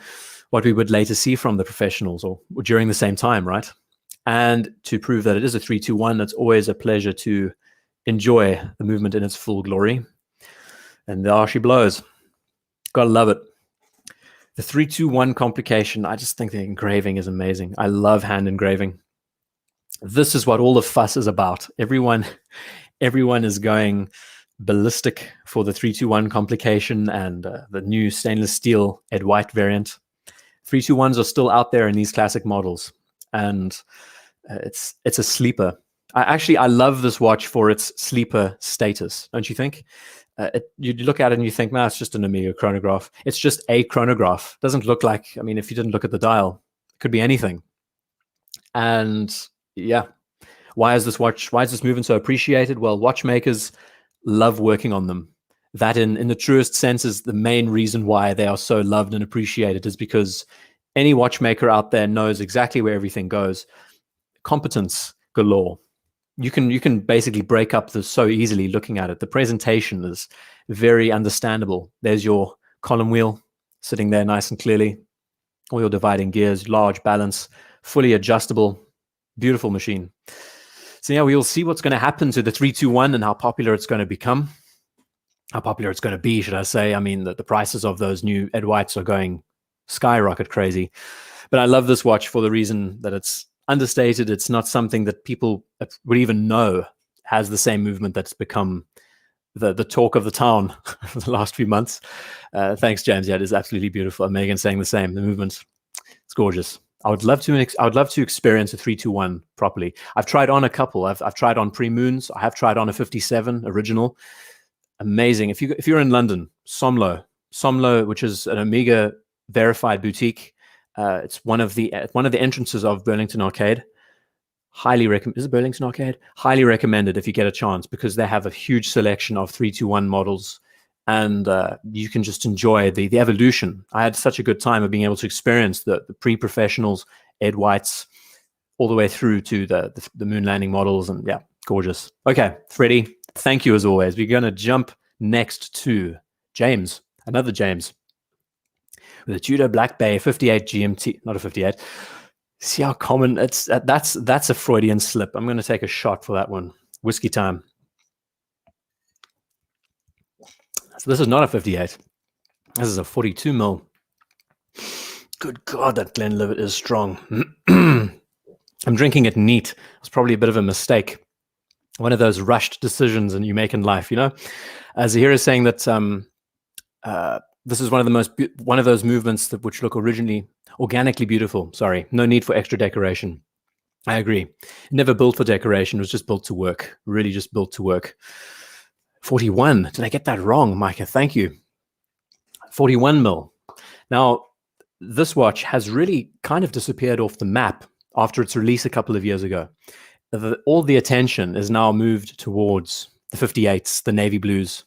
what we would later see from the professionals or during the same time, right? And to prove that it is a 321, it's always a pleasure to enjoy the movement in its full glory. And there she blows. Gotta love it. The 321 complication, I just think the engraving is amazing. I love hand engraving. This is what all the fuss is about. Everyone is going ballistic for the 321 complication and the new stainless steel Ed White variant. 321s are still out there in these classic models, and it's a sleeper. I love this watch for its sleeper status, don't you think? You look at it and you think, no, it's just an Omega chronograph. It's just a chronograph. Doesn't look like, I mean, if you didn't look at the dial, it could be anything. And yeah, why is this movement so appreciated? Well, watchmakers love working on them. That in the truest sense is the main reason why they are so loved and appreciated, is because any watchmaker out there knows exactly where everything goes. Competence galore. You can basically break up this so easily looking at it. The presentation is very understandable. There's your column wheel sitting there nice and clearly. All your dividing gears, large balance, fully adjustable, beautiful machine. So yeah, we'll see what's going to happen to the 321 and how popular it's going to become. How popular it's going to be, should I say. I mean, the prices of those new Ed Whites are going skyrocket crazy. But I love this watch for the reason that it's understated. It's not something that people would even know has the same movement that's become the talk of the town for the last few months. Thanks, James. Yeah, it is absolutely beautiful. And Megan saying the same. The movement, it's gorgeous. I would love to experience a 321 properly. I've tried on a couple. I've tried on pre-moons. I have tried on a 57 original. Amazing. If you're in London, Somlo, which is an Omega verified boutique. It's one of the entrances of Burlington Arcade. Highly recommend. Is it Burlington Arcade? Highly recommended if you get a chance, because they have a huge selection of 321 models, and you can just enjoy the evolution. I had such a good time of being able to experience the pre-professionals, Ed Whites, all the way through to the moon landing models, and yeah, gorgeous. Okay, Freddie, thank you as always. We're going to jump next to James, another James, with a Tudor Black Bay 58 GMT, not a 58. See how common it's. That's a Freudian slip. I'm going to take a shot for that one. Whiskey time. So this is not a 58. This is a 42 mil. Good God, that Glenlivet is strong. I'm drinking it neat. It's probably a bit of a mistake. One of those rushed decisions that you make in life, you know. As Zahir is saying that this is one of those movements which look organically beautiful. Sorry, no need for extra decoration. I agree. Never built for decoration. It was just built to work. Really just built to work. 41. Did I get that wrong, Micah? Thank you. 41 mil. Now, this watch has really kind of disappeared off the map after its release a couple of years ago. All the attention is now moved towards the 58s, the navy blues.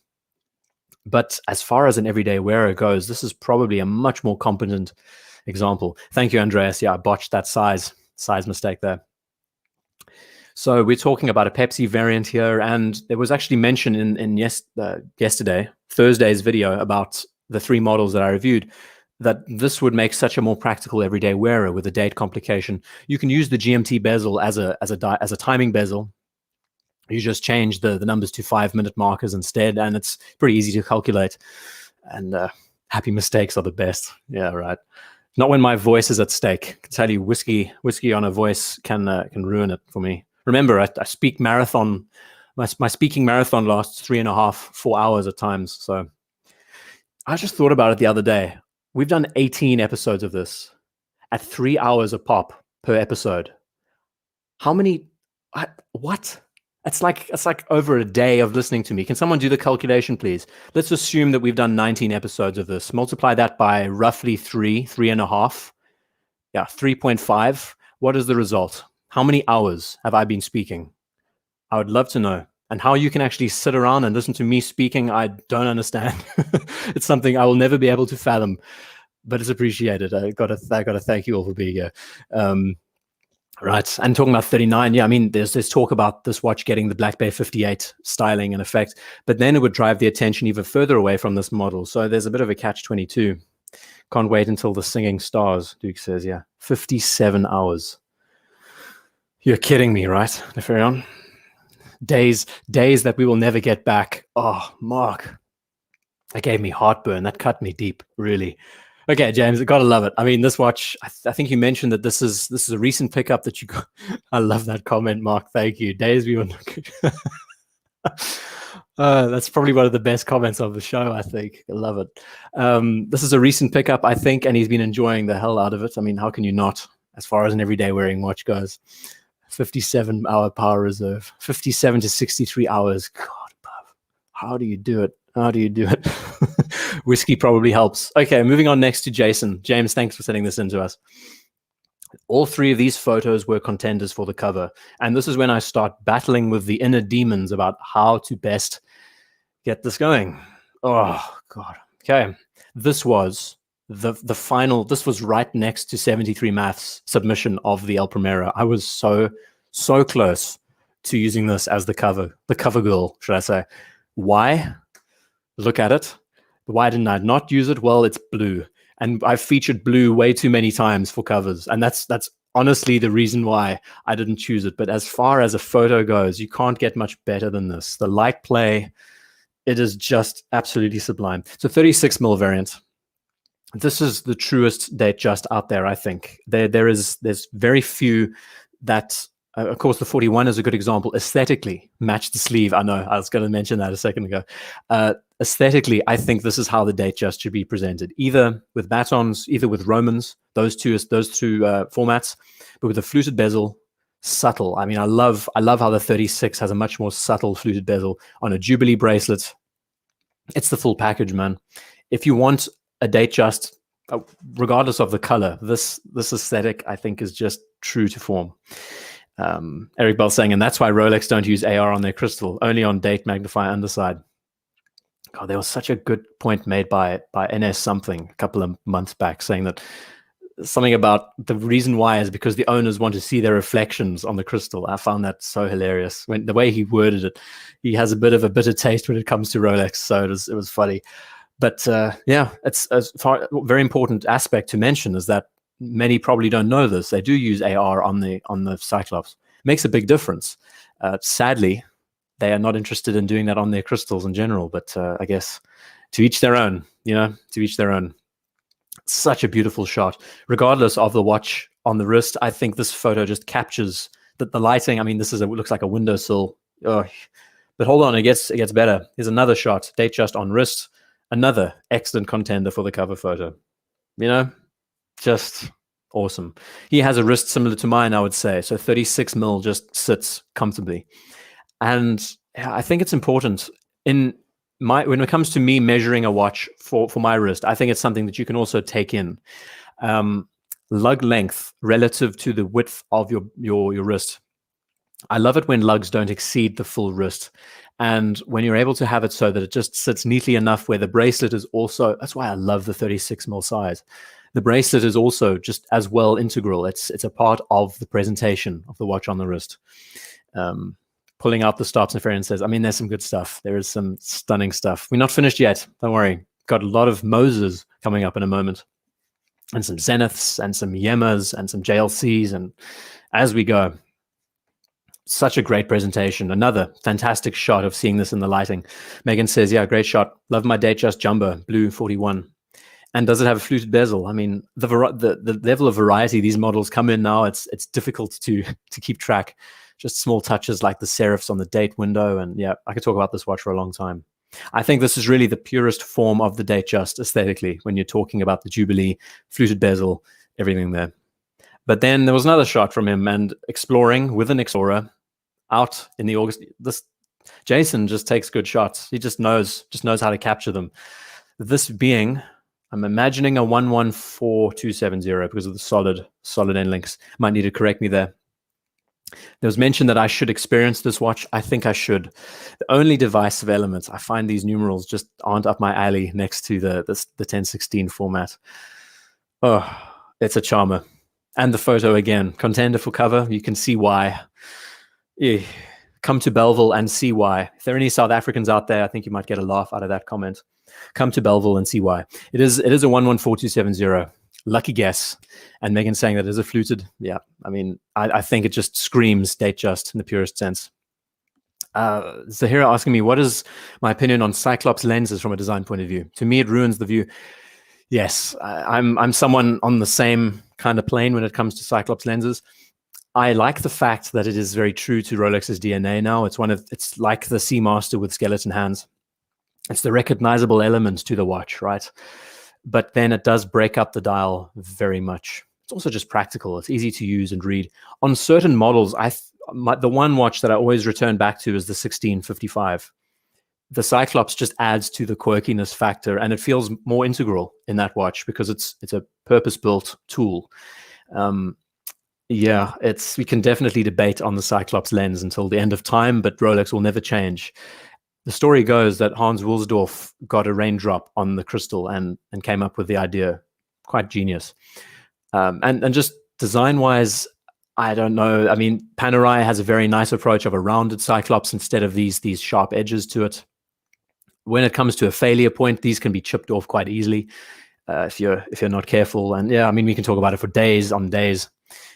But as far as an everyday wearer goes, this is probably a much more competent example. Thank you, Andreas. Yeah, I botched that size mistake there. So we're talking about a Pepsi variant here, and there was actually mention in yesterday, Thursday's video, about the 3 models that I reviewed, that this would make such a more practical everyday wearer with a date complication. You can use the GMT bezel as a timing bezel. You just change the numbers to 5-minute markers instead, and it's pretty easy to calculate. And happy mistakes are the best. Yeah, right. Not when my voice is at stake. I can tell you, whiskey on a voice can ruin it for me. Remember, I speak marathon. My speaking marathon lasts 3.5, 4 hours at times. So I just thought about it the other day. We've done 18 episodes of this at 3 hours a pop per episode. How many? What? It's like over a day of listening to me. Can someone do the calculation, please? Let's assume that we've done 19 episodes of this. Multiply that by roughly 3.5. Yeah, 3.5. What is the result? How many hours have I been speaking? I would love to know. And how you can actually sit around and listen to me speaking, I don't understand. It's something I will never be able to fathom, but it's appreciated. I gotta thank you all for being here. Right, and talking about 39, yeah, I mean, there's talk about this watch getting the Black Bay 58 styling and effect, but then it would drive the attention even further away from this model. So there's a bit of a catch-22. Can't wait until the singing stars, Duke says, yeah. 57 hours. You're kidding me, right, Neferion? Days that we will never get back. Oh, Mark, that gave me heartburn. That cut me deep, really. Okay, James, I gotta love it. I mean, this watch, I think you mentioned that this is a recent pickup that you got. I love that comment, Mark. Thank you. Days we were that's probably one of the best comments of the show, I think. I love it. This is a recent pickup, I think, and he's been enjoying the hell out of it. I mean, how can you not, as far as an everyday wearing watch goes? 57-hour power reserve, 57 to 63 hours. God, how do you do it? How do you do it? Whiskey probably helps. Okay, moving on next to Jason. James, thanks for sending this in to us. All 3 of these photos were contenders for the cover. And this is when I start battling with the inner demons about how to best get this going. Oh, God. Okay. This was the final. This was right next to 73 Math's submission of the El Primero. I was so close to using this as the cover girl, should I say. Why? Look at it. Why didn't I not use it? Well, it's blue. And I've featured blue way too many times for covers. And that's honestly the reason why I didn't choose it. But as far as a photo goes, you can't get much better than this. The light play, it is just absolutely sublime. So 36 mil variant. This is the truest date just out there, I think. There's very few that, of course, the 41 is a good example. Aesthetically, match the sleeve. I know, I was going to mention that a second ago. Aesthetically, I think this is how the date just should be presented, either with batons, either with Romans, those two formats, but with a fluted bezel, subtle. I mean, I love how the 36 has a much more subtle fluted bezel on a Jubilee bracelet. It's the full package, man. If you want a date just, regardless of the color, this aesthetic, I think, is just true to form. Eric Bell saying, and that's why Rolex don't use AR on their crystal, only on date magnifier underside. God, there was such a good point made by NS something a couple of months back, saying that something about the reason why is because the owners want to see their reflections on the crystal. I found that so hilarious. When the way he worded it, he has a bit of a bitter taste when it comes to Rolex, so it was funny. But yeah, it's a very important aspect to mention is that many probably don't know this. They do use AR on the Cyclops. Makes a big difference. Sadly, they are not interested in doing that on their crystals in general. But I guess to each their own. You know, to each their own. Such a beautiful shot, regardless of the watch on the wrist. I think this photo just captures the lighting. I mean, this is looks like a windowsill. Oh, but hold on, it gets better. Here's another shot, Datejust on wrist. Another excellent contender for the cover photo. You know, just awesome. He has a wrist similar to mine, I would say. So 36 mil just sits comfortably. And I think it's important when it comes to me measuring a watch for my wrist, I think it's something that you can also take in. Lug length relative to the width of your wrist. I love it when lugs don't exceed the full wrist. And when you're able to have it so that it just sits neatly enough where the bracelet is also, that's why I love the 36 mil size. The bracelet is also just as well integral. It's a part of the presentation of the watch on the wrist. Pulling out the stops and Franken says, I mean, there's some good stuff. There is some stunning stuff. We're not finished yet. Don't worry. Got a lot of Moses coming up in a moment. And some Zeniths and some Yemas and some JLCs. And as we go, such a great presentation. Another fantastic shot of seeing this in the lighting. Megan says, yeah, great shot. Love my Datejust Jumbo, blue 41. And does it have a fluted bezel? I mean, the level of variety these models come in now, it's difficult to keep track. Just small touches like the serifs on the date window. And yeah, I could talk about this watch for a long time. I think this is really the purest form of the Datejust aesthetically when you're talking about the Jubilee, fluted bezel, everything there. But then there was another shot from him and exploring with an Explorer out in the August. Jason just takes good shots. He just knows how to capture them. This being, I'm imagining a 114270 because of the solid end links. Might need to correct me there. There was mention that I should experience this watch. I think I should. The only divisive elements, I find these numerals just aren't up my alley next to the 1016 format. Oh, it's a charmer. And the photo again, contender for cover. You can see why. Yeah. Come to Belleville and see why. If there are any South Africans out there, I think you might get a laugh out of that comment. Come to Belleville and see why. It is a 114270. Lucky guess. And Megan saying that it is a fluted. Yeah, I mean, I think it just screams Datejust in the purest sense. Zahira asking me, what is my opinion on Cyclops lenses from a design point of view? To me, it ruins the view. Yes, I'm someone on the same kind of plane when it comes to Cyclops lenses. I like the fact that it is very true to Rolex's DNA now. It's like the Seamaster with skeleton hands. It's the recognizable element to the watch, right? But then it does break up the dial very much. It's also just practical. It's easy to use and read. On certain models, the one watch that I always return back to is the 1655. The Cyclops just adds to the quirkiness factor, and it feels more integral in that watch because it's a purpose-built tool. Yeah, we can definitely debate on the Cyclops lens until the end of time, but Rolex will never change. The story goes that Hans Wilsdorf got a raindrop on the crystal and came up with the idea. Quite genius. And just design-wise, I don't know. I mean, Panerai has a very nice approach of a rounded Cyclops instead of these sharp edges to it. When it comes to a failure point, these can be chipped off quite easily if you're not careful. And yeah, I mean, we can talk about it for days on days.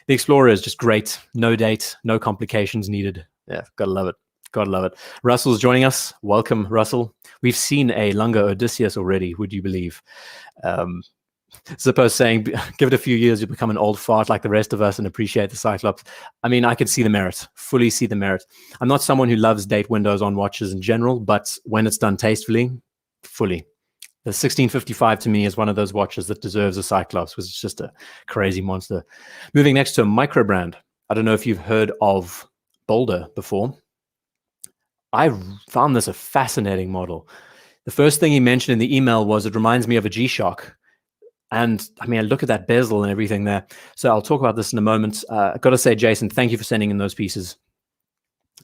The Explorer is just great. No date, no complications needed. Yeah, gotta love it. Gotta love it. Russell's joining us. Welcome, Russell. We've seen a Lunga Odysseus already, would you believe? Zippo's saying, give it a few years, you'll become an old fart like the rest of us and appreciate the Cyclops. I mean, I could see the merit, fully see the merit. I'm not someone who loves date windows on watches in general, but when it's done tastefully, fully. The 1655 to me is one of those watches that deserves a Cyclops, which is just a crazy monster. Moving next to a micro brand. I don't know if you've heard of Boulder before. I found this a fascinating model. The first thing he mentioned in the email was it reminds me of a G-Shock. And I mean, I look at that bezel and everything there. So I'll talk about this in a moment. I've got to say, Jason, thank you for sending in those pieces.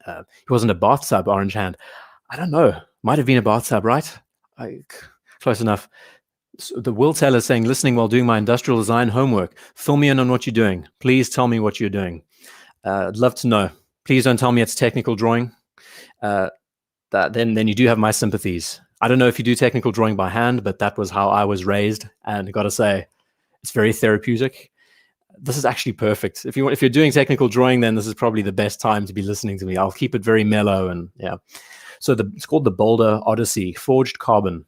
It wasn't a bathtub orange hand. I don't know. Might have been a bathtub, right? Close enough. So the Will Taylor saying, listening while doing my industrial design homework. Fill me in on what you're doing. Please tell me what you're doing. I'd love to know. Please don't tell me it's technical drawing. Then you do have my sympathies. I don't know if you do technical drawing by hand, but that was how I was raised. And I got to say, it's very therapeutic. This is actually perfect. If you're doing technical drawing, then this is probably the best time to be listening to me. I'll keep it very mellow and yeah. So it's called the Boulder Odyssey, forged carbon.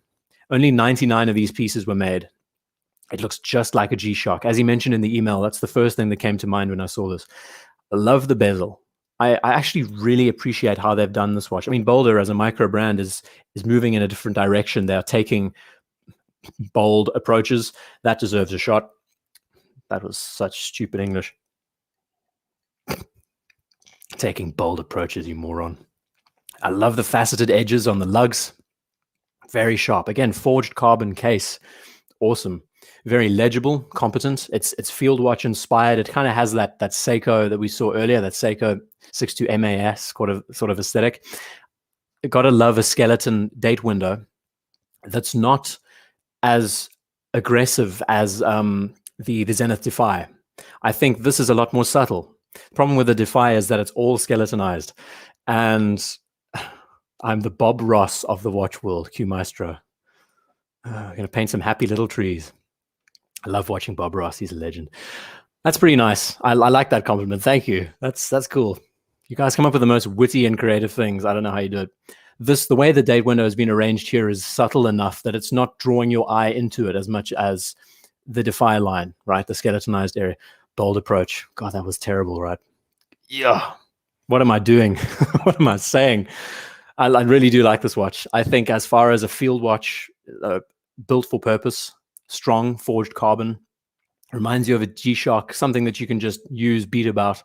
Only 99 of these pieces were made. It looks just like a G-Shock. As he mentioned in the email, that's the first thing that came to mind when I saw this. I love the bezel. I actually really appreciate how they've done this watch. I mean, Boulder as a micro brand is moving in a different direction. They're taking bold approaches. That deserves a shot. That was such stupid English. Taking bold approaches, you moron. I love the faceted edges on the lugs. Very sharp. Again, forged carbon case. Awesome. Very legible, competent. It's field watch inspired. It kind of has that Seiko that we saw earlier, that Seiko 62 MAS sort of aesthetic. Gotta love a skeleton date window that's not as aggressive as the Zenith Defy. I think this is a lot more subtle. The problem with the Defy is that it's all skeletonized. And I'm the Bob Ross of the watch world, Q Maestro. I'm going to paint some happy little trees. I love watching Bob Ross. He's a legend. That's pretty nice. I like that compliment. Thank you. That's cool. You guys come up with the most witty and creative things. I don't know how you do it. The way the date window has been arranged here is subtle enough that it's not drawing your eye into it as much as the Defy line, right? The skeletonized area. Bold approach. God, that was terrible, right? Yeah. What am I doing? What am I saying? I really do like this watch. I think as far as a field watch, built for purpose, strong, forged carbon, reminds you of a G-Shock, something that you can just use, beat about,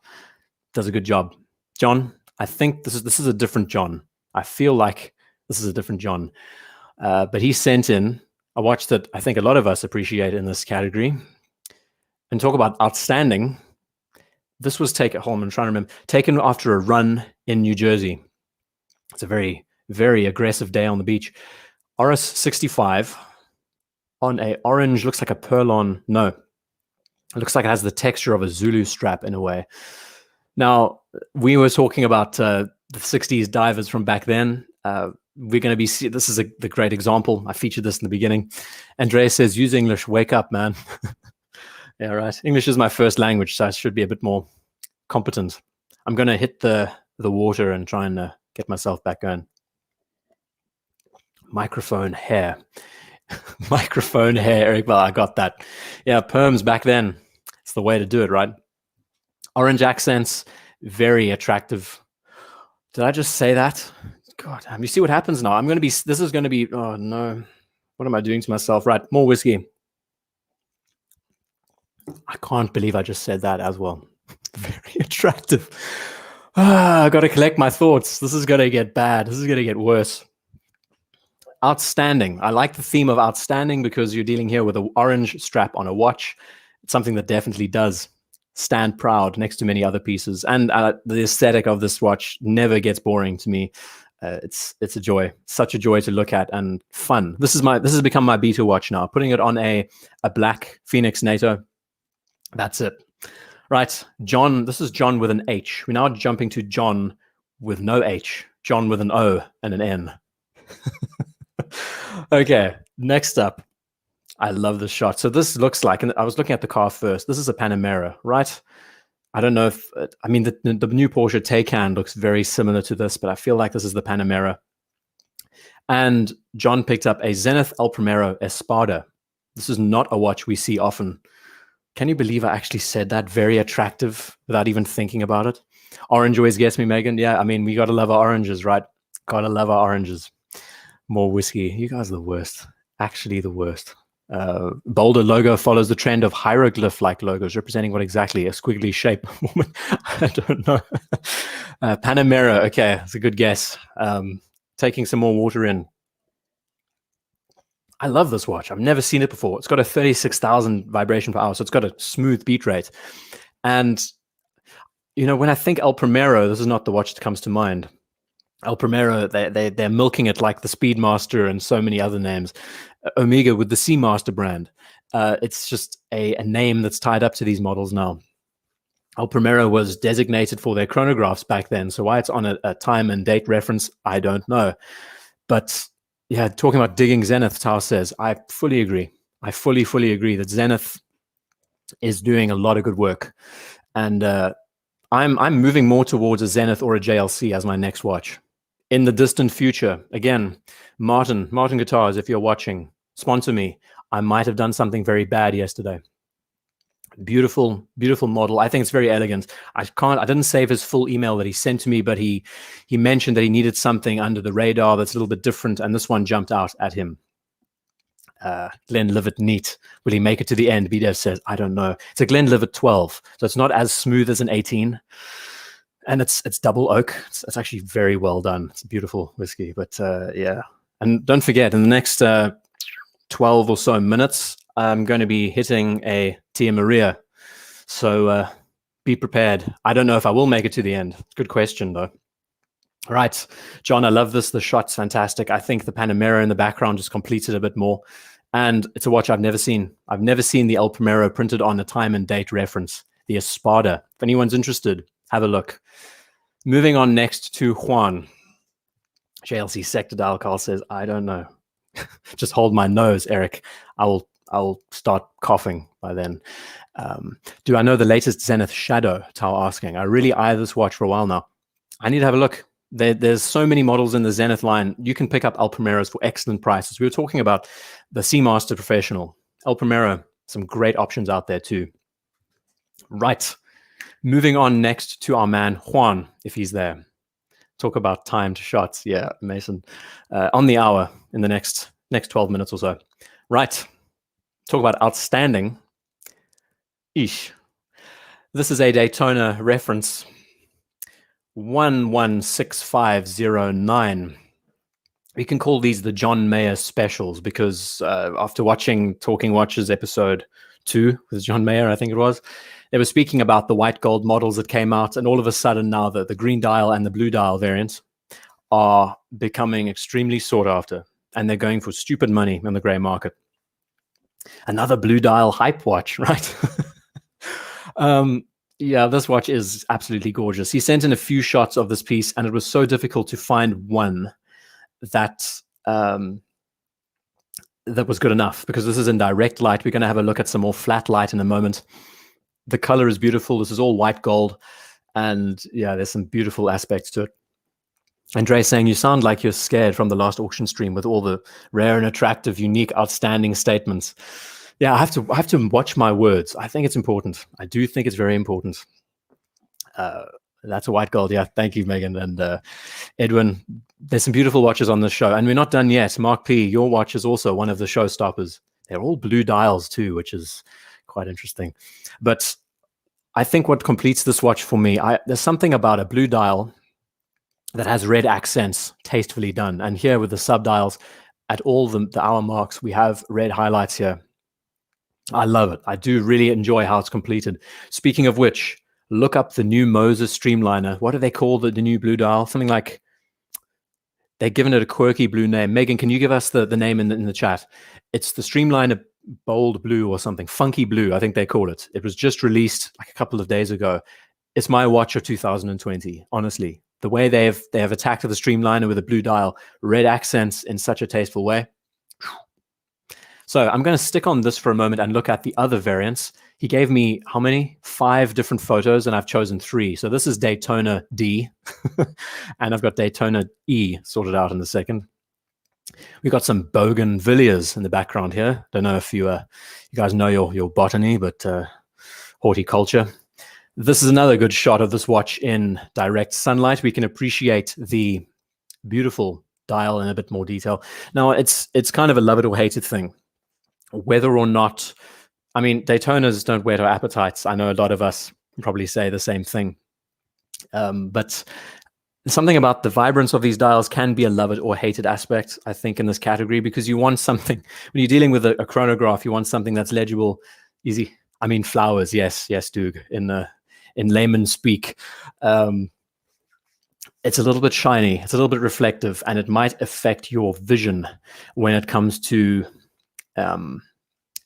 does a good job. John, I think this is a different John. I feel like this is a different John. But he sent in a watch that I think a lot of us appreciate in this category. And talk about outstanding. This was taken after a run in New Jersey. It's a very, very aggressive day on the beach. Oris 65 on a orange, looks like a Perlon. No, it looks like it has the texture of a Zulu strap in a way. Now, we were talking about the 60s divers from back then. We're going to be, this is the great example. I featured this in the beginning. Andrea says, use English, wake up, man. Yeah, right. English is my first language, so I should be a bit more competent. I'm going to hit the water and try and get myself back going. Microphone hair. Microphone hair, Eric. Well, I got that. Yeah, perms back then. It's the way to do it, right? Orange accents, very attractive. Did I just say that? God, you see what happens now? This is going to be, oh no. What am I doing to myself? Right, more whiskey. I can't believe I just said that as well. Very attractive. I got to collect my thoughts. This is going to get bad. This is going to get worse. Outstanding. I like the theme of outstanding because you're dealing here with an orange strap on a watch. It's something that definitely does stand proud next to many other pieces. And the aesthetic of this watch never gets boring to me. It's a joy, such a joy to look at and fun. This has become my beta watch now. Putting it on a black Phoenix NATO. That's it. Right, John, this is John with an H. We're now jumping to John with no H. John with an O and an N. Okay, next up. I love this shot. So this looks like, and I was looking at the car first. This is a Panamera, right? I don't know if, I mean, the new Porsche Taycan looks very similar to this, but I feel like this is the Panamera. And John picked up a Zenith El Primero Espada. This is not a watch we see often. Can you believe I actually said that? Very attractive without even thinking about it. Orange always gets me, Megan. Yeah, I mean, we got to love our oranges, right? Got to love our oranges. More whiskey. You guys are the worst. Actually the worst. Boulder logo follows the trend of hieroglyph-like logos, representing what exactly? A squiggly shape. I don't know. Panamera. Okay, that's a good guess. Taking some more water in. I love this watch. I've never seen it before. It's got a 36,000 vibration per hour, so it's got a smooth beat rate. And, you know, when I think El Primero, this is not the watch that comes to mind. El Primero, they're milking it like the Speedmaster and so many other names. Omega with the Seamaster brand. It's just a name that's tied up to these models now. El Primero was designated for their chronographs back then, so why it's on a time and date reference, I don't know. But yeah, talking about digging Zenith, Tao says, I fully agree. I fully agree that Zenith is doing a lot of good work. And I'm moving more towards a Zenith or a JLC as my next watch. In the distant future, again, Martin Guitars, if you're watching, sponsor me. I might have done something very bad yesterday. Beautiful model. I think it's very elegant. I didn't save his full email that he sent to me, but he mentioned that he needed something under the radar that's a little bit different, and this one jumped out at him. Glenlivet neat. Will he make it to the end? BDev says, I don't know. It's a Glenlivet 12, so it's not as smooth as an 18, and it's double oak. It's actually very well done. It's a beautiful whiskey, but yeah. And don't forget, in the next 12 or so minutes, I'm going to be hitting a Tia Maria. So be prepared. I don't know if I will make it to the end. Good question, though. All right, John, I love this. The shot's fantastic. I think the Panamera in the background just completes it a bit more. And it's a watch I've never seen. I've never seen the El Primero printed on a time and date reference, the Espada. If anyone's interested, have a look. Moving on next to Juan. JLC Sector Dial Carl says, I don't know. Just hold my nose, Eric. I'll start coughing by then. Do I know the latest Zenith Shadow? Tao asking. I really eye this watch for a while now. I need to have a look. There's so many models in the Zenith line. You can pick up El Primeros for excellent prices. We were talking about the Seamaster Professional. El Primero, some great options out there too. Right. Moving on next to our man, Juan, if he's there. Talk about timed shots. Yeah, Mason. On the hour in the next 12 minutes or so. Right. Talk about outstanding. Eesh. This is a Daytona reference. 116509. We can call these the John Mayer specials because after watching Talking Watches episode 2 with John Mayer, I think it was, they were speaking about the white gold models that came out, and all of a sudden now the green dial and the blue dial variants are becoming extremely sought after, and they're going for stupid money in the gray market. Another blue dial hype watch, right? Yeah, this watch is absolutely gorgeous. He sent in a few shots of this piece, and it was so difficult to find one that that was good enough, because this is in direct light. We're going to have a look at some more flat light in a moment. The color is beautiful. This is all white gold, and yeah, there's some beautiful aspects to it. Andre saying, you sound like you're scared from the last auction stream with all the rare and attractive, unique, outstanding statements. Yeah, I have to watch my words. I think it's important. I do think it's very important. That's a white gold. Yeah, thank you, Megan. And Edwin, there's some beautiful watches on this show. And we're not done yet. Mark P., your watch is also one of the showstoppers. They're all blue dials too, which is quite interesting. But I think what completes this watch for me, there's something about a blue dial that has red accents tastefully done. And here with the subdials, at all the hour marks, we have red highlights here. I love it. I do really enjoy how it's completed. Speaking of which, look up the new Moses Streamliner. What do they call the new blue dial? Something like, they're giving it a quirky blue name. Megan, can you give us the name in the chat? It's the Streamliner Bold Blue or something. Funky Blue, I think they call it. It was just released like a couple of days ago. It's my watch of 2020, honestly. The way they have attacked the Streamliner with a blue dial, red accents in such a tasteful way. So I'm going to stick on this for a moment and look at the other variants. He gave me how many? 5 different photos, and I've chosen 3. So this is Daytona D, and I've got Daytona E sorted out in a second. We've got some bougainvilleas in the background here. Don't know if you guys know your botany, but horticulture. This is another good shot of this watch in direct sunlight. We can appreciate the beautiful dial in a bit more detail. Now, it's kind of a love it or hate it thing. Whether or not, I mean, Daytonas don't whet our appetites. I know a lot of us probably say the same thing. But something about the vibrance of these dials can be a love it or hate it aspect, I think, in this category, because you want something, when you're dealing with a chronograph, you want something that's legible, easy. I mean, flowers, yes, Doug, in layman speak. It's a little bit shiny, it's a little bit reflective, and it might affect your vision when it comes to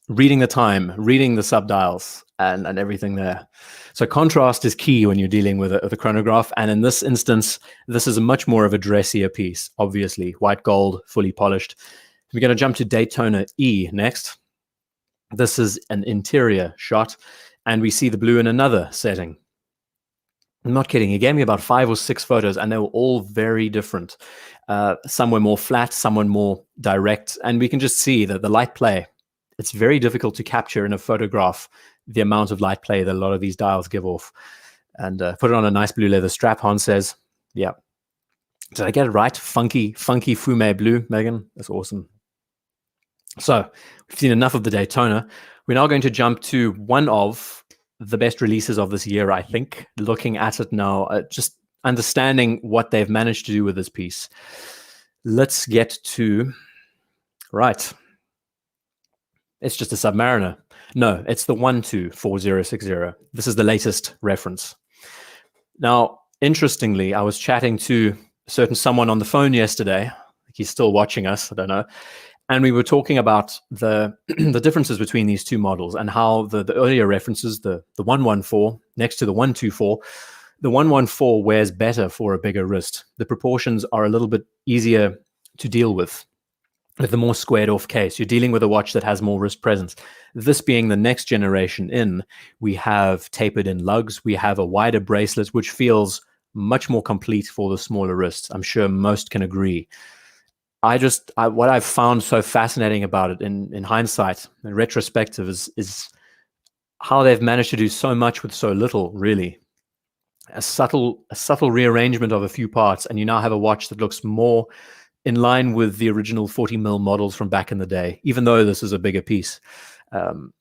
reading the time, reading the subdials, and everything there. So contrast is key when you're dealing with a chronograph. And in this instance, this is a much more of a dressier piece, obviously. White gold, fully polished. We're going to jump to Daytona E next. This is an interior shot, and we see the blue in another setting. I'm not kidding. He gave me about 5 or 6 photos, and they were all very different. Some were more flat, some were more direct, and we can just see that the light play, it's very difficult to capture in a photograph the amount of light play that a lot of these dials give off. And put it on a nice blue leather strap, Han says. Yeah. Did I get it right? Funky fume blue, Megan. That's awesome. So we've seen enough of the Daytona. We're now going to jump to one of the best releases of this year, I think. Looking at it now, just understanding what they've managed to do with this piece. Let's get to, right. It's just a Submariner. No, it's the 124060. This is the latest reference. Now, interestingly, I was chatting to a certain someone on the phone yesterday. He's still watching us, I don't know. And we were talking about the differences between these two models and how the earlier references, the 114 next to the 124, the 114 wears better for a bigger wrist. The proportions are a little bit easier to deal with the more squared off case. You're dealing with a watch that has more wrist presence. This being the next generation in, we have tapered in lugs. We have a wider bracelet, which feels much more complete for the smaller wrists. I'm sure most can agree. What I've found so fascinating about it in hindsight, in retrospective, is how they've managed to do so much with so little, really. A subtle rearrangement of a few parts, and you now have a watch that looks more in line with the original 40mm models from back in the day, even though this is a bigger piece. And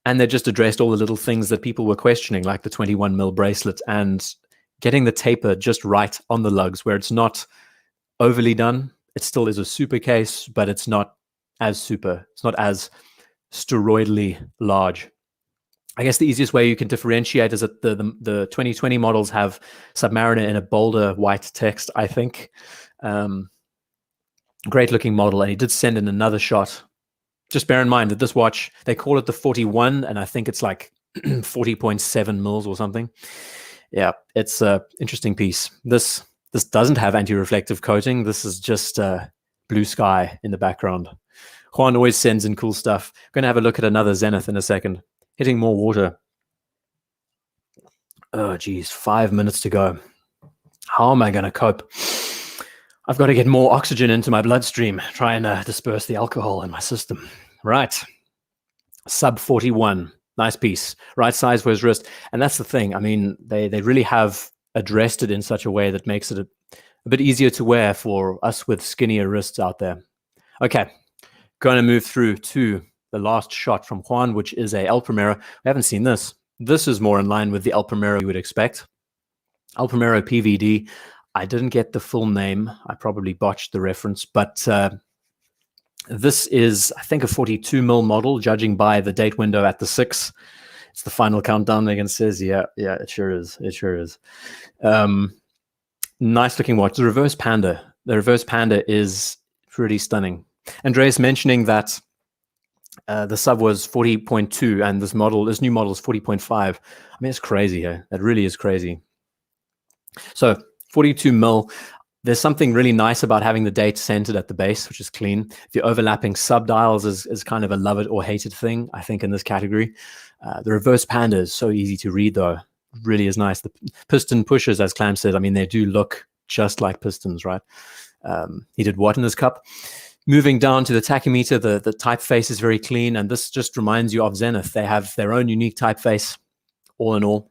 they just addressed all the little things that people were questioning, like the 21mm bracelet and getting the taper just right on the lugs, where it's not overly done. It still is a super case, but it's not as super. It's not as steroidally large. I guess the easiest way you can differentiate is that the 2020 models have Submariner in a bolder white text, I think. Great looking model, and he did send in another shot. Just bear in mind that this watch, they call it the 41, and I think it's like 40.7 mils or something. Yeah, it's an interesting piece. This doesn't have anti-reflective coating. This is just blue sky in the background. Juan always sends in cool stuff. I'm going to have a look at another Zenith in a second. Hitting more water. Oh, geez, 5 minutes to go. How am I going to cope? I've got to get more oxygen into my bloodstream, try and disperse the alcohol in my system. Right. Sub 41. Nice piece. Right size for his wrist. And that's the thing. I mean, they really have addressed it in such a way that makes it a bit easier to wear for us with skinnier wrists out there. Okay. Going to move through to the last shot from Juan, which is a El Primero. We haven't seen this. This is more in line with the El Primero you would expect. El Primero PVD. I didn't get the full name. I probably botched the reference, but this is, I think, a 42mm model, judging by the date window at the 6. It's the final countdown, Megan says. Yeah, it sure is. It sure is. Nice looking watch. The reverse panda. The reverse panda is pretty stunning. Andreas mentioning that the sub was 40.2 and this new model is 40.5. I mean, it's crazy. That really is crazy. So 42mm. There's something really nice about having the date centered at the base, which is clean. The overlapping subdials is kind of a love it or hate it thing, I think, in this category. The reverse panda is so easy to read, though. Really is nice. The piston pushers, as Clam said, I mean, they do look just like pistons, right? He did what in this cup? Moving down to the tachymeter, the typeface is very clean, and this just reminds you of Zenith. They have their own unique typeface, all in all.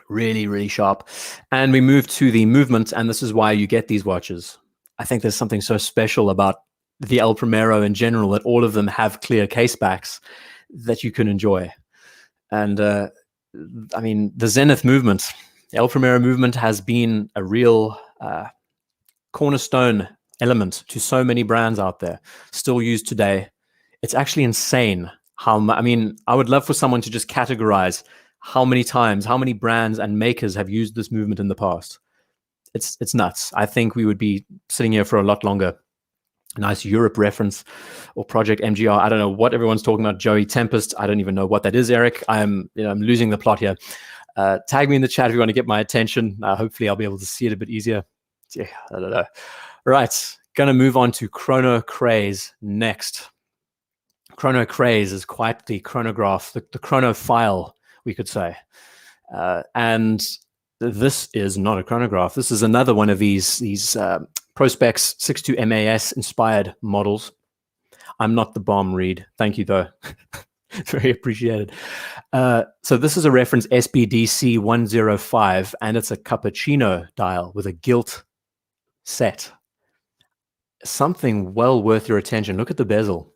Really, really sharp. And we move to the movement, and this is why you get these watches. I think there's something so special about the El Primero in general, that all of them have clear case backs that you can enjoy. And I mean, the Zenith movement, The El Primero movement has been a real cornerstone element to so many brands out there, still used today. It's actually insane I mean, I would love for someone to just categorize how many times, how many brands and makers have used this movement in the past. It's nuts. I think we would be sitting here for a lot longer. Nice Europe reference, or Project MGR. I don't know what everyone's talking about. Joey Tempest. I don't even know what that is, Eric. I'm losing the plot here. Tag me in the chat if you want to get my attention. Hopefully I'll be able to see it a bit easier. Yeah, I don't know. Right, gonna move on to Chrono Craze next. Chrono Craze is quite the chronograph, the chronophile, we could say. And this is not a chronograph. This is another one of these Prospex 62 MAS inspired models. I'm not the bomb, Reed. Thank you, though. Very appreciated. So this is a reference SBDC 105, and it's a cappuccino dial with a gilt set. Something well worth your attention. Look at the bezel.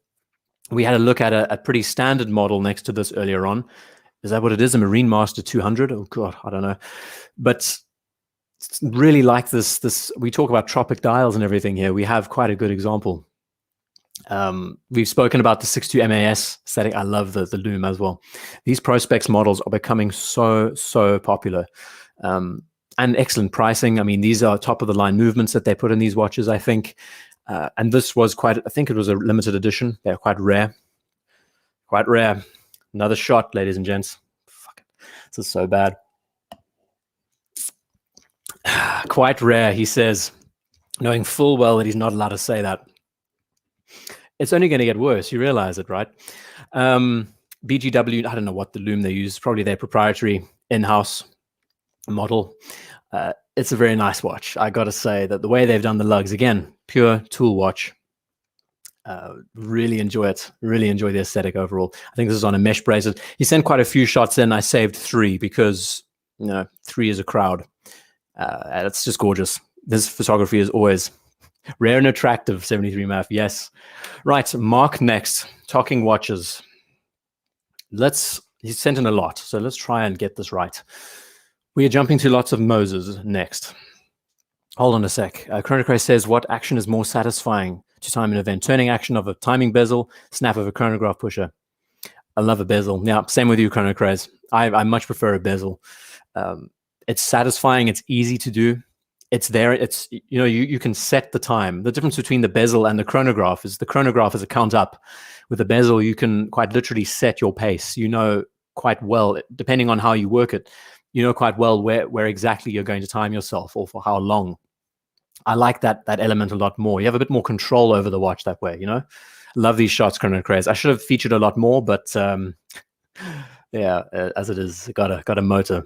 We had a look at a pretty standard model next to this earlier on. Is that what it is? A Marine Master 200? Oh, God, I don't know. But really like this. We talk about tropic dials and everything here. We have quite a good example. We've spoken about the 62 MAS aesthetic. I love the loom as well. These Prospex models are becoming so popular. And excellent pricing. I mean, these are top of the line movements that they put in these watches, I think. And this was I think it was a limited edition. They're quite rare. Quite rare. Another shot, ladies and gents. Fuck it. This is so bad. Quite rare, he says, knowing full well that he's not allowed to say that. It's only going to get worse. You realize it, right? BGW, I don't know what the loom they use. Probably their proprietary in-house model. It's a very nice watch. I got to say that the way they've done the lugs, again, pure tool watch. Really enjoy it. Really enjoy the aesthetic overall. I think this is on a mesh bracelet. He sent quite a few shots in. I saved 3 because, 3 is a crowd. And it's just gorgeous. This photography is always rare and attractive. 73 MAF. Yes. Right. Mark next. Talking watches. He sent in a lot. So let's try and get this right. We are jumping to lots of Moses next. Hold on a sec. Chrono Craze says, what action is more satisfying to time an event? Turning action of a timing bezel, snap of a chronograph pusher. I love a bezel. Yeah, same with you, Chrono Craze. I much prefer a bezel. It's satisfying. It's easy to do. It's there. It's you can set the time. The difference between the bezel and the chronograph is a count up. With a bezel, you can quite literally set your pace. You know quite well, depending on how you work it, you know quite well where exactly you're going to time yourself or for how long. I like that element a lot more. You have a bit more control over the watch that way, Love these shots, Chrono Craze. I should have featured a lot more, but yeah, as it is, got a motor.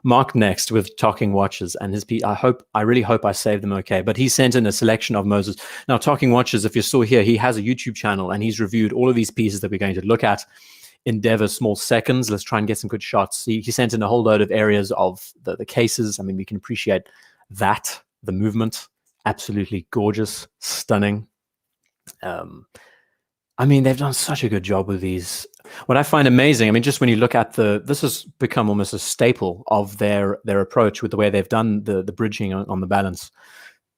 Mark next with Talking Watches, and I really hope I saved them okay. But he sent in a selection of Moses. Now, Talking Watches, if you're still here, he has a YouTube channel, and he's reviewed all of these pieces that we're going to look at. Endeavor small seconds. Let's try and get some good shots. He sent in a whole load of areas of the cases. I mean, we can appreciate that. The movement, absolutely gorgeous, stunning. I mean, they've done such a good job with these. What I find amazing, I mean, just when you look at this has become almost a staple of their approach with the way they've done the bridging on the balance.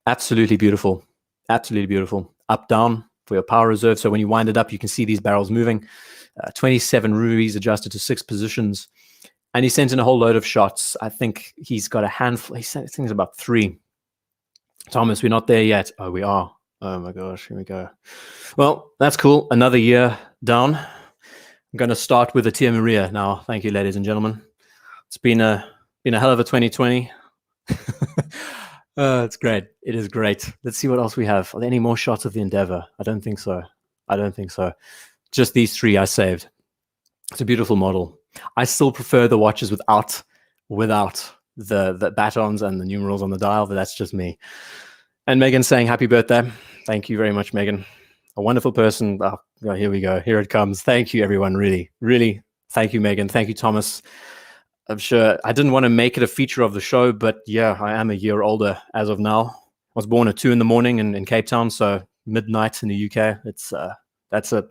Absolutely beautiful. Absolutely beautiful. Up, down for your power reserve. So when you wind it up, you can see these barrels moving. 27 rubies adjusted to 6 positions. And he sent in a whole load of shots. I think he's got a handful. He sent things about 3. Thomas, we're not there yet. Oh, we are. Oh my gosh, here we go. Well, that's cool. Another year down. I'm going to start with the Tia Maria now. Thank you, ladies and gentlemen. It's been a hell of a 2020. It's great. It is great. Let's see what else we have. Are there any more shots of the Endeavor? I don't think so. Just these 3 I saved. It's a beautiful model. I still prefer the watches without the batons and the numerals on the dial, but that's just me. And Megan saying happy birthday. Thank you very much, Megan. A wonderful person. Oh, here we go. Here it comes. Thank you, everyone. Really, really. Thank you, Megan. Thank you, Thomas. I'm sure I didn't want to make it a feature of the show, but yeah, I am a year older as of now. I was born at 2 a.m. in Cape Town, so midnight in the UK. That's a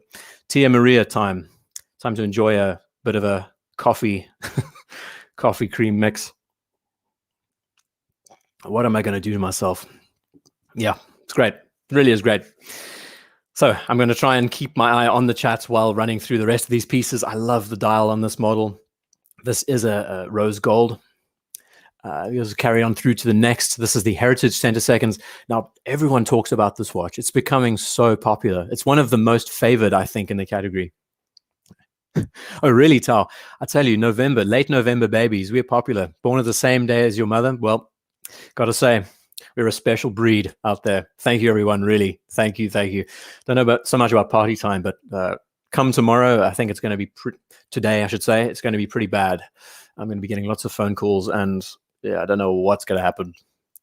Tia Maria time. Time to enjoy a bit of a coffee cream mix. What am I going to do to myself? Yeah, it's great. It really is great. So I'm going to try and keep my eye on the chats while running through the rest of these pieces. I love the dial on this model. This is a rose gold. You'll carry on through to the next. This is the Heritage Centiseconds. Now, everyone talks about this watch. It's becoming so popular. It's one of the most favored, I think, in the category. Oh, really, Tao? I tell you, November, late November babies, we're popular. Born at the same day as your mother. Well, got to say, we're a special breed out there. Thank you, everyone. Really, thank you, thank you. Don't know about so much about party time, but come tomorrow, I think it's going to be today. I should say it's going to be pretty bad. I'm going to be getting lots of phone calls, and yeah, I don't know what's going to happen.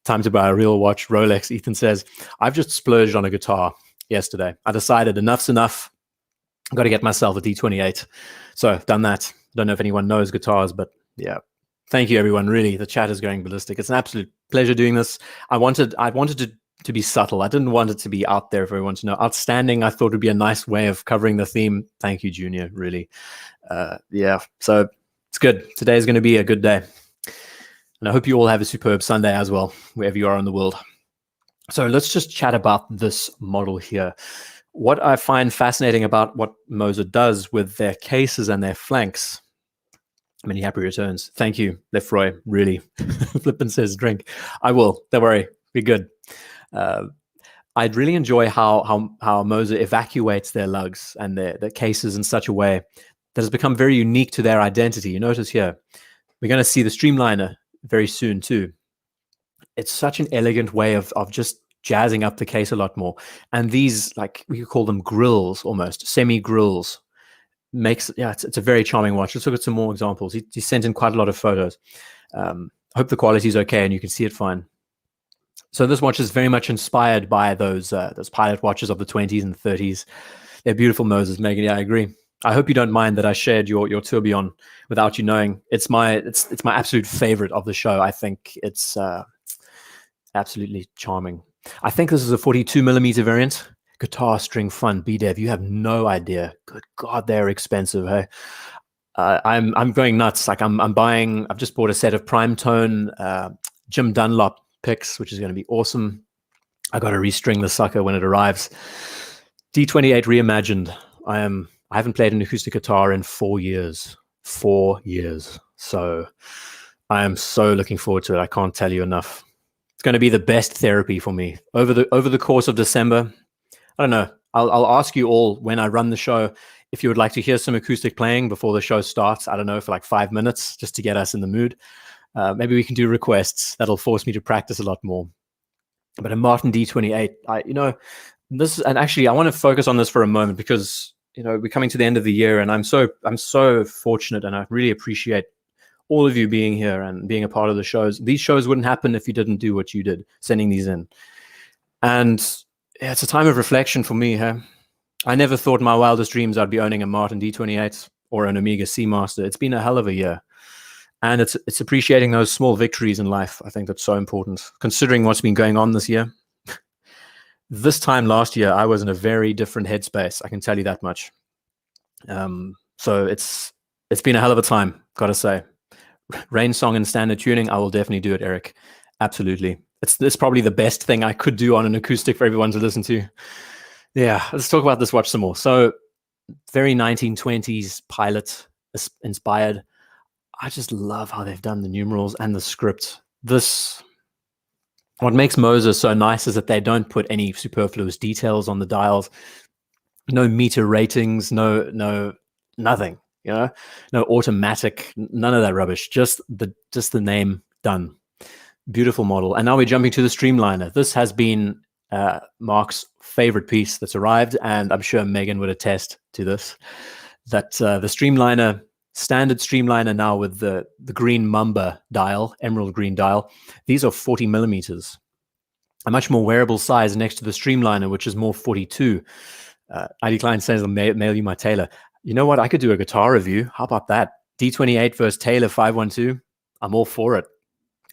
Time to buy a real watch. Rolex. Ethan says, I've just splurged on a guitar yesterday. I decided enough's enough. I've got to get myself a D28. So I've done that. Don't know if anyone knows guitars, but yeah. Thank you, everyone. Really, the chat is going ballistic. It's an absolute pleasure doing this. I wanted to be subtle. I didn't want it to be out there for everyone to know. Outstanding, I thought would be a nice way of covering the theme. Thank you, Junior, really. Yeah, so it's good. Today is going to be a good day. And I hope you all have a superb Sunday as well, wherever you are in the world. So let's just chat about this model here. What I find fascinating about what Moser does with their cases and their flanks. Many happy returns. Thank you, Lefroy, really. Flippin says drink. I will. Don't worry. Be good. I'd really enjoy how Moser evacuates their lugs and their cases in such a way that has become very unique to their identity. You notice here, we're going to see the Streamliner very soon too. It's such an elegant way of just jazzing up the case a lot more. And these, like, we could call them grills almost, semi-grills. It's a very charming watch. Let's look at some more examples. He sent in quite a lot of photos. Hope the quality is okay and you can see it fine. So this watch is very much inspired by those pilot watches of the 20s and 30s. They're beautiful Mosers, Megan. Yeah, I agree. I hope you don't mind that I shared your tourbillon without you knowing. It's my absolute favorite of the show. I think it's absolutely charming. I think this is a 42mm variant. Guitar string fun, BDev. You have no idea. Good God, they're expensive. Hey, I'm going nuts. Like I've just bought a set of prime tone Jim Dunlop picks, which is going to be awesome. I got to restring the sucker when it arrives. D28 reimagined. I haven't played an acoustic guitar in 4 years. 4 years. So I am so looking forward to it. I can't tell you enough. It's going to be the best therapy for me over the course of December. I don't know. I'll ask you all when I run the show if you would like to hear some acoustic playing before the show starts. I don't know, for like 5 minutes, just to get us in the mood. Maybe we can do requests. That'll force me to practice a lot more. But a Martin D28, this, and actually I want to focus on this for a moment because we're coming to the end of the year, and I'm so fortunate, and I really appreciate all of you being here and being a part of the shows. These shows wouldn't happen if you didn't do what you did, sending these in. And yeah, it's a time of reflection for me. Huh? I never thought in my wildest dreams I'd be owning a Martin D28 or an Omega Seamaster. It's been a hell of a year. And it's appreciating those small victories in life. I think that's so important, considering what's been going on this year. This time last year, I was in a very different headspace. I can tell you that much. So it's been a hell of a time, gotta say. Rain song and standard tuning, I will definitely do it, Eric. Absolutely. It's probably the best thing I could do on an acoustic for everyone to listen to. Yeah, let's talk about this watch some more. So very 1920s pilot inspired. I just love how they've done the numerals and the script. What makes Moser so nice is that they don't put any superfluous details on the dials. No meter ratings, no nothing, no automatic, none of that rubbish. Just the name done. Beautiful model. And now we're jumping to the Streamliner. This has been Mark's favorite piece that's arrived, and I'm sure Megan would attest to this, that the Streamliner, standard Streamliner now with the green Mamba dial, emerald green dial, these are 40mm. A much more wearable size next to the Streamliner, which is more 42. ID Klein says, I'll mail you my Taylor. You know what? I could do a guitar review. How about that? D28 versus Taylor 512. I'm all for it.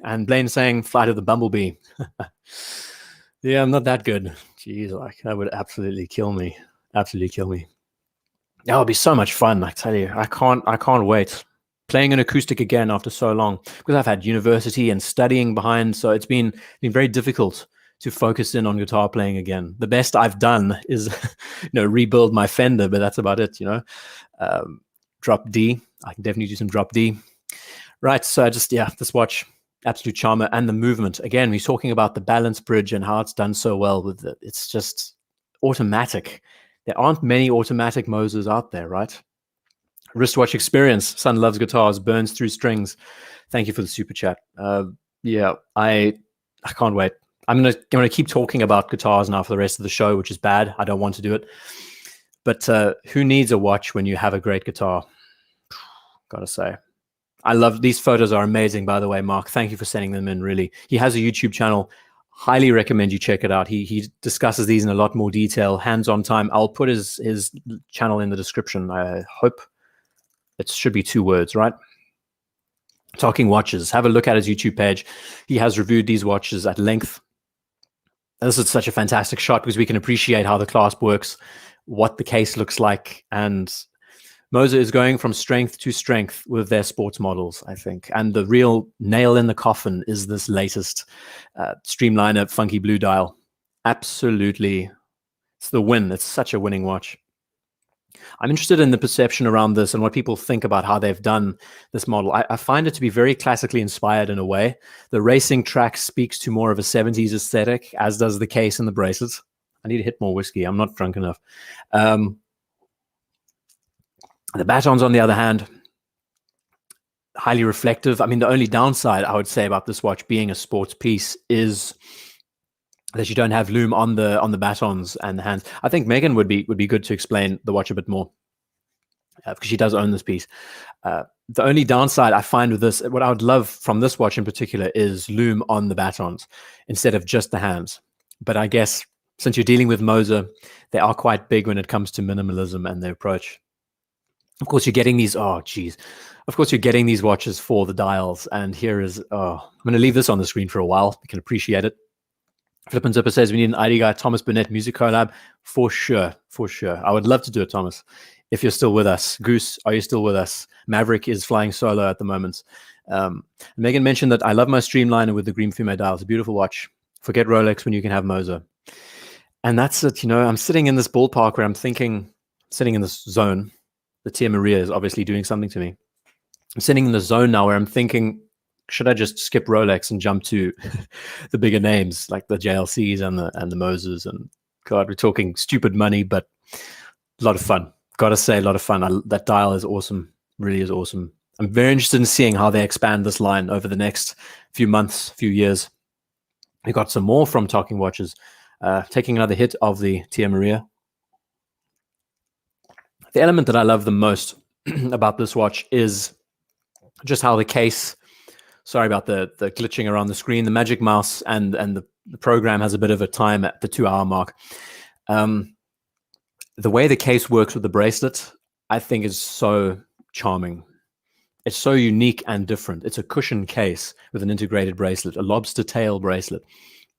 And Blaine saying Flight of the Bumblebee. Yeah, I'm not that good. Jeez, like that would absolutely kill me. Absolutely kill me. That would be so much fun, I tell you. I can't wait. playing an acoustic again after so long, because I've had university and studying behind, so it's been very difficult to focus in on guitar playing again. The best I've done is, rebuild my Fender, but that's about it. Drop D. I can definitely do some drop D. Right. So this watch, absolute charmer, and the movement. Again, we're talking about the balance bridge and how it's done so well with it. It's just automatic. There aren't many automatic Moses out there, right? Wristwatch experience. Son loves guitars, burns through strings. Thank you for the super chat. I can't wait. I'm gonna keep talking about guitars now for the rest of the show, which is bad. I don't want to do it. But who needs a watch when you have a great guitar? Gotta say. I love these photos, are amazing, by the way, Mark. Thank you for sending them in, really. He has a YouTube channel. Highly recommend you check it out. He discusses these in a lot more detail, hands-on time. I'll put his channel in the description. I hope it should be 2 words, right? Talking watches. Have a look at his YouTube page. He has reviewed these watches at length. This is such a fantastic shot because we can appreciate how the clasp works, what the case looks like, and Moser is going from strength to strength with their sports models, I think. And the real nail in the coffin is this latest Streamliner funky blue dial. Absolutely. It's the win. It's such a winning watch. I'm interested in the perception around this and what people think about how they've done this model. I find it to be very classically inspired in a way. The racing track speaks to more of a 70s aesthetic, as does the case and the bracelets. I need to hit more whiskey. I'm not drunk enough. The batons, on the other hand, highly reflective. I mean, the only downside I would say about this watch being a sports piece is that you don't have lume on the batons and the hands. I think Megan would be good to explain the watch a bit more because she does own this piece. The only downside I find with this, what I would love from this watch in particular, is lume on the batons instead of just the hands. But I guess since you're dealing with Moser, they are quite big when it comes to minimalism and their approach. Of course, you're getting these. Oh, geez. Of course, you're getting these watches for the dials. And here is. I'm going to leave this on the screen for a while. You can appreciate it. Flippin' Zipper says we need an ID guy. Thomas Burnett music collab for sure. For sure. I would love to do it, Thomas. If you're still with us, Goose, are you still with us? Maverick is flying solo at the moment. Megan mentioned that I love my Streamliner with the green fume dial. It's a beautiful watch. Forget Rolex when you can have Moser. And that's it. I'm sitting in this ballpark where I'm thinking, sitting in this zone. The Tia Maria is obviously doing something to me. I'm sitting in the zone now where I'm thinking, should I just skip Rolex and jump to the bigger names like the JLCs and the Mosers? And God, we're talking stupid money, but a lot of fun. Gotta say, a lot of fun. That dial is awesome. Really is awesome. I'm very interested in seeing how they expand this line over the next few months, few years. We got some more from Talking Watches. Taking another hit of the Tia Maria. The element that I love the most about this watch is just how the case, sorry about the glitching around the screen, the magic mouse and the program has a bit of a time at the 2-hour mark. The way the case works with the bracelet, I think is so charming. It's so unique and different. It's a cushion case with an integrated bracelet, a lobster tail bracelet.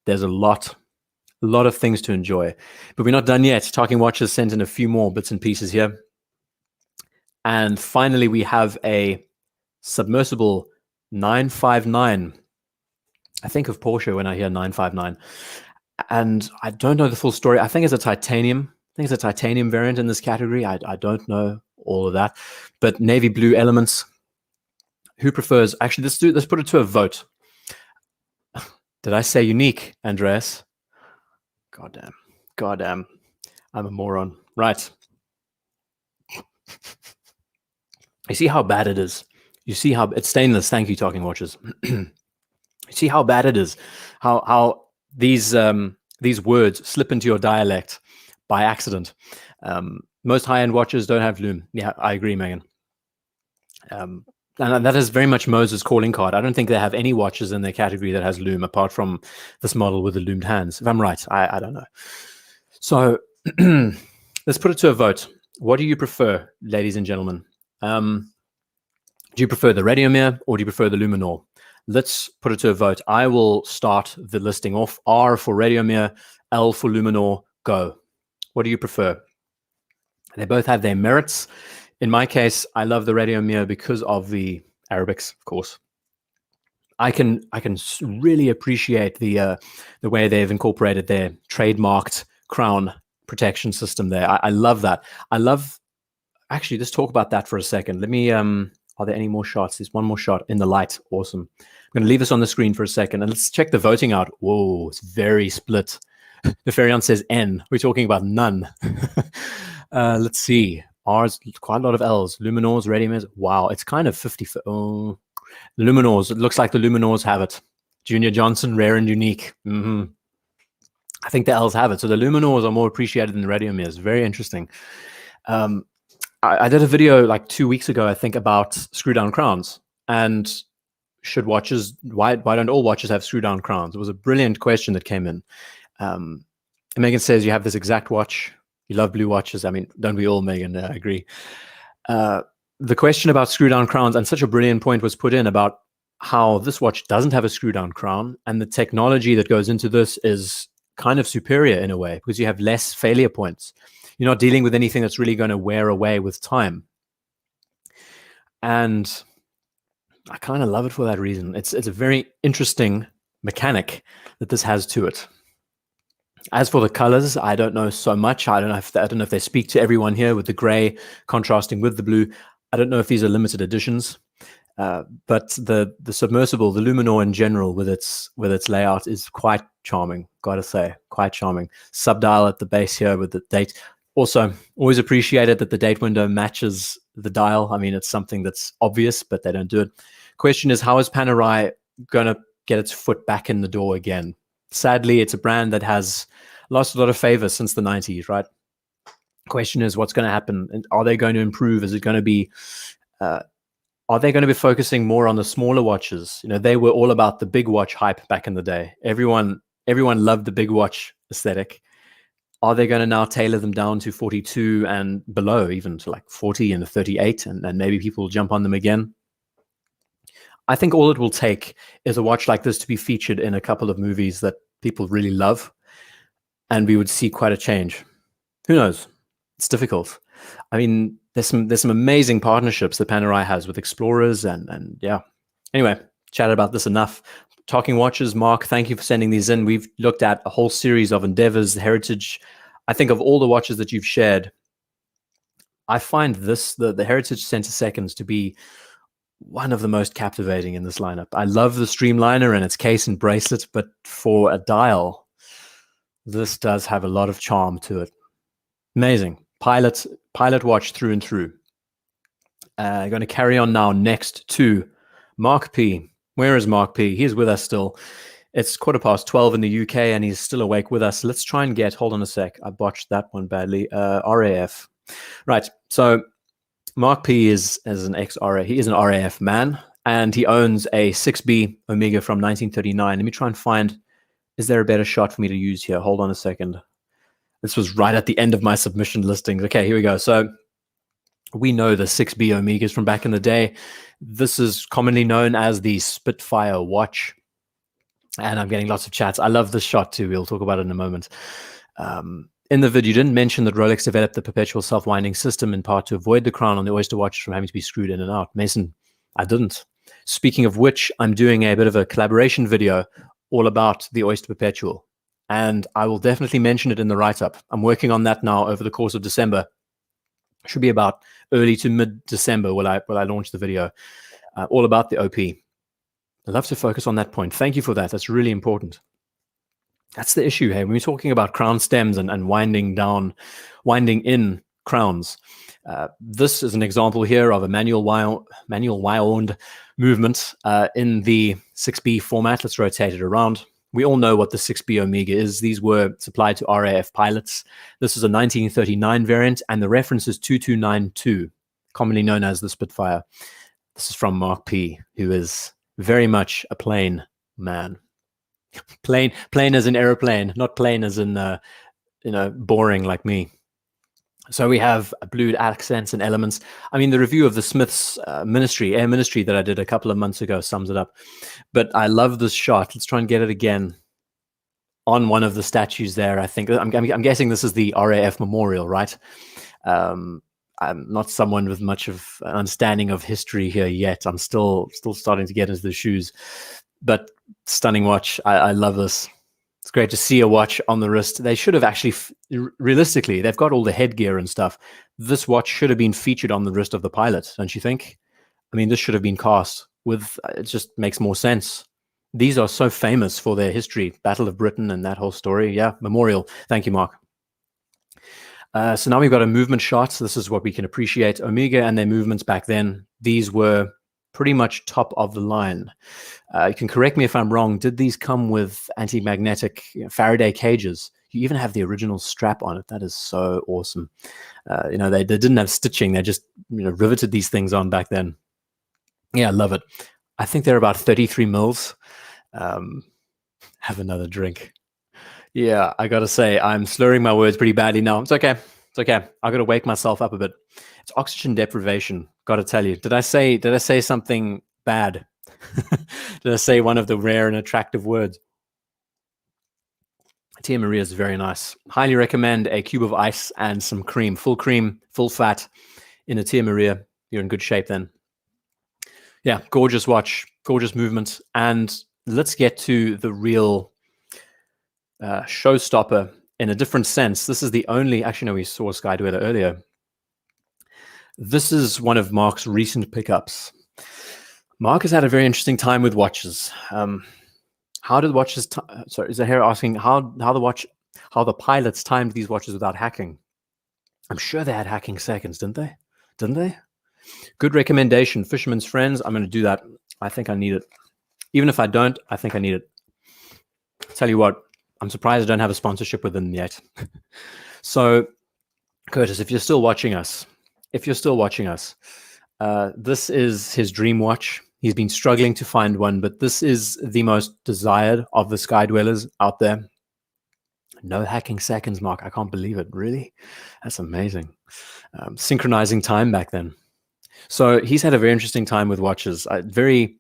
There's a lot of things to enjoy. But we're not done yet. Talking Watches sent in a few more bits and pieces here. And finally, we have a submersible 959. I think of Porsche when I hear 959. And I don't know the full story. I think it's a titanium. I think it's a titanium variant in this category. I don't know all of that. But navy blue elements. Who prefers? Actually, let's put it to a vote. Did I say unique, Andreas? Goddamn. I'm a moron. Right. You see how bad it is. You see how it's stainless. Thank you, Talking Watches. You see how bad it is. How these words slip into your dialect by accident. Most high-end watches don't have lume. Yeah, I agree, Megan. And that is very much Moses' calling card. I don't think they have any watches in their category that has lume apart from this model with the lumed hands. If I'm right, I don't know. So let's put it to a vote. What do you prefer, ladies and gentlemen? Do you prefer the Radiomir or do you prefer the Luminor? Let's put it to a vote. I will start the listing off. R for Radiomir, L for Luminor, go. What do you prefer? They both have their merits In my case, I love the radio mirror because of the Arabics, of course. I can really appreciate the way they've incorporated their trademarked crown protection system there. I love that. I love, actually, let's talk about that for a second. Let me, are there any more shots? There's one more shot in the light. Awesome. I'm going to leave this on the screen for a second and let's check the voting out. Whoa, it's very split. The Ferion says N. We're talking about none. Let's see. R's, quite a lot of L's. Luminors, Radiomers. Wow, it's kind of 50. Oh, the Luminors. It looks like the Luminors have it. Junior Johnson, rare and unique. I think the L's have it. So the Luminors are more appreciated than the Radiomers. Very interesting. I did a video like 2 weeks ago, I think, about screw-down crowns. And should watches, why don't all watches have screw-down crowns? It was a brilliant question that came in. Megan says, you have this exact watch. You love blue watches. I mean, don't we all, Megan? I agree. The question about screw-down crowns, and such a brilliant point was put in about how this watch doesn't have a screw-down crown, and the technology that goes into this is kind of superior in a way because you have less failure points. You're not dealing with anything that's really going to wear away with time. And I kind of love it for that reason. It's a very interesting mechanic that this has to it. As for the colors, I don't know so much. I don't know if they speak to everyone here with the gray contrasting with the blue. I don't know if these are limited editions. But the submersible, the Luminor in general, with its layout is quite charming. Gotta say, quite charming. Subdial at the base here with the date. Also, always appreciated that the date window matches the dial. I mean, it's something that's obvious, but they don't do it. Question is, how is Panerai gonna get its foot back in the door again? Sadly, it's a brand that has lost a lot of favor since the 90s, right? Question is, what's going to happen? And are they going to improve? Is it going to be, are they going to be focusing more on the smaller watches? You know, they were all about the big watch hype back in the day. Everyone loved the big watch aesthetic. Are they going to now tailor them down to 42 and below, even to like 40 and 38, and maybe people will jump on them again? I think all it will take is a watch like this to be featured in a couple of movies that people really love, and we would see quite a change. Who knows? It's difficult. I mean, there's some amazing partnerships that Panerai has with explorers, and yeah. Anyway, chatted about this enough. Talking watches, Mark, thank you for sending these in. We've looked at a whole series of endeavors, heritage. I think of all the watches that you've shared, I find this, the Heritage Center Seconds, to be one of the most captivating in this lineup. I love the Streamliner and its case and bracelet, but for a dial, this does have a lot of charm to it. Amazing. Pilot watch through and through. I'm going to carry on now next to Mark P. Where is Mark P? He's with us still. It's 12:15 in the UK and he's still awake with us. Let's try and get, hold on a sec. I botched that one badly. RAF. Right. So Mark P is an ex-RAF. He is an RAF man, and he owns a 6B Omega from 1939. Let me try and find, is there a better shot for me to use here? Hold on a second. This was right at the end of my submission listings. Okay, here we go. So we know the 6B Omegas from back in the day. This is commonly known as the Spitfire watch, and I'm getting lots of chats. I love this shot too. We'll talk about it in a moment. In the video, you didn't mention that Rolex developed the perpetual self-winding system in part to avoid the crown on the Oyster watch from having to be screwed in and out. Mason, I didn't. Speaking of which, I'm doing a bit of a collaboration video all about the Oyster Perpetual, and I will definitely mention it in the write-up. I'm working on that now over the course of December. Should be about early to mid-December will I launch the video all about the OP. I love to focus on that point. Thank you for that. That's really important. That's the issue, hey, when we're talking about crown stems and winding in crowns. This is an example here of a manual wound movement in the 6B format. Let's rotate it around. We all know what the 6B Omega is. These were supplied to RAF pilots. This is a 1939 variant, and the reference is 2292, commonly known as the Spitfire. This is from Mark P., who is very much a plain man. Plain as an aeroplane, not plain as in boring like me. So we have blued accents and elements. I mean, the review of the Smith's Air Ministry that I did a couple of months ago sums it up. But I love this shot. Let's try and get it again on one of the statues there. I think I'm guessing this is the RAF memorial, right? I'm not someone with much of an understanding of history here yet. I'm still starting to get into the shoes, but stunning watch. I love this. It's great to see a watch on the wrist. They should have actually, realistically, they've got all the headgear and stuff. This watch should have been featured on the wrist of the pilot, don't you think? I mean, this should have been cast with, it just makes more sense. These are so famous for their history, Battle of Britain and that whole story. Yeah, memorial. Thank you, Mark. So now we've got a movement shot. This is what we can appreciate. Omega and their movements back then, these were pretty much top of the line. You can correct me if I'm wrong. Did these come with anti-magnetic Faraday cages? You even have the original strap on it. That is so awesome. They didn't have stitching. They just riveted these things on back then. Yeah, I love it. I think they're about 33 mils. Have another drink. Yeah, I got to say, I'm slurring my words pretty badly now. It's okay. It's okay. I got to wake myself up a bit. It's oxygen deprivation. Got to tell you. Did I say something bad? Did I say one of the rare and attractive words? Tia Maria is very nice. Highly recommend a cube of ice and some cream, full fat in a Tia Maria. You're in good shape then. Yeah, gorgeous watch, gorgeous movement. And let's get to the real showstopper in a different sense. This is the only, actually, no, we saw Sky Dweller earlier. This is one of Mark's recent pickups. Mark has had a very interesting time with watches. How did watches? Sorry, is it here asking how the pilots timed these watches without hacking? I'm sure they had hacking seconds, didn't they? Didn't they? Good recommendation, Fisherman's Friends. I'm going to do that. I think I need it. Even if I don't, I think I need it. Tell you what, I'm surprised I don't have a sponsorship with them yet. So, Curtis, if you're still watching us, this is his dream watch. He's been struggling to find one, but this is the most desired of the Sky Dwellers out there. No hacking seconds, Mark. I can't believe it. Really? That's amazing. Synchronizing time back then. So he's had a very interesting time with watches. Very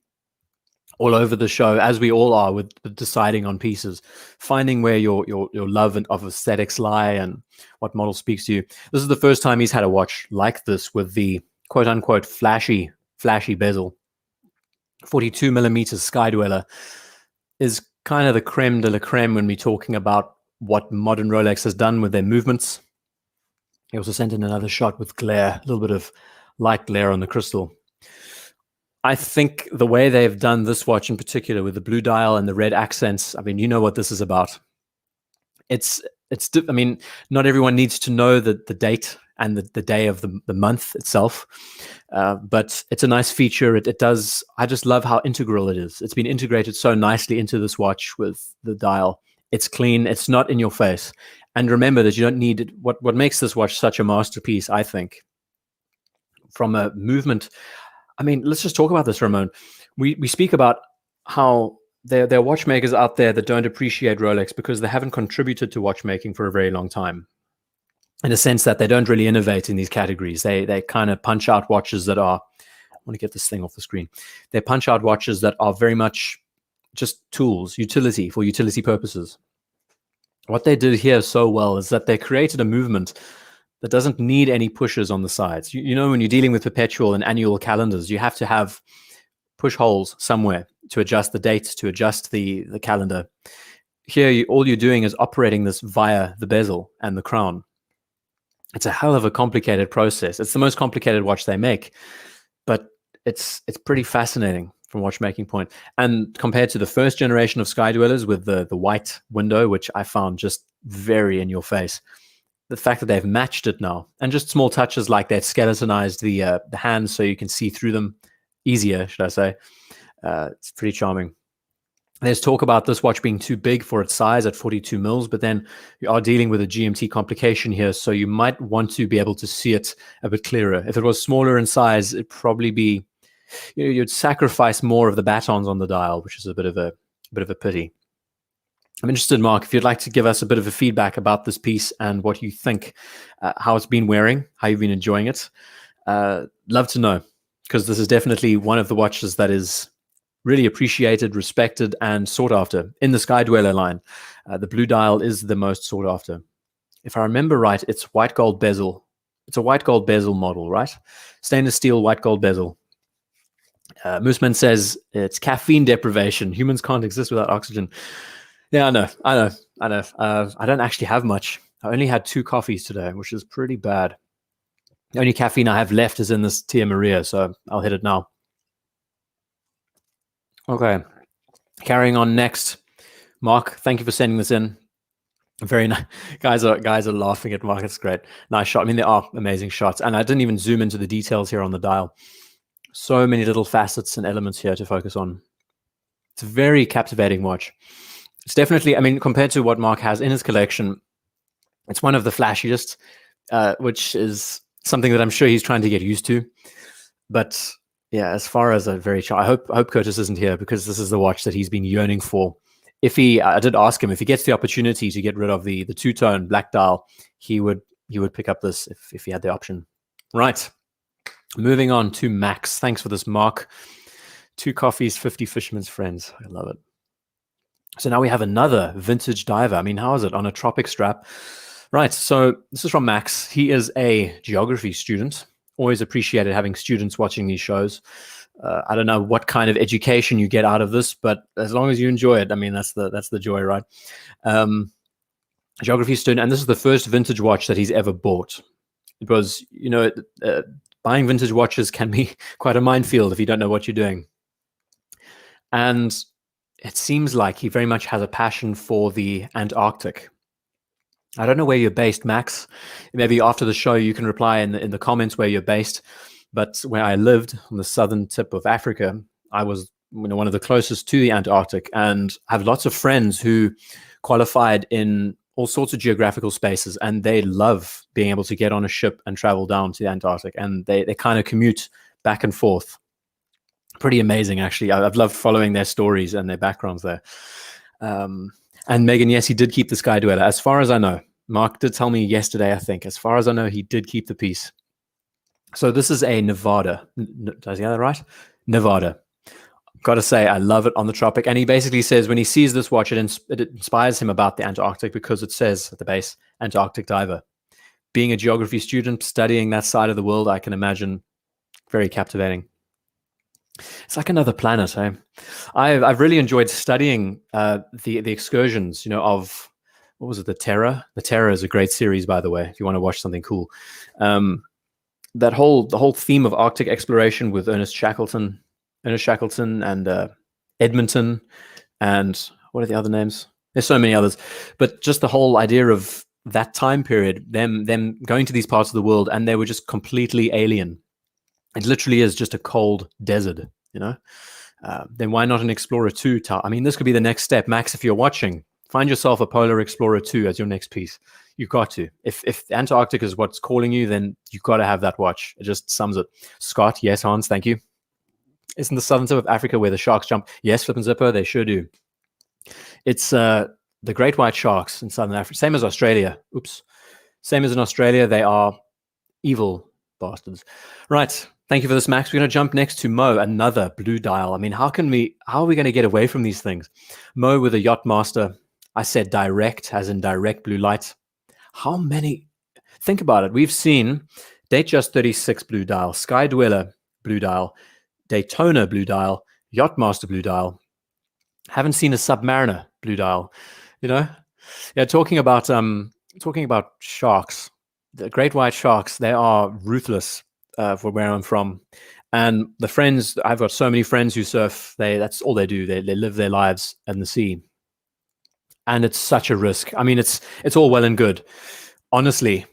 all over the show, as we all are, with deciding on pieces, finding where your love of aesthetics lie and what model speaks to you. This is the first time he's had a watch like this with the quote unquote flashy bezel. 42 millimeters Sky Dweller is kind of the creme de la creme when we're talking about what modern Rolex has done with their movements. He also sent in another shot with glare, a little bit of light glare on the crystal. I think the way they've done this watch in particular with the blue dial and the red accents, I mean, you know what this is about. I mean, not everyone needs to know the date and the day of the month itself, but it's a nice feature. It does. I just love how integral it is. It's been integrated so nicely into this watch with the dial. It's clean. It's not in your face. And remember that you don't need it. What makes this watch such a masterpiece, I think, from a movement. I mean, let's just talk about this, Ramon. We speak about how there are watchmakers out there that don't appreciate Rolex because they haven't contributed to watchmaking for a very long time. In a sense that they don't really innovate in these categories. They kind of punch out watches that are, I want to get this thing off the screen. They punch out watches that are very much just tools, utility, for utility purposes. What they did here so well is that they created a movement that doesn't need any pushes on the sides. You know, when you're dealing with perpetual and annual calendars, you have to have push holes somewhere to adjust the dates, to adjust the calendar. Here, all you're doing is operating this via the bezel and the crown. It's a hell of a complicated process. It's the most complicated watch they make, but it's pretty fascinating from a watchmaking point. And compared to the first generation of Sky Dwellers with the white window, which I found just very in your face, the fact that they've matched it now, and just small touches like they've skeletonized the hands so you can see through them easier, should I say. It's pretty charming. There's talk about this watch being too big for its size at 42 mils, but then you are dealing with a GMT complication here, so you might want to be able to see it a bit clearer. If it was smaller in size, it'd probably be, you'd sacrifice more of the batons on the dial, which is a bit of a pity. I'm interested, Mark, if you'd like to give us a bit of a feedback about this piece and what you think, how it's been wearing, how you've been enjoying it. Love to know, because this is definitely one of the watches that is really appreciated, respected, and sought after in the Sky Dweller line. The blue dial is the most sought after. If I remember right, it's white gold bezel It's a white gold bezel model, right? Stainless steel, white gold bezel. Mooseman says it's caffeine deprivation. Humans can't exist without oxygen. Yeah, I know. I don't actually have much. I only had 2 coffees today, which is pretty bad. The only caffeine I have left is in this Tia Maria, so I'll hit it now. Okay, carrying on next. Mark, thank you for sending this in. Very nice. Guys are laughing at Mark. It's great. Nice shot. I mean, they are amazing shots. And I didn't even zoom into the details here on the dial. So many little facets and elements here to focus on. It's a very captivating watch. It's definitely, I mean, compared to what Mark has in his collection, it's one of the flashiest, which is something that I'm sure he's trying to get used to. But yeah, as far as a very I hope Curtis isn't here, because this is the watch that he's been yearning for. If I did ask him if he gets the opportunity to get rid of the two-tone black dial, he would pick up this if he had the option. Right. Moving on to Max. Thanks for this, Mark. 2 coffees, 50 fisherman's friends. I love it. So now we have another vintage diver. I mean, how is it on a tropic strap? Right. So this is from Max. He is a geography student. Always appreciated having students watching these shows. I don't know what kind of education you get out of this, but as long as you enjoy it, I mean, that's the joy, right? Geography student, and this is the first vintage watch that he's ever bought. It was, buying vintage watches can be quite a minefield if you don't know what you're doing. And it seems like he very much has a passion for the Antarctic. I don't know where you're based, Max. Maybe after the show you can reply in the comments where you're based. But where I lived on the southern tip of Africa, I was one of the closest to the Antarctic, and have lots of friends who qualified in all sorts of geographical spaces, and they love being able to get on a ship and travel down to the Antarctic, and they kind of commute back and forth. Pretty amazing, actually. I've loved following their stories and their backgrounds there. And Megan, yes, he did keep the Sky Dweller. As far as I know, Mark did tell me yesterday, I think, as far as I know, he did keep the piece. So this is a Nevada. Did I get that right? Nevada. Got to say, I love it on the tropic. And he basically says when he sees this watch, it inspires him about the Antarctic, because it says at the base, Antarctic diver. Being a geography student, studying that side of the world, I can imagine, very captivating. It's like another planet, eh? I've really enjoyed studying the excursions, of, what was it, the Terror? The Terror is a great series, by the way, if you want to watch something cool. The whole theme of Arctic exploration with Ernest Shackleton and Edmonton, and what are the other names? There's so many others, but just the whole idea of that time period, them going to these parts of the world, and they were just completely alien. It literally is just a cold desert, then why not an Explorer 2? I mean, this could be the next step. Max, if you're watching, find yourself a Polar Explorer 2 as your next piece. You've got to. If Antarctic is what's calling you, then you've got to have that watch. It just sums it. Scott, yes, Hans, thank you. Isn't the southern tip of Africa where the sharks jump? Yes, Flip and Zipper, they sure do. It's the great white sharks in southern Africa. Same as Australia. Oops. Same as in Australia. They are evil bastards. Right. Thank you for this, Max. We're going to jump next to Mo, another blue dial. I mean, how are we going to get away from these things? Mo with a Yachtmaster. I said direct, as in direct blue light. How many? Think about it. We've seen Datejust 36 blue dial, Sky Dweller blue dial, Daytona blue dial, Yachtmaster blue dial. Haven't seen a Submariner blue dial. Yeah, talking about sharks, the great white sharks, they are ruthless for where I'm from. And the friends, I've got so many friends who surf, that's all they do. They live their lives in the sea. And it's such a risk. I mean, it's all well and good. Honestly,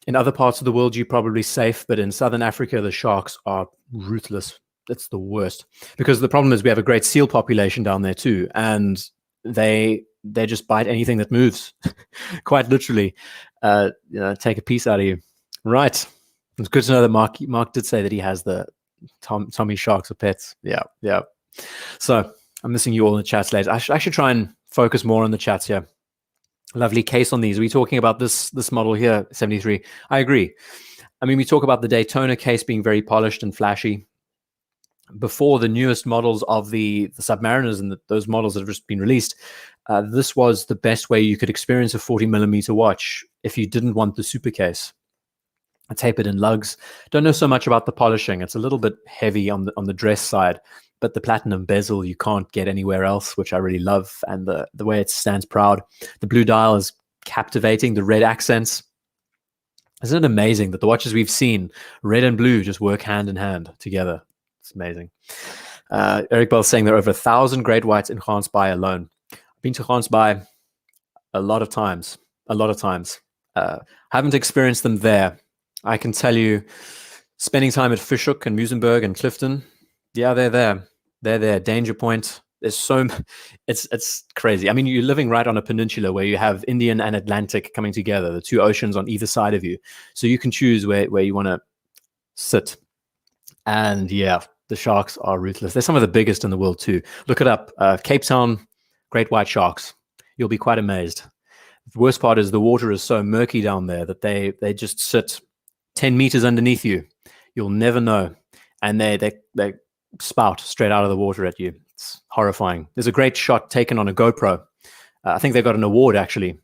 in other parts of the world, you're probably safe, but in Southern Africa, the sharks are ruthless. It's the worst, because the problem is we have a great seal population down there too, and they just bite anything that moves, quite literally. Take a piece out of you. Right. It's good to know that Mark did say that he has the Tommy sharks or pets. Yeah. So I'm missing you all in the chats later. I should try and focus more on the chats here. Lovely case on these. Are we talking about this model here, 73? I agree. I mean, we talk about the Daytona case being very polished and flashy. Before the newest models of the Submariners and those models that have just been released, this was the best way you could experience a 40mm watch if you didn't want the super case. I tape it in lugs. Don't know so much about the polishing. It's a little bit heavy on the dress side, but the platinum bezel you can't get anywhere else, which I really love. And the way it stands proud. The blue dial is captivating. The red accents. Isn't it amazing that the watches we've seen, red and blue, just work hand in hand together? It's amazing. Eric Bell's saying there are over 1,000 great whites in Gansbaai alone. I've been to Gansbaai a lot of times. Haven't experienced them there. I can tell you, spending time at Fishhook and Musenberg and Clifton, yeah, they're there. They're there. Danger Point. There's so, it's crazy. I mean, you're living right on a peninsula where you have Indian and Atlantic coming together, the two oceans on either side of you. So you can choose where you want to sit. And yeah, the sharks are ruthless. They're some of the biggest in the world too. Look it up. Cape Town, great white sharks. You'll be quite amazed. The worst part is the water is so murky down there that they just sit 10 meters underneath you. You'll never know. And they spout straight out of the water at you. It's horrifying. There's a great shot taken on a GoPro. I think they got an award actually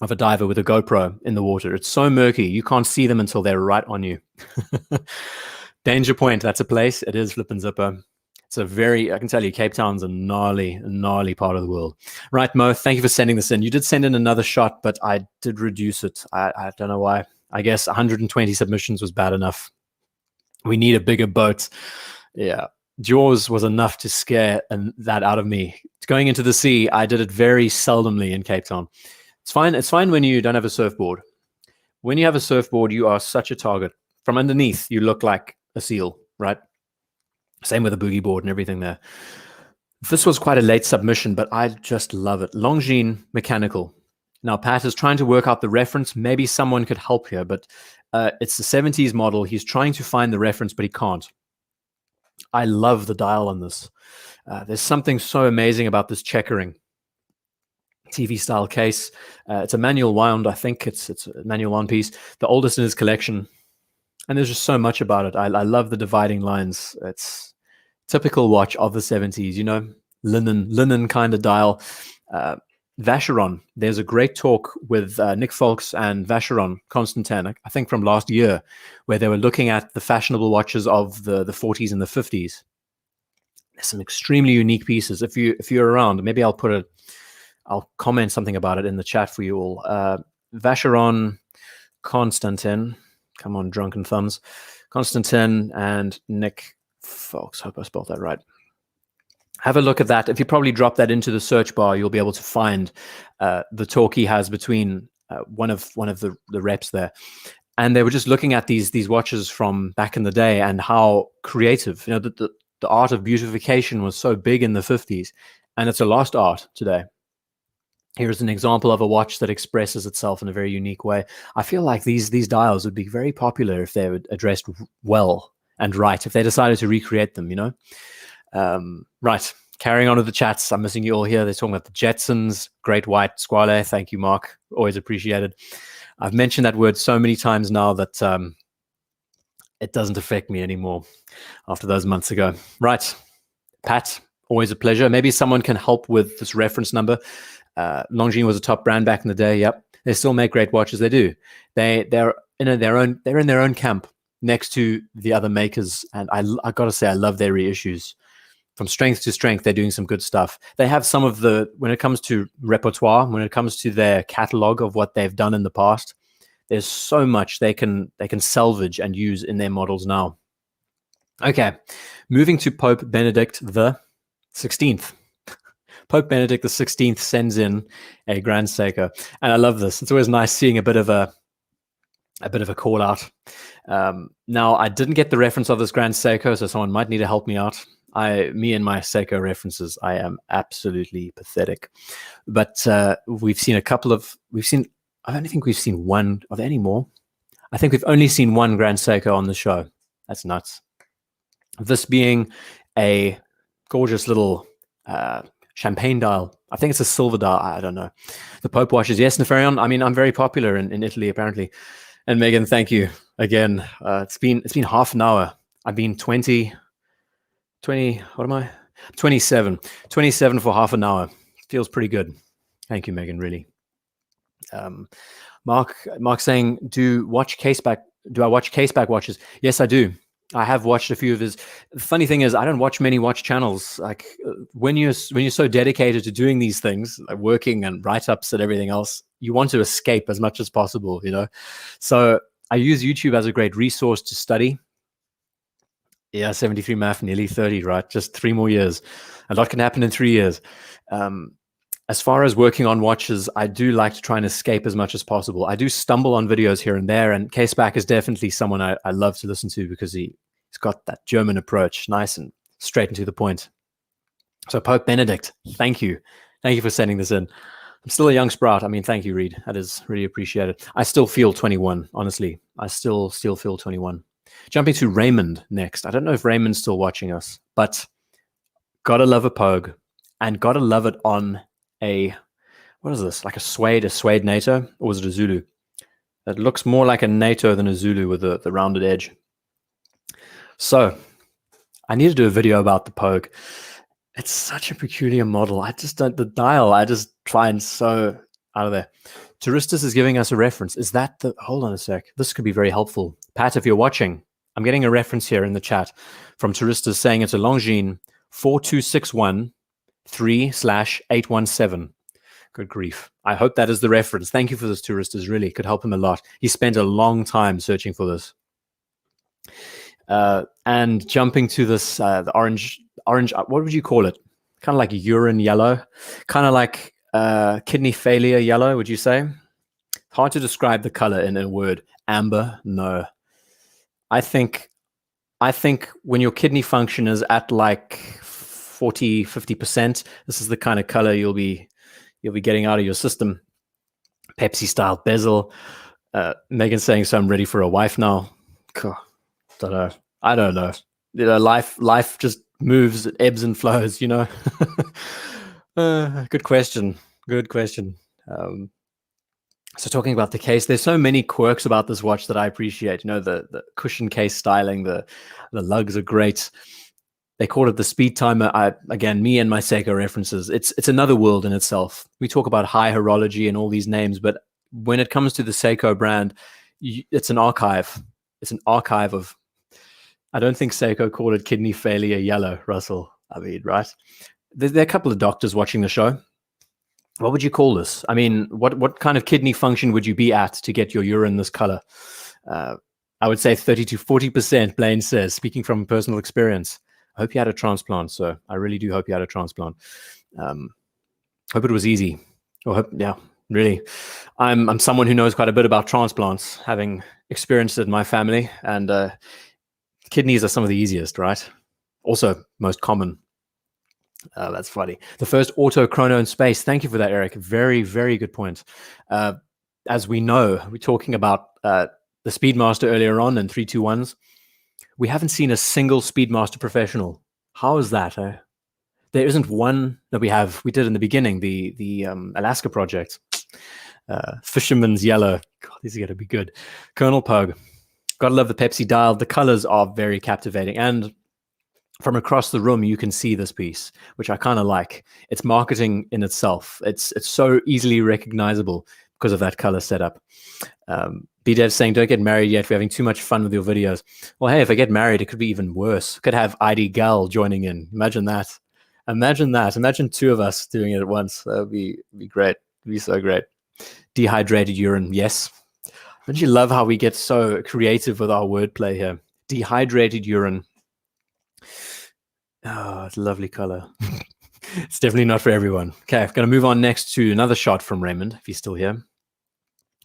of a diver with a GoPro in the water. It's so murky. You can't see them until they're right on you. Danger Point, that's a place. It is flippin' zipper. It's a very, I can tell you, Cape Town's a gnarly part of the world. Right, Mo, thank you for sending this in. You did send in another shot, but I did reduce it. I don't know why. I guess 120 submissions was bad enough. We need a bigger boat. Yeah. Jaws was enough to scare that out of me. Going into the sea, I did it very seldomly in Cape Town. It's fine when you don't have a surfboard. When you have a surfboard, you are such a target. From underneath, you look like a seal, right? Same with a boogie board and everything there. This was quite a late submission, but I just love it. Longines mechanical. Now, Pat is trying to work out the reference. Maybe someone could help here, but it's the 70s model. He's trying to find the reference, but he can't. I love the dial on this. There's something so amazing about this checkering TV style case. It's a manual wound. I think it's a manual wound piece, the oldest in his collection. And there's just so much about it. I love the dividing lines. It's typical watch of the 70s, you know, linen kind of dial. Vacheron, there's a great talk with Nick Folks and Vacheron Constantin, I think from last year, where they were looking at the fashionable watches of the 40s and the 50s. There's some extremely unique pieces. If you're around, maybe I'll comment something about it in the chat for you all. Vacheron Constantin, come on, drunken thumbs. Constantin and Nick Folks, hope I spelled that right. Have a look at that. If you probably drop that into the search bar, you'll be able to find the talk he has between one of the reps there. And they were just looking at these watches from back in the day and how creative, you know, the art of beautification was so big in the 50s, and it's a lost art today. Here's an example of a watch that expresses itself in a very unique way. I feel like these dials would be very popular if they were addressed well and right, if they decided to recreate them, you know. Right, carrying on with the chats. I'm missing you all here. They're talking about the Jetsons, Great White, Squale. Thank you, Mark. Always appreciated. I've mentioned that word so many times now that it doesn't affect me anymore after those months ago. Right, Pat, always a pleasure. Maybe someone can help with this reference number. Longines was a top brand back in the day. Yep, they still make great watches. They do. They're in their own camp next to the other makers, and I gotta say I love their reissues. From strength to strength, they're doing some good stuff. They have some of the, when it comes to repertoire, when it comes to their catalog of what they've done in the past, there's so much they can salvage and use in their models now. Okay, moving to Pope Benedict the 16th. Pope Benedict the 16th sends in a Grand Seiko, and I love this. It's always nice seeing a bit of a call out. Now, I didn't get the reference of this Grand Seiko, so someone might need to help me out. Me and my Seiko references, I am absolutely pathetic. But we've seen I don't think we've seen one. Are there any more? I think we've only seen one Grand Seiko on the show. That's nuts. This being a gorgeous little champagne dial. I think it's a silver dial. I don't know. The Pope watches. Yes, Nefarion. I mean, I'm very popular in Italy, apparently. And Megan, thank you again. It's been half an hour. I've been 20, what am I? 27 for half an hour. Feels pretty good. Thank you, Megan, really. Mark saying, do watch case back do I watch Caseback watches? Yes, I do. I have watched a few of his. The funny thing is, I don't watch many watch channels. Like when you're so dedicated to doing these things, like working and write-ups and everything else, you want to escape as much as possible, you know. So I use YouTube as a great resource to study. Yeah, 73 math, nearly 30, right? Just 3 more years. A lot can happen in 3 years. As far as working on watches, I do like to try and escape as much as possible. I do stumble on videos here and there, and Caseback is definitely someone I love to listen to because he's got that German approach, nice and straight and to the point. So Pope Benedict, thank you. Thank you for sending this in. I'm still a young sprout. I mean, thank you, Reed. That is really appreciated. I still feel 21, honestly. I still feel 21. Jumping to Raymond next. I don't know if Raymond's still watching us, but gotta love a Pogue, and gotta love it on a, what is this? Like a suede NATO, or was it a Zulu? It looks more like a NATO than a Zulu with the rounded edge. So I need to do a video about the Pogue. It's such a peculiar model. I just don't, the dial, I just find so out of there. Touristus is giving us a reference. Is that the, hold on a sec. This could be very helpful. Pat, if you're watching, I'm getting a reference here in the chat from Touristus saying it's a Longines 4261 3/817. Good grief. I hope that is the reference. Thank you for this, Touristus. Really could help him a lot. He spent a long time searching for this. And jumping to this, the orange, what would you call it? Kind of like urine yellow, kind of like kidney failure yellow, would you say? Hard to describe the color in a word. Amber, no. I think when your kidney function is at like 40-50%, this is the kind of color you'll be getting out of your system. Pepsi style bezel. Megan's saying, so I'm ready for a wife now. Don't know. I don't know. You know, life just moves, it ebbs and flows, you know. Good question. Good question. So talking about the case, there's so many quirks about this watch that I appreciate. You know, the cushion case styling, the lugs are great. They call it the speed timer. Again, me and my Seiko references, it's another world in itself. We talk about high horology and all these names, but when it comes to the Seiko brand, it's an archive. It's an archive of, I don't think Seiko called it kidney failure yellow, Russell. I mean, right? There are a couple of doctors watching the show. What would you call this? I mean, what kind of kidney function would you be at to get your urine this color? I would say 30-40%, Blaine says, speaking from personal experience. I hope you had a transplant, sir. I really do hope you had a transplant. Hope it was easy. Yeah, really. I'm someone who knows quite a bit about transplants, having experienced it in my family, and kidneys are some of the easiest, right? Also, most common. That's funny. The first auto chrono in space. Thank you for that, Eric. Very, very good point. As we know, we're talking about the Speedmaster earlier on and 321s. We haven't seen a single Speedmaster professional. How is that? There isn't one that we did in the beginning, the Alaska project. Fisherman's Yellow. God, these are going to be good. Colonel Pogue. Gotta love the Pepsi dial. The colors are very captivating. And from across the room, you can see this piece, which I kind of like. It's marketing in itself. It's so easily recognizable because of that color setup. BDev saying, don't get married yet. We're having too much fun with your videos. Well, hey, if I get married, it could be even worse. Could have idguy joining in. Imagine that. Imagine that. Imagine two of us doing it at once. That would be great. It'd be so great. Dehydrated urine. Yes. Don't you love how we get so creative with our wordplay here? Dehydrated urine. Oh, it's a lovely color. It's definitely not for everyone. Okay, I'm going to move on next to another shot from Raymond, if he's still here.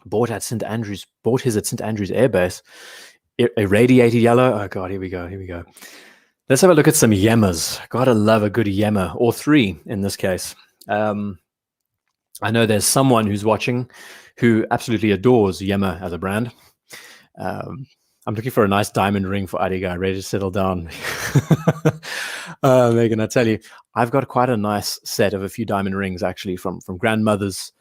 Bought his at St. Andrews Air Base. Irradiated yellow. Oh, God, here we go. Let's have a look at some Yemas. Gotta love a good Yema, or three in this case. I know there's someone who's watching who absolutely adores Yema as a brand. I'm looking for a nice diamond ring for idguy, ready to settle down. Megan, I tell you, I've got quite a nice set of a few diamond rings, actually, from grandmothers.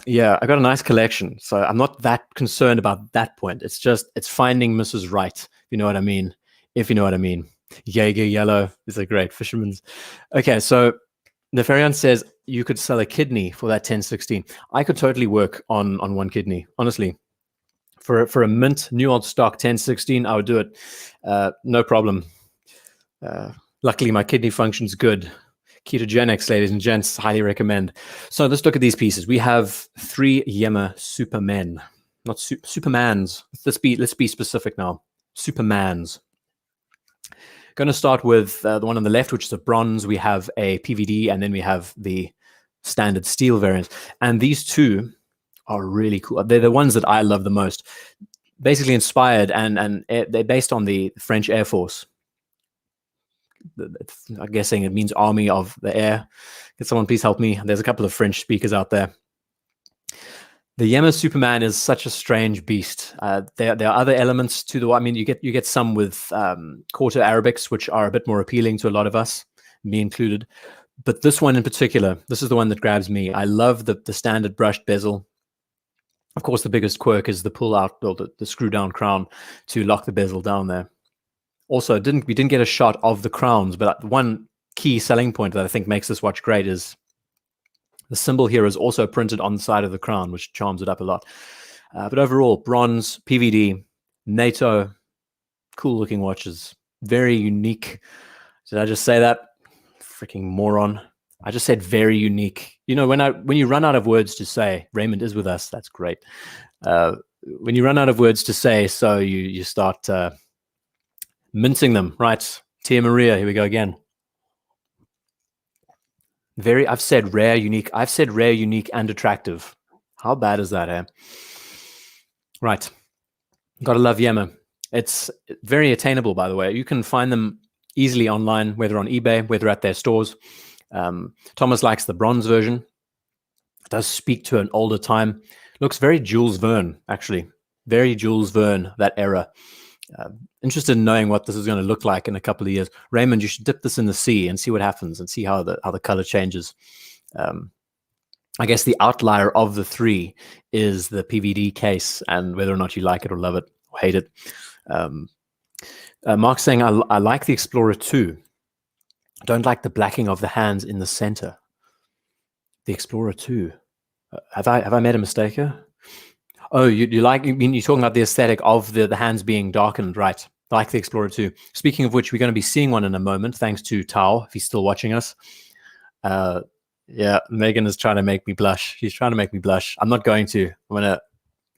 Yeah, I got a nice collection, so I'm not that concerned about that point. It's finding Mrs. Right, if you know what I mean. Jaeger yellow is a great fisherman's. Okay, so Nefarian says you could sell a kidney for that 1016. I could totally work on one kidney, honestly. For a mint, new old stock, 1016, I would do it. No problem. Luckily, my kidney function's good. Ketogenics, ladies and gents, highly recommend. So let's look at these pieces. We have 3 Yema Supermen, not Supermans. Let's be specific now. Supermans. Going to start with the one on the left, which is a bronze. We have a PVD, and then we have the standard steel variant. And these two are really cool. They're the ones that I love the most. Basically inspired, and they're based on the French Air Force. I'm guessing it means Army of the Air. Can someone please help me? There's a couple of French speakers out there. The Yema Superman is such a strange beast. There are other elements to the. I mean, you get some with quarter Arabics, which are a bit more appealing to a lot of us, me included. But this one in particular, this is the one that grabs me. I love the standard brushed bezel. Of course, the biggest quirk is the pull out, or the screw down crown to lock the bezel down there. Also, we didn't get a shot of the crowns, but one key selling point that I think makes this watch great is the symbol here is also printed on the side of the crown, which charms it up a lot. But overall, bronze, PVD, NATO, cool looking watches, very unique. Did I just say that? Freaking moron. I just said very unique. You know, when you run out of words to say, Raymond is with us, that's great. When you run out of words to say, so you start mincing them, right? Tia Maria, here we go again. I've said rare, unique. I've said rare, unique, and attractive. How bad is that, eh? Right. Gotta love Yema. It's very attainable, by the way. You can find them easily online, whether on eBay, whether at their stores. Thomas likes the bronze version. It does speak to an older time. Looks very Jules Verne, actually. Very Jules Verne, that era. Interested in knowing what this is going to look like in a couple of years. Raymond, you should dip this in the sea and see what happens and see how the color changes. I guess the outlier of the 3 is the PVD case, and whether or not you like it or love it or hate it. Mark's saying, I like the Explorer 2. Don't like the blacking of the hands in the center. The Explorer 2. Have I made a mistake here? Oh, you're talking about the aesthetic of the hands being darkened, right? Like the Explorer 2. Speaking of which, we're going to be seeing one in a moment, thanks to Tao, if he's still watching us. Yeah, Megan is trying to make me blush. She's trying to make me blush. I'm not going to. I'm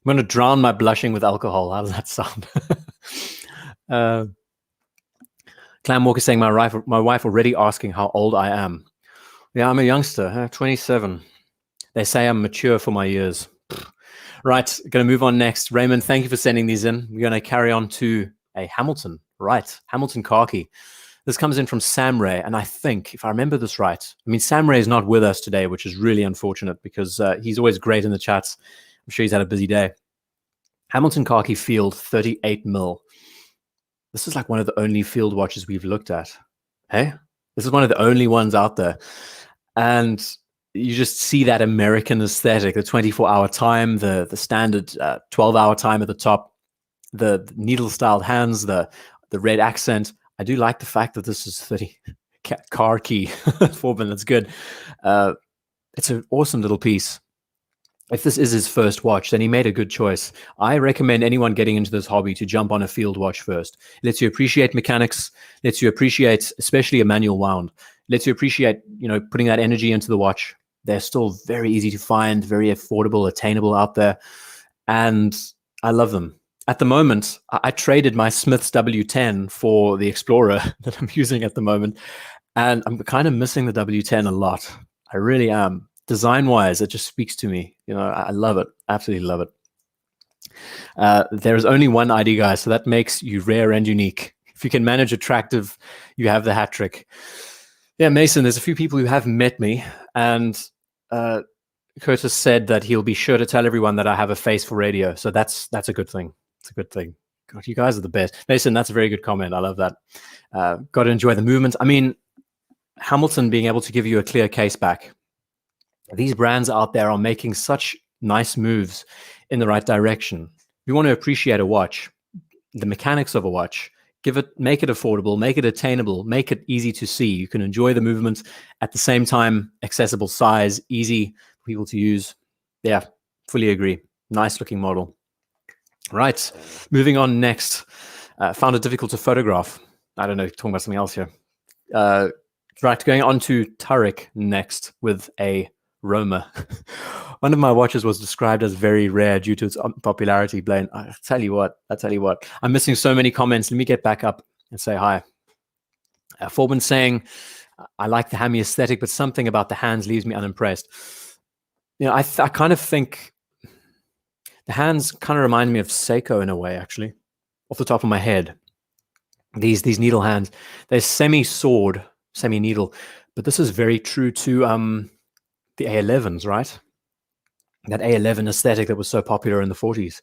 gonna drown my blushing with alcohol. How does that sound? Clam Walker saying, my wife already asking how old I am. Yeah, I'm a youngster, 27. They say I'm mature for my years. Right, going to move on next. Raymond, thank you for sending these in. We're going to carry on to a Hamilton. Right, Hamilton khaki. This comes in from Sam Ray, and I think, if I remember this right, I mean, Sam Ray is not with us today, which is really unfortunate because he's always great in the chats. I'm sure he's had a busy day. Hamilton khaki field, 38 mil. This is like one of the only field watches we've looked at. Hey, this is one of the only ones out there. And you just see that American aesthetic, the 24-hour time, the standard 12-hour time at the top, the needle-styled hands, the red accent. I do like the fact that this is 30 car key. Forbin, that's good. It's an awesome little piece. If this is his first watch, then he made a good choice. I recommend anyone getting into this hobby to jump on a field watch first. It lets you appreciate mechanics, lets you appreciate, especially a manual wound, lets you appreciate, putting that energy into the watch. They're still very easy to find, very affordable, attainable out there. And I love them. At the moment, I traded my Smith's W10 for the Explorer that I'm using at the moment. And I'm kind of missing the W10 a lot. I really am. Design-wise, it just speaks to me. I love it. Absolutely love it. There's only one IDguy, so that makes you rare and unique. If you can manage attractive, you have the hat trick. Yeah, Mason, there's a few people who have met me, and Curtis said that he'll be sure to tell everyone that I have a face for radio. So that's a good thing. It's a good thing. God, you guys are the best. Mason, that's a very good comment. I love that. Got to enjoy the movement. I mean, Hamilton being able to give you a clear case back. These brands out there are making such nice moves in the right direction. We want to appreciate a watch, the mechanics of a watch. Make it affordable, make it attainable, make it easy to see. You can enjoy the movement at the same time, accessible size, easy for people to use. Yeah, fully agree. Nice looking model. Right, moving on next. Found it difficult to photograph. I don't know, talking about something else here. Right, going on to Tarek next with a Roma. One of my watches was described as very rare due to its popularity. Blaine, I tell you what, I'm missing so many comments. Let me get back up and say hi. Forbin saying, I like the hammy aesthetic, but something about the hands leaves me unimpressed. You know, I kind of think the hands kind of remind me of Seiko in a way, actually, off the top of my head. These needle hands, they're semi-sword, semi-needle, but this is very true to the A11s, right? That A11 aesthetic that was so popular in the 40s.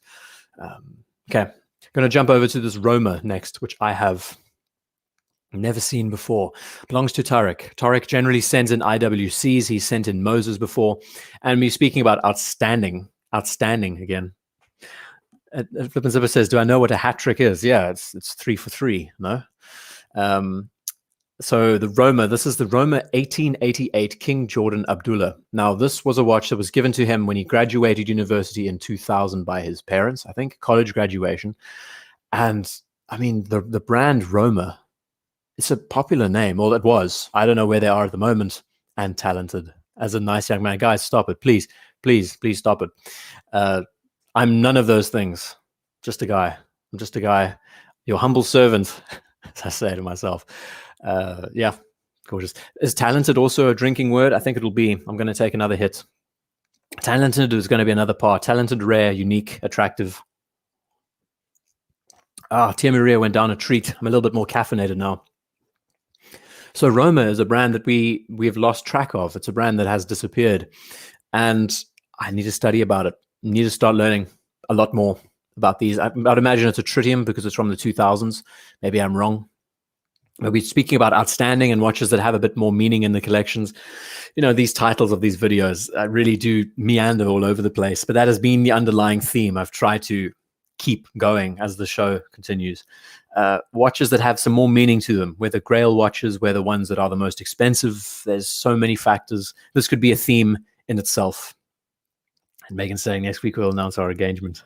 Okay, going to jump over to this Roma next, which I have never seen before. Belongs to Tarek. Tarek generally sends in IWCs. He's sent in Moses before. And me speaking about outstanding again. Flippin' Zipper says, do I know what a hat trick is? Yeah, it's 3 for 3, no? So the Roma, this is the Roma 1888 King Jordan Abdullah. Now, this was a watch that was given to him when he graduated university in 2000 by his parents, I think, college graduation. And I mean, the brand Roma, it's a popular name. Well, it was. I don't know where they are at the moment. And talented. As a nice young man. Guys, stop it. Please, please, please stop it. I'm none of those things. Just a guy. I'm just a guy. Your humble servant, as I say to myself. Yeah, gorgeous. Is talented also a drinking word? I think it'll be. I'm going to take another hit. Talented is going to be another part. Talented, rare, unique, attractive. Tia Maria went down a treat. I'm a little bit more caffeinated now. So Roma is a brand that we've lost track of. It's a brand that has disappeared. And I need to study about it. I need to start learning a lot more about these. I'd imagine it's a tritium because it's from the 2000s. Maybe I'm wrong. We'll be speaking about outstanding and watches that have a bit more meaning in the collections. You know, these titles of these videos really do meander all over the place. But that has been the underlying theme I've tried to keep going as the show continues. Watches that have some more meaning to them, whether grail watches, whether ones that are the most expensive. There's so many factors. This could be a theme in itself. And Megan's saying next week we'll announce our engagement.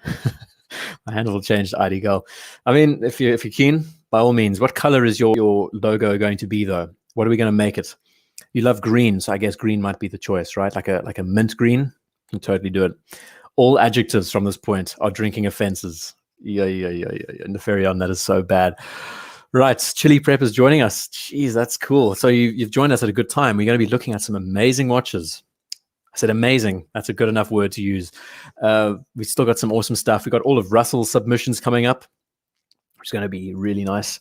My handle will change to IDguy. I mean, if you're keen, by all means. What color is your logo going to be, though? What are we going to make it? You love green, so I guess green might be the choice, right? Like a mint green. You can totally do it. All adjectives from this point are drinking offenses. Yeah. Nefarion, that is so bad. Right, Chili Prep is joining us. Jeez, that's cool. So you've joined us at a good time. We're going to be looking at some amazing watches. I said amazing. That's a good enough word to use. We still got some awesome stuff. We got all of Russell's submissions coming up, which is going to be really nice.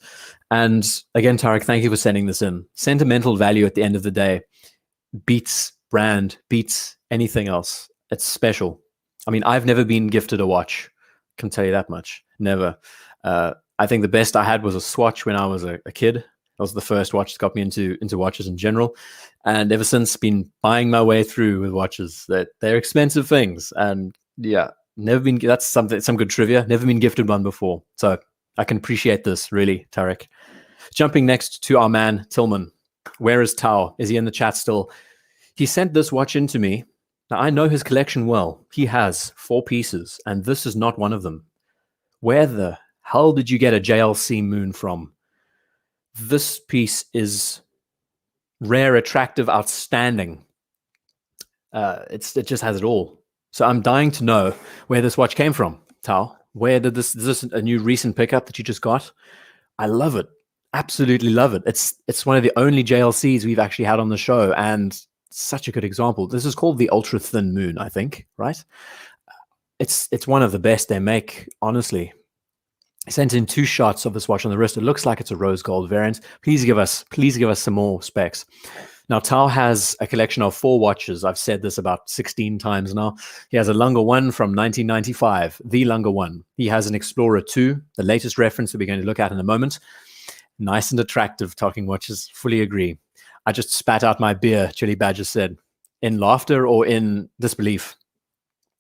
And again, Tarek, thank you for sending this in. Sentimental value at the end of the day beats brand, beats anything else. It's special. I mean, I've never been gifted a watch. Can tell you that much. Never. I think the best I had was a Swatch when I was a kid. That was the first watch that got me into watches in general. And ever since, been buying my way through with watches. That they're expensive things. And yeah, never been, that's some good trivia. Never been gifted one before. So I can appreciate this, really, Tarek. Jumping next to our man, Tillman. Where is Tao? Is he in the chat still? He sent this watch in to me. Now, I know his collection well. He has 4 pieces, and this is not one of them. Where the hell did you get a JLC Moon from? This piece is rare, attractive, outstanding. It just has it all. So I'm dying to know where this watch came from, Tao. Where did is this a new recent pickup that you just got? I love it. Absolutely love it. It's one of the only JLCs we've actually had on the show, and such a good example. This is called the Ultra Thin Moon, I think, right? It's one of the best they make, honestly. I sent in 2 shots of this watch on the wrist. It looks like it's a rose gold variant. Please give us some more specs. Now, Tao has a collection of 4 watches. I've said this about 16 times now. He has a Lunga 1 from 1995, the Lunga 1. He has an Explorer 2, the latest reference that we're going to look at in a moment. Nice and attractive talking watches. Fully agree. I just spat out my beer, Chili Badger said. In laughter or in disbelief?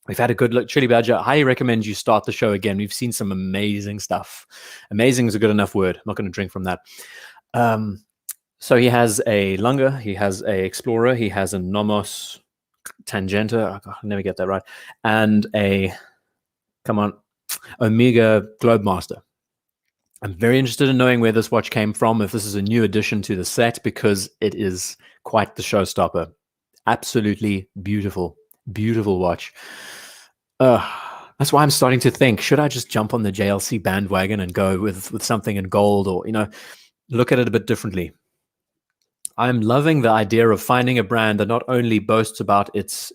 We've had a good look. Chili Badger, I highly recommend you start the show again. We've seen some amazing stuff. Amazing is a good enough word. I'm not going to drink from that. So he has a Lunga, he has a Explorer, he has a Nomos Tangenta. Oh God, I'll never get that right. And a, come on, Omega Globemaster. I'm very interested in knowing where this watch came from, if this is a new addition to the set, because it is quite the showstopper. Absolutely beautiful, beautiful watch. That's why I'm starting to think, should I just jump on the JLC bandwagon and go with something in gold, or, look at it a bit differently? I'm loving the idea of finding a brand that not only boasts about its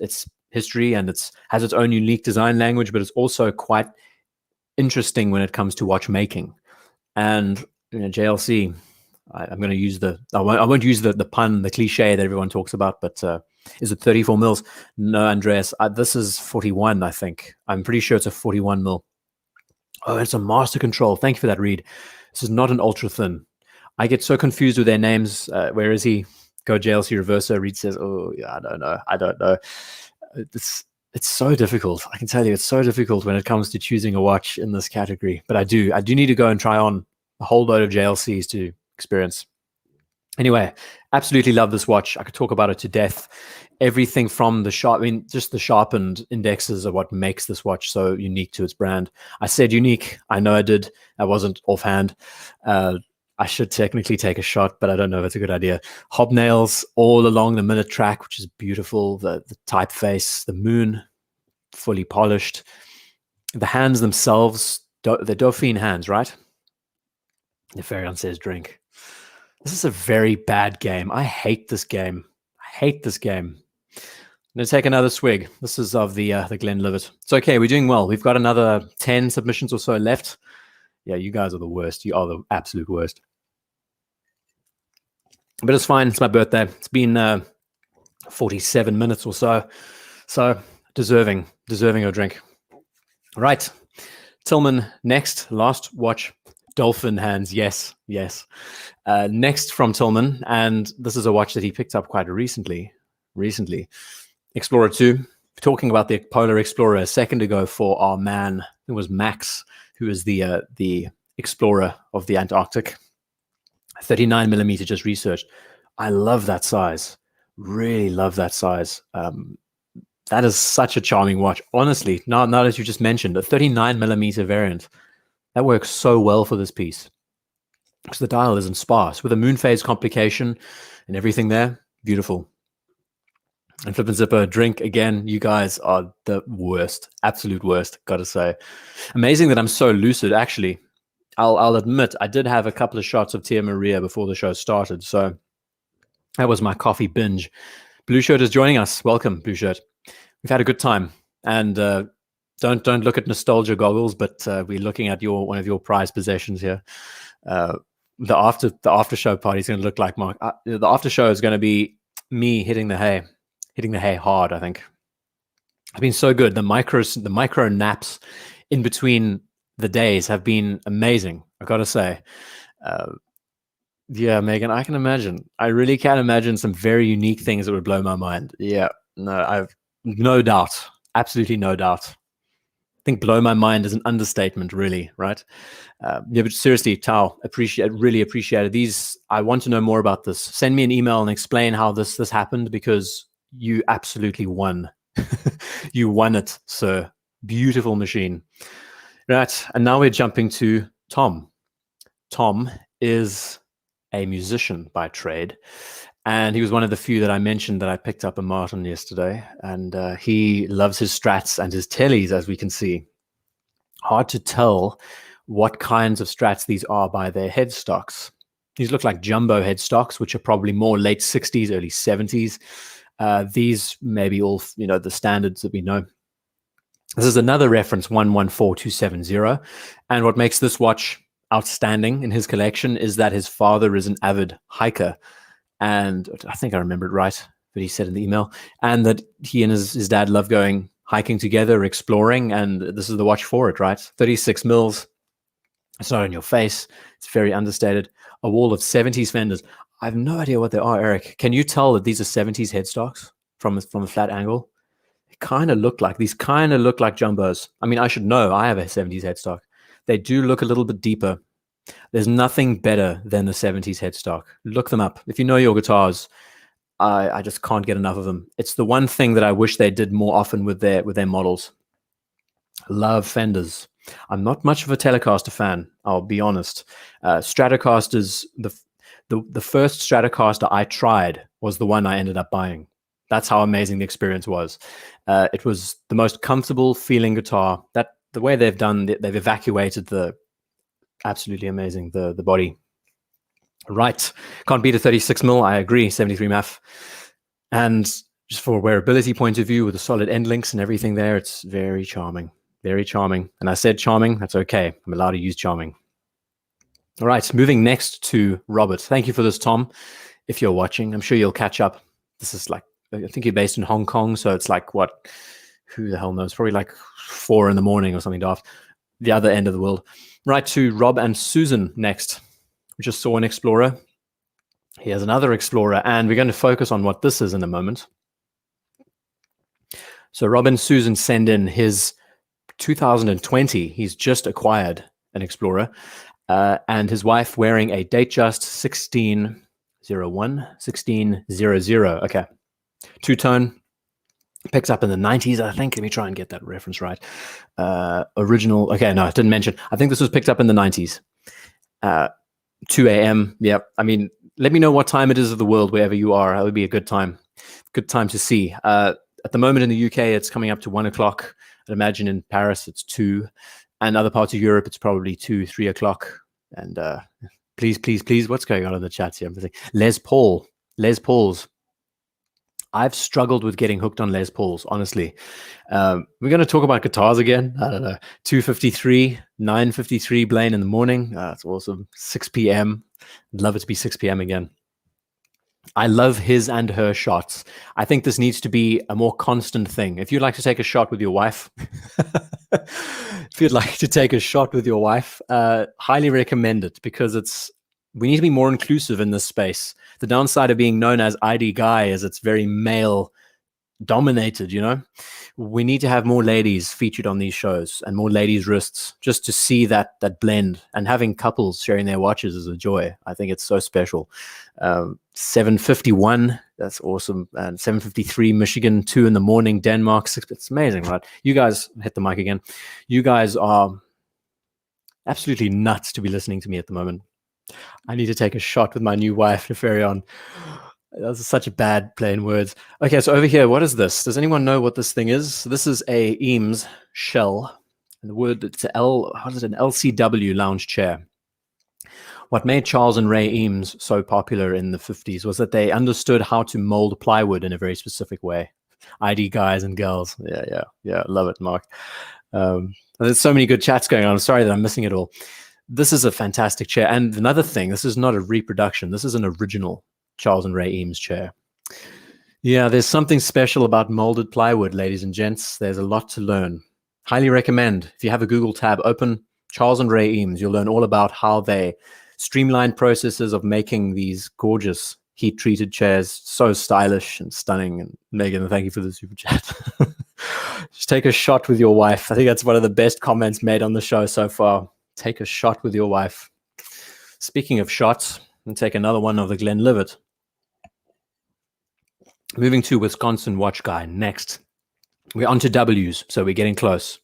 history and has its own unique design language, but it's also quite interesting when it comes to watchmaking. And JLC, I'm going to use I won't use the pun, the cliche that everyone talks about, but is it 34 mils? No, Andreas, this is 41, I think. I'm pretty sure it's a 41 mil. Oh, it's a master control. Thank you for that, Reed. This is not an ultra thin. I get so confused with their names. Where is he? Go JLC Reverso. Reed says, oh, yeah, I don't know. It's so difficult. I can tell you, it's so difficult when it comes to choosing a watch in this category. But I do need to go and try on a whole load of JLCs to experience. Anyway, absolutely love this watch. I could talk about it to death. Everything from just the sharpened indexes are what makes this watch so unique to its brand. I said unique. I know I did. I wasn't offhand. I should technically take a shot, but I don't know if it's a good idea. Hobnails all along the minute track, which is beautiful. The typeface, the moon, fully polished. The hands themselves, the Dauphine hands, right? The Ferion says drink. This is a very bad game. I hate this game. I hate this game. I'm going to take another swig. This is of the Glenlivet. It's okay. We're doing well. We've got another 10 submissions or so left. Yeah, you guys are the worst. You are the absolute worst. But it's fine. It's my birthday. It's been 47 minutes or so. So deserving a drink. Right. Tillman next. Last watch. Dolphin hands. Yes. Next from Tillman. And this is a watch that he picked up quite recently. Explorer 2. Talking about the Polar Explorer a second ago for our man. It was Max, who is the explorer of the Antarctic. 39 millimeter, just researched. I love that size. Really love that size. That is such a charming watch. Honestly, now that you just mentioned, a 39 millimeter variant, that works so well for this piece. Because the dial isn't sparse. With a moon phase complication and everything there, beautiful. And Flip and Zipper, drink again. You guys are the worst. Absolute worst, gotta say. Amazing that I'm so lucid, actually. I'll admit, I did have a couple of shots of Tia Maria before the show started, so that was my coffee binge. Blue Shirt is joining us. Welcome, Blue Shirt. We've had a good time, and don't look at nostalgia goggles, but we're looking at one of your prized possessions here. The after show party is going to look like Mark. The after show is going to be me hitting the hay hard. I think it's been so good. The micro naps in between the days have been amazing, I gotta say. Yeah, Megan, I can imagine. I really can imagine some very unique things that would blow my mind. Yeah, no, I've no doubt, absolutely no doubt. I think blow my mind is an understatement, really, right? Yeah, but seriously, Tao, really appreciate it. These, I want to know more about this. Send me an email and explain how this happened, because you absolutely won. You won it, sir. Beautiful machine. Right, and now we're jumping to Tom. Tom is a musician by trade, and he was one of the few that I mentioned that I picked up a Martin yesterday, and he loves his Strats and his Tellies, as we can see. Hard to tell what kinds of Strats these are by their headstocks. These look like jumbo headstocks, which are probably more late 60s, early 70s. These maybe all, the standards that we know. This is another reference, 114270. And what makes this watch outstanding in his collection is that his father is an avid hiker. And I think I remember it right, but he said in the email. And that he and his dad love going hiking together, exploring. And this is the watch for it, right? 36 mils. It's not on your face. It's very understated. A wall of 70s fenders. I have no idea what they are, Eric. Can you tell that these are 70s headstocks from a flat angle? These kind of look like jumbos. I mean, I should know. I have a 70s headstock. They do look a little bit deeper. There's nothing better than the 70s headstock. Look them up. If you know your guitars, I just can't get enough of them. It's the one thing that I wish they did more often with their models. Love fenders. I'm not much of a Telecaster fan, I'll be honest. Stratocasters, the first Stratocaster I tried was the one I ended up buying. That's how amazing the experience was. It was the most comfortable feeling guitar. That the way they've evacuated the absolutely amazing the body. Right, can't beat a 36 mil. I agree, 73 MAF, and just for a wearability point of view, with the solid end links and everything there, it's very charming, very charming. And I said charming. That's okay. I'm allowed to use charming. All right, moving next to Robert. Thank you for this, Tom. If you're watching, I'm sure you'll catch up. This is like, I think you're based in Hong Kong, so it's like what? Who the hell knows? Probably like 4 in the morning or something daft. The other end of the world. Right, to Rob and Susan next. We just saw an Explorer. Here's another Explorer, and we're going to focus on what this is in a moment. So Rob and Susan send in his 2020. He's just acquired an Explorer, and his wife wearing a Datejust 1600. Okay, two-tone. Picks up in the 90s, I think. Let me try and get that reference right. Original. Okay, no, I didn't mention. I think this was picked up in the 90s. 2 a.m. Yep. I mean, let me know what time it is of the world, wherever you are. That would be a good time. Good time to see. At the moment in the UK, it's coming up to 1 o'clock. I'd imagine in Paris, it's 2. And other parts of Europe, it's probably 2, 3 o'clock. And please, please, please, what's going on in the chat here? Les Pauls. I've struggled with getting hooked on Les Pauls, honestly. We're going to talk about guitars again. I don't know. 2:53, 9:53 Blaine in the morning. That's awesome. 6 p.m. I'd love it to be 6 p.m. again. I love his and her shots. I think this needs to be a more constant thing. If you'd like to take a shot with your wife, highly recommend it, because we need to be more inclusive in this space. The downside of being known as IDguy is it's very male dominated, you know. We need to have more ladies featured on these shows and more ladies' wrists, just to see that blend. And having couples sharing their watches is a joy. I think it's so special. 7:51, that's awesome. And 7:53 Michigan, 2 in the morning Denmark, 6. It's amazing, right? You guys, hit the mic again. You guys are absolutely nuts to be listening to me at the moment. I need to take a shot with my new wife, Neferion. That's such a bad play in words. Okay, so over here, what is this? Does anyone know what this thing is? This is a Eames shell. And the word, it's an LCW lounge chair. What made Charles and Ray Eames so popular in the 50s was that they understood how to mold plywood in a very specific way. ID guys and girls. Yeah. Love it, Mark. There's so many good chats going on. I'm sorry that I'm missing it all. This is a fantastic chair. And another thing, this is not a reproduction. This is an original Charles and Ray Eames chair. Yeah, there's something special about molded plywood, ladies and gents. There's a lot to learn. Highly recommend. If you have a Google tab open, Charles and Ray Eames, you'll learn all about how they streamlined processes of making these gorgeous heat-treated chairs. So stylish and stunning. And Megan, thank you for the super chat. Just take a shot with your wife. I think that's one of the best comments made on the show so far. Take a shot with your wife. Speaking of shots, and take another one of the Glenlivet. Moving to Wisconsin Watch Guy next. We're on to W's, so we're getting close.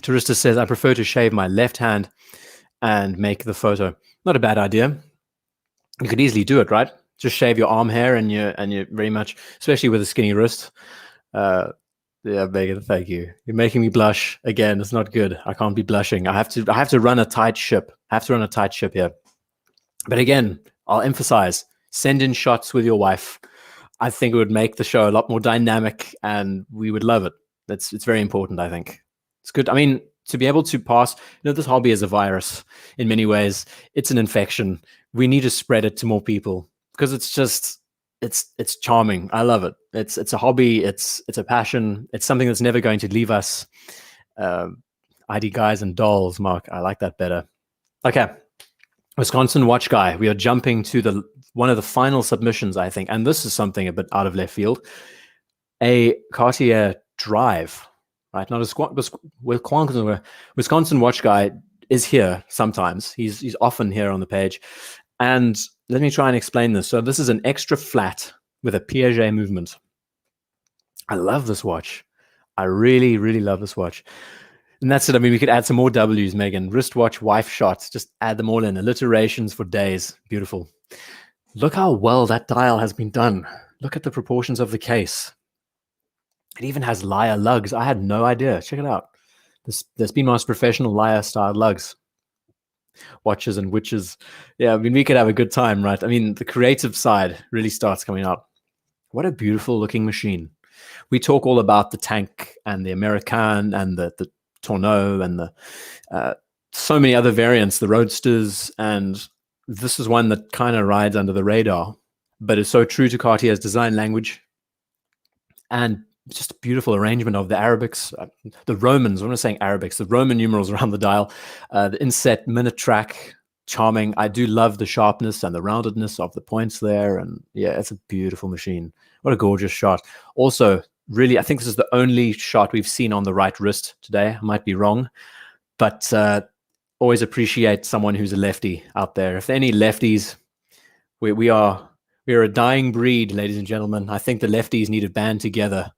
Tourista says, I prefer to shave my left hand and make the photo. Not a bad idea. You could easily do it, right? Just shave your arm hair and you're very much, especially with a skinny wrist. Yeah, Megan, thank you. You're making me blush again. It's not good. I can't be blushing. I have to run a tight ship. Here. But again, I'll emphasize, send in shots with your wife. I think it would make the show a lot more dynamic, and we would love it. It's very important, I think. It's good. I mean, to be able to pass, this hobby is a virus in many ways. It's an infection. We need to spread it to more people, because it's charming. I love it. It's a hobby. It's a passion. It's something that's never going to leave us. ID guys and dolls, Mark. I like that better. Okay. Wisconsin Watch Guy. We are jumping to one of the final submissions, I think. And this is something a bit out of left field. A Cartier Drive, right? Not a Wisconsin Watch Guy is here sometimes. He's often here on the page. And let me try and explain this. So this is an extra flat with a Piaget movement. I love this watch. I really, really love this watch. And that's it. I mean, we could add some more W's, Megan. Wristwatch, wife shots, just add them all in. Alliterations for days. Beautiful. Look how well that dial has been done. Look at the proportions of the case. It even has lyre lugs. I had no idea. Check it out. The Speedmaster Professional lyre style lugs. Watches and witches. Yeah, I mean, we could have a good time, right? I mean, the creative side really starts coming out. What a beautiful looking machine. We talk all about the tank and the American and the Tourneau and the so many other variants, the Roadsters, and this is one that kind of rides under the radar, but is so true to Cartier's design language and just a beautiful arrangement of the Arabics, the Romans. I'm not saying Arabics, the Roman numerals around the dial, the inset minute track, charming. I do love the sharpness and the roundedness of the points there, and yeah, it's a beautiful machine. What a gorgeous shot. Also, really, I think this is the only shot we've seen on the right wrist today. I might be wrong, but always appreciate someone who's a lefty out there. If there are any lefties, we are a dying breed, ladies and gentlemen. I think the lefties need to band together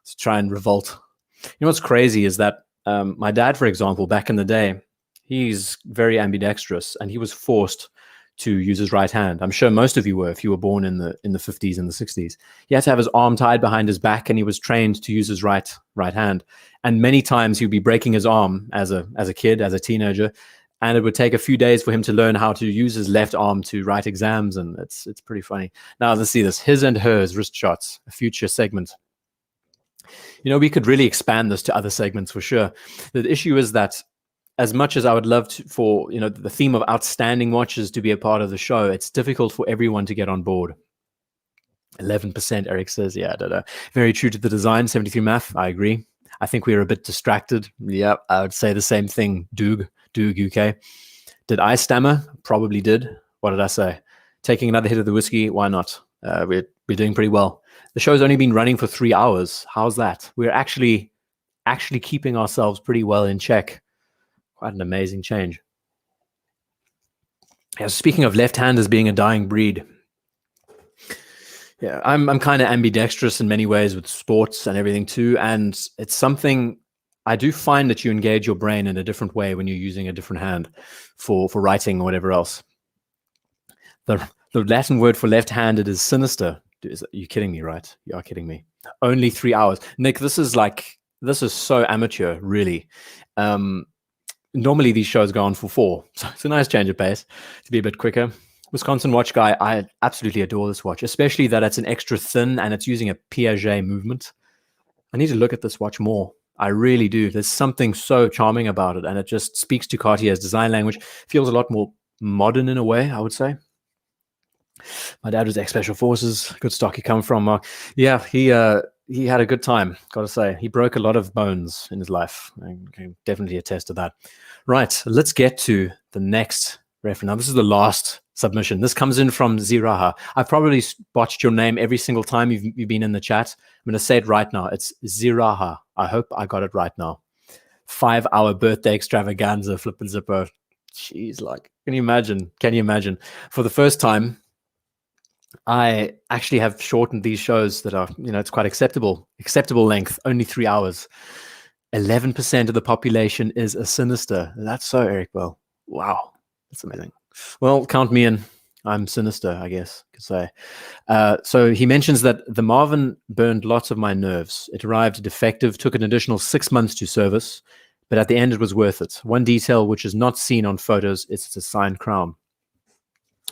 to try and revolt. You know what's crazy is that my dad, for example, back in the day, he's very ambidextrous, and he was forced to use his right hand. I'm sure most of you were, if you were born in the 50s and the 60s. He had to have his arm tied behind his back, and he was trained to use his right hand. And many times he'd be breaking his arm as a kid, as a teenager, and it would take a few days for him to learn how to use his left arm to write exams, and it's pretty funny. Now let's see this: his and hers wrist shots, a future segment. You know, we could really expand this to other segments for sure. The issue is that, as much as I would love for the theme of outstanding watches to be a part of the show, it's difficult for everyone to get on board. 11%, Eric says. Yeah, very true to the design. 73 math, I agree. I think we were a bit distracted. Yeah, I would say the same thing. Doog UK. Did I stammer? Probably did. What did I say? Taking another hit of the whiskey? Why not? We're doing pretty well. The show's only been running for 3 hours. How's that? We're actually keeping ourselves pretty well in check. Quite an amazing change. Yeah, speaking of left-handers being a dying breed, yeah, I'm kind of ambidextrous in many ways with sports and everything too, and it's something I do find that you engage your brain in a different way when you're using a different hand for writing or whatever else. The Latin word for left-handed is sinister. You're kidding me, right? You are kidding me. Only 3 hours. Nick, this is so amateur, really. Normally these shows go on for 4, so it's a nice change of pace to be a bit quicker. Wisconsin watch guy, I absolutely adore this watch, especially that it's an extra thin and it's using a Piaget movement. I need to look at this watch more. I really do. There's something so charming about it, and it just speaks to Cartier's design language. Feels a lot more modern in a way, I would say. My dad was ex-Special Forces. Good stock he come from, Mark. Yeah, he had a good time, got to say. He broke a lot of bones in his life. I can definitely attest to that. Right, let's get to the next reference. Now, this is the last submission. This comes in from Ziraha. I've probably botched your name every single time you've been in the chat. I'm going to say it right now. It's Ziraha. I hope I got it right now. 5-hour birthday extravaganza, flip and zipper. Jeez, can you imagine? Can you imagine? For the first time, I actually have shortened these shows that are, it's quite acceptable length, only 3 hours. 11% of the population is a sinister. That's so Eric Bell. Wow, that's amazing. Well, count me in. I'm sinister, I guess you could say. So he mentions that the Marvin burned lots of my nerves. It arrived defective, took an additional 6 months to service, but at the end it was worth it. One detail which is not seen on photos is its signed crown.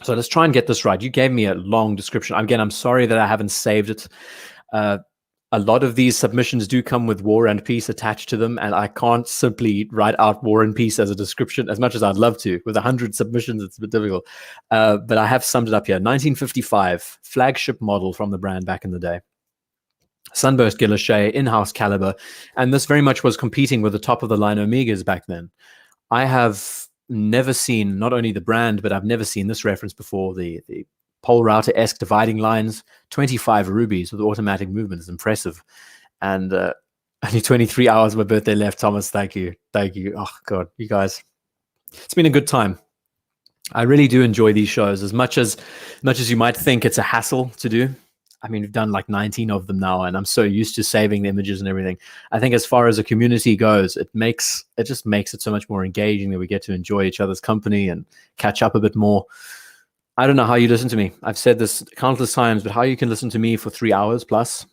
So let's try and get this right. You gave me a long description. Again, I'm sorry that I haven't saved it. A lot of these submissions do come with War and Peace attached to them, and I can't simply write out War and Peace as a description, as much as I'd love to. With 100 submissions, it's a bit difficult. But I have summed it up here. 1955, flagship model from the brand back in the day. Sunburst Guilloche, in-house caliber, and this very much was competing with the top-of-the-line Omegas back then. I have never seen, not only the brand, but I've never seen this reference before, the pole router-esque dividing lines, 25 rubies with automatic movement is impressive. And only 23 hours of my birthday left, Thomas. Thank you. Thank you. Oh, God, you guys. It's been a good time. I really do enjoy these shows as much as you might think it's a hassle to do. I mean, we've done like 19 of them now, and I'm so used to saving the images and everything. I think as far as a community goes, it just makes it so much more engaging that we get to enjoy each other's company and catch up a bit more. I don't know how you listen to me. I've said this countless times, but how you can listen to me for 3 hours plus.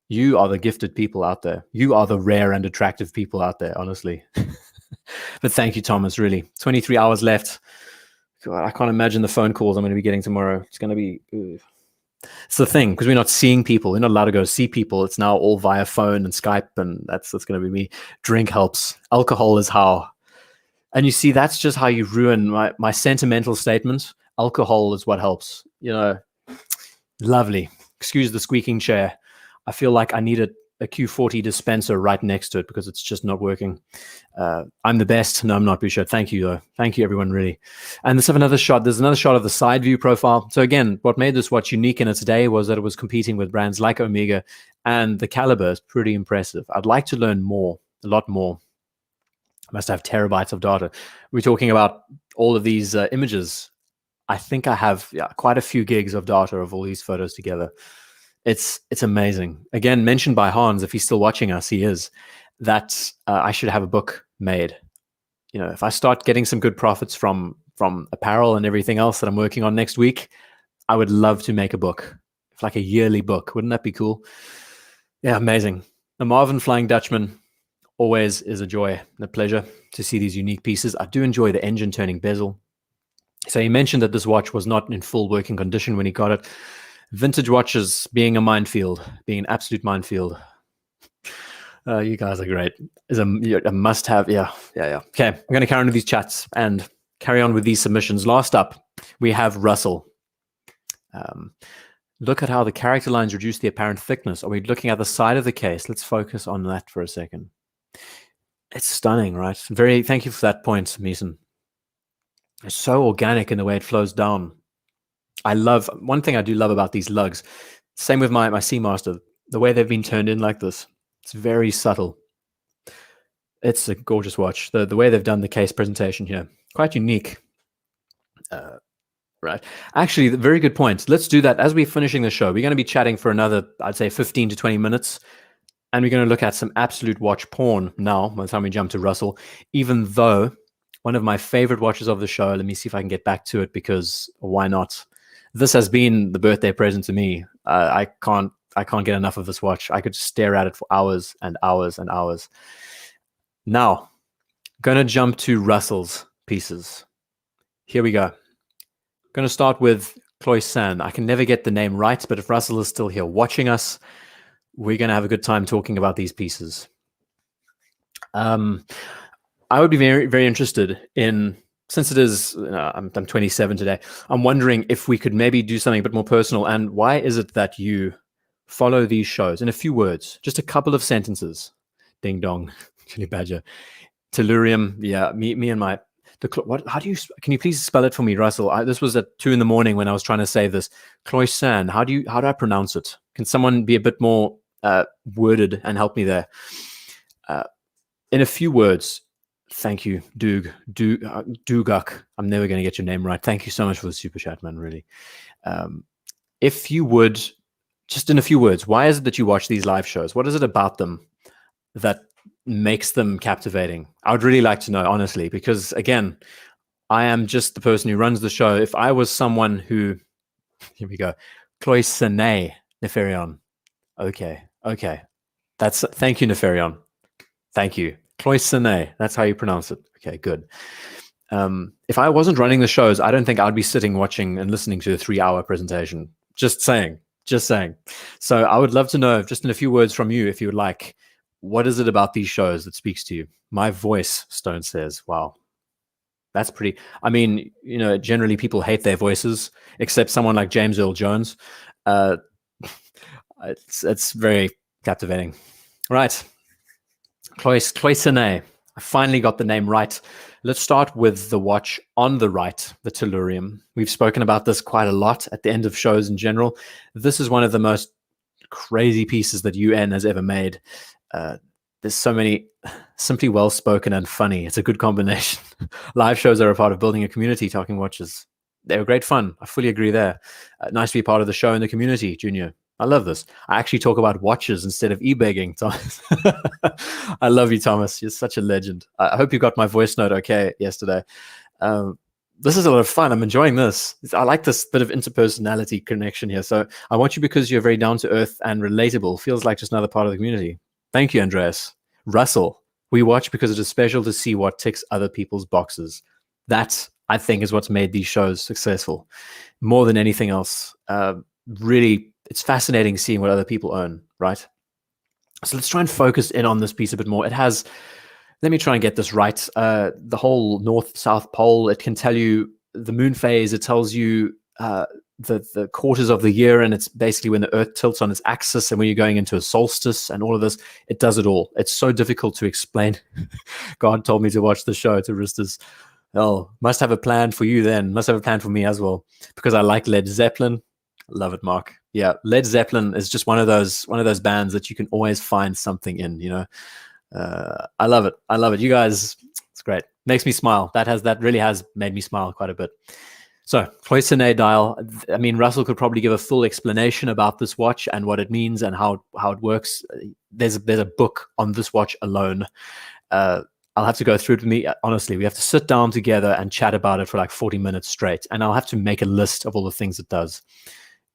You are the gifted people out there. You are the rare and attractive people out there, honestly. But thank you, Thomas, really. 23 hours left. God, I can't imagine the phone calls I'm going to be getting tomorrow. It's going to be... It's the thing, because we're not seeing people. We're not allowed to go see people. It's now all via phone and Skype, and that's going to be me. Drink helps. Alcohol is how. And you see, that's just how you ruin my sentimental statement. Alcohol is what helps. You know, lovely. Excuse the squeaking chair. I feel like I need a Q40 dispenser right next to it because it's just not working. I'm the best. No, I'm not, Boucher. Thank you, though. Thank you, everyone, really. And let's have another shot. There's another shot of the side view profile. So again, what made this watch unique in its day was that it was competing with brands like Omega, and the caliber is pretty impressive. I'd like to learn more, a lot more. I must have terabytes of data. We're talking about all of these images. I think I have quite a few gigs of data of all these photos together. It's amazing. Again, mentioned by Hans, if he's still watching us, he is, that I should have a book made. You know, if I start getting some good profits from apparel and everything else that I'm working on next week, I would love to make a book, like a yearly book. Wouldn't that be cool? Yeah, amazing. The Marvin Flying Dutchman always is a joy and a pleasure to see these unique pieces. I do enjoy the engine turning bezel. So he mentioned that this watch was not in full working condition when he got it. Vintage watches being a minefield, being an absolute minefield. You guys are great. Is a must-have. Yeah. Okay, I'm going to carry on with these chats and carry on with these submissions. Last up, we have Russell. Look at how the character lines reduce the apparent thickness. Are we looking at the side of the case? Let's focus on that for a second. It's stunning, right? Thank you for that point, Mason. It's so organic in the way it flows down. One thing I do love about these lugs, same with my Seamaster, the way they've been turned in like this. It's very subtle. It's a gorgeous watch. The way they've done the case presentation here, quite unique. Right. Actually, very good point. Let's do that as we're finishing the show. We're going to be chatting for another, I'd say, 15 to 20 minutes. And we're going to look at some absolute watch porn now, by the time we jump to Russell, even though one of my favorite watches of the show, let me see if I can get back to it, because why not? This has been the birthday present to me. I can't get enough of this watch. I could stare at it for hours and hours and hours. Now, going to jump to Russell's pieces. Here we go. Going to start with Cloyson. I can never get the name right, but if Russell is still here watching us, we're going to have a good time talking about these pieces. I would be very, very interested in, since it is, I'm 27 today, I'm wondering if we could maybe do something a bit more personal. And why is it that you follow these shows? In a few words, just a couple of sentences. Ding dong, Chili Badger. Tellurium, yeah, me and my... Can you please spell it for me, Russell? This was at 2 a.m. when I was trying to say this. Cloyson, how do I pronounce it? Can someone be a bit more worded and help me there? In a few words, thank you, Dugak. I'm never going to get your name right. Thank you so much for the super chat, man, really. If you would, just in a few words, why is it that you watch these live shows? What is it about them that makes them captivating? I would really like to know, honestly, because again, I am just the person who runs the show. If I was someone who, here we go, Cloyson Neferion. Okay. Thank you, Neferion. Thank you. Cloyson, that's how you pronounce it. Okay, good. If I wasn't running the shows, I don't think I'd be sitting watching and listening to a 3-hour presentation. Just saying. So I would love to know, just in a few words from you, if you would like, what is it about these shows that speaks to you? My voice, Stone says. Wow. That's pretty... I mean, generally people hate their voices, except someone like James Earl Jones. It's very captivating. Right. Cloyson. I finally got the name right. Let's start with the watch on the right, the Tellurium. We've spoken about this quite a lot at the end of shows in general. This is one of the most crazy pieces that UN has ever made. There's so many, simply well-spoken and funny. It's a good combination. Live shows are a part of building a community. Talking watches they were great fun. I fully agree there. Nice to be part of the show and the community, Junior. I love this. I actually talk about watches instead of e-begging, Thomas. I love you, Thomas. You're such a legend. I hope you got my voice note okay yesterday. This is a lot of fun. I'm enjoying this. I like this bit of interpersonality connection here. So I want you because you're very down to earth and relatable. Feels like just another part of the community. Thank you, Andreas. Russell, we watch because it is special to see what ticks other people's boxes. That, I think, is what's made these shows successful more than anything else. Really, it's fascinating seeing what other people own, right? So let's try and focus in on this piece a bit more. It has, let me try and get this right. The whole north-south pole, it can tell you the moon phase. It tells you the quarters of the year, and it's basically when the Earth tilts on its axis and when you're going into a solstice and all of this. It does it all. It's so difficult to explain. God told me to watch the show, to Ristas. Oh, must have a plan for you then. Must have a plan for me as well, because I like Led Zeppelin. Love it, Mark. Yeah, Led Zeppelin is just one of those bands that you can always find something in, you know. I love it. I love it. You guys, it's great. Makes me smile. That really has made me smile quite a bit. So, Cloisonne dial. I mean, Russell could probably give a full explanation about this watch and what it means and how it works. There's a book on this watch alone. I'll have to go through it with me. Honestly, we have to sit down together and chat about it for like 40 minutes straight. And I'll have to make a list of all the things it does.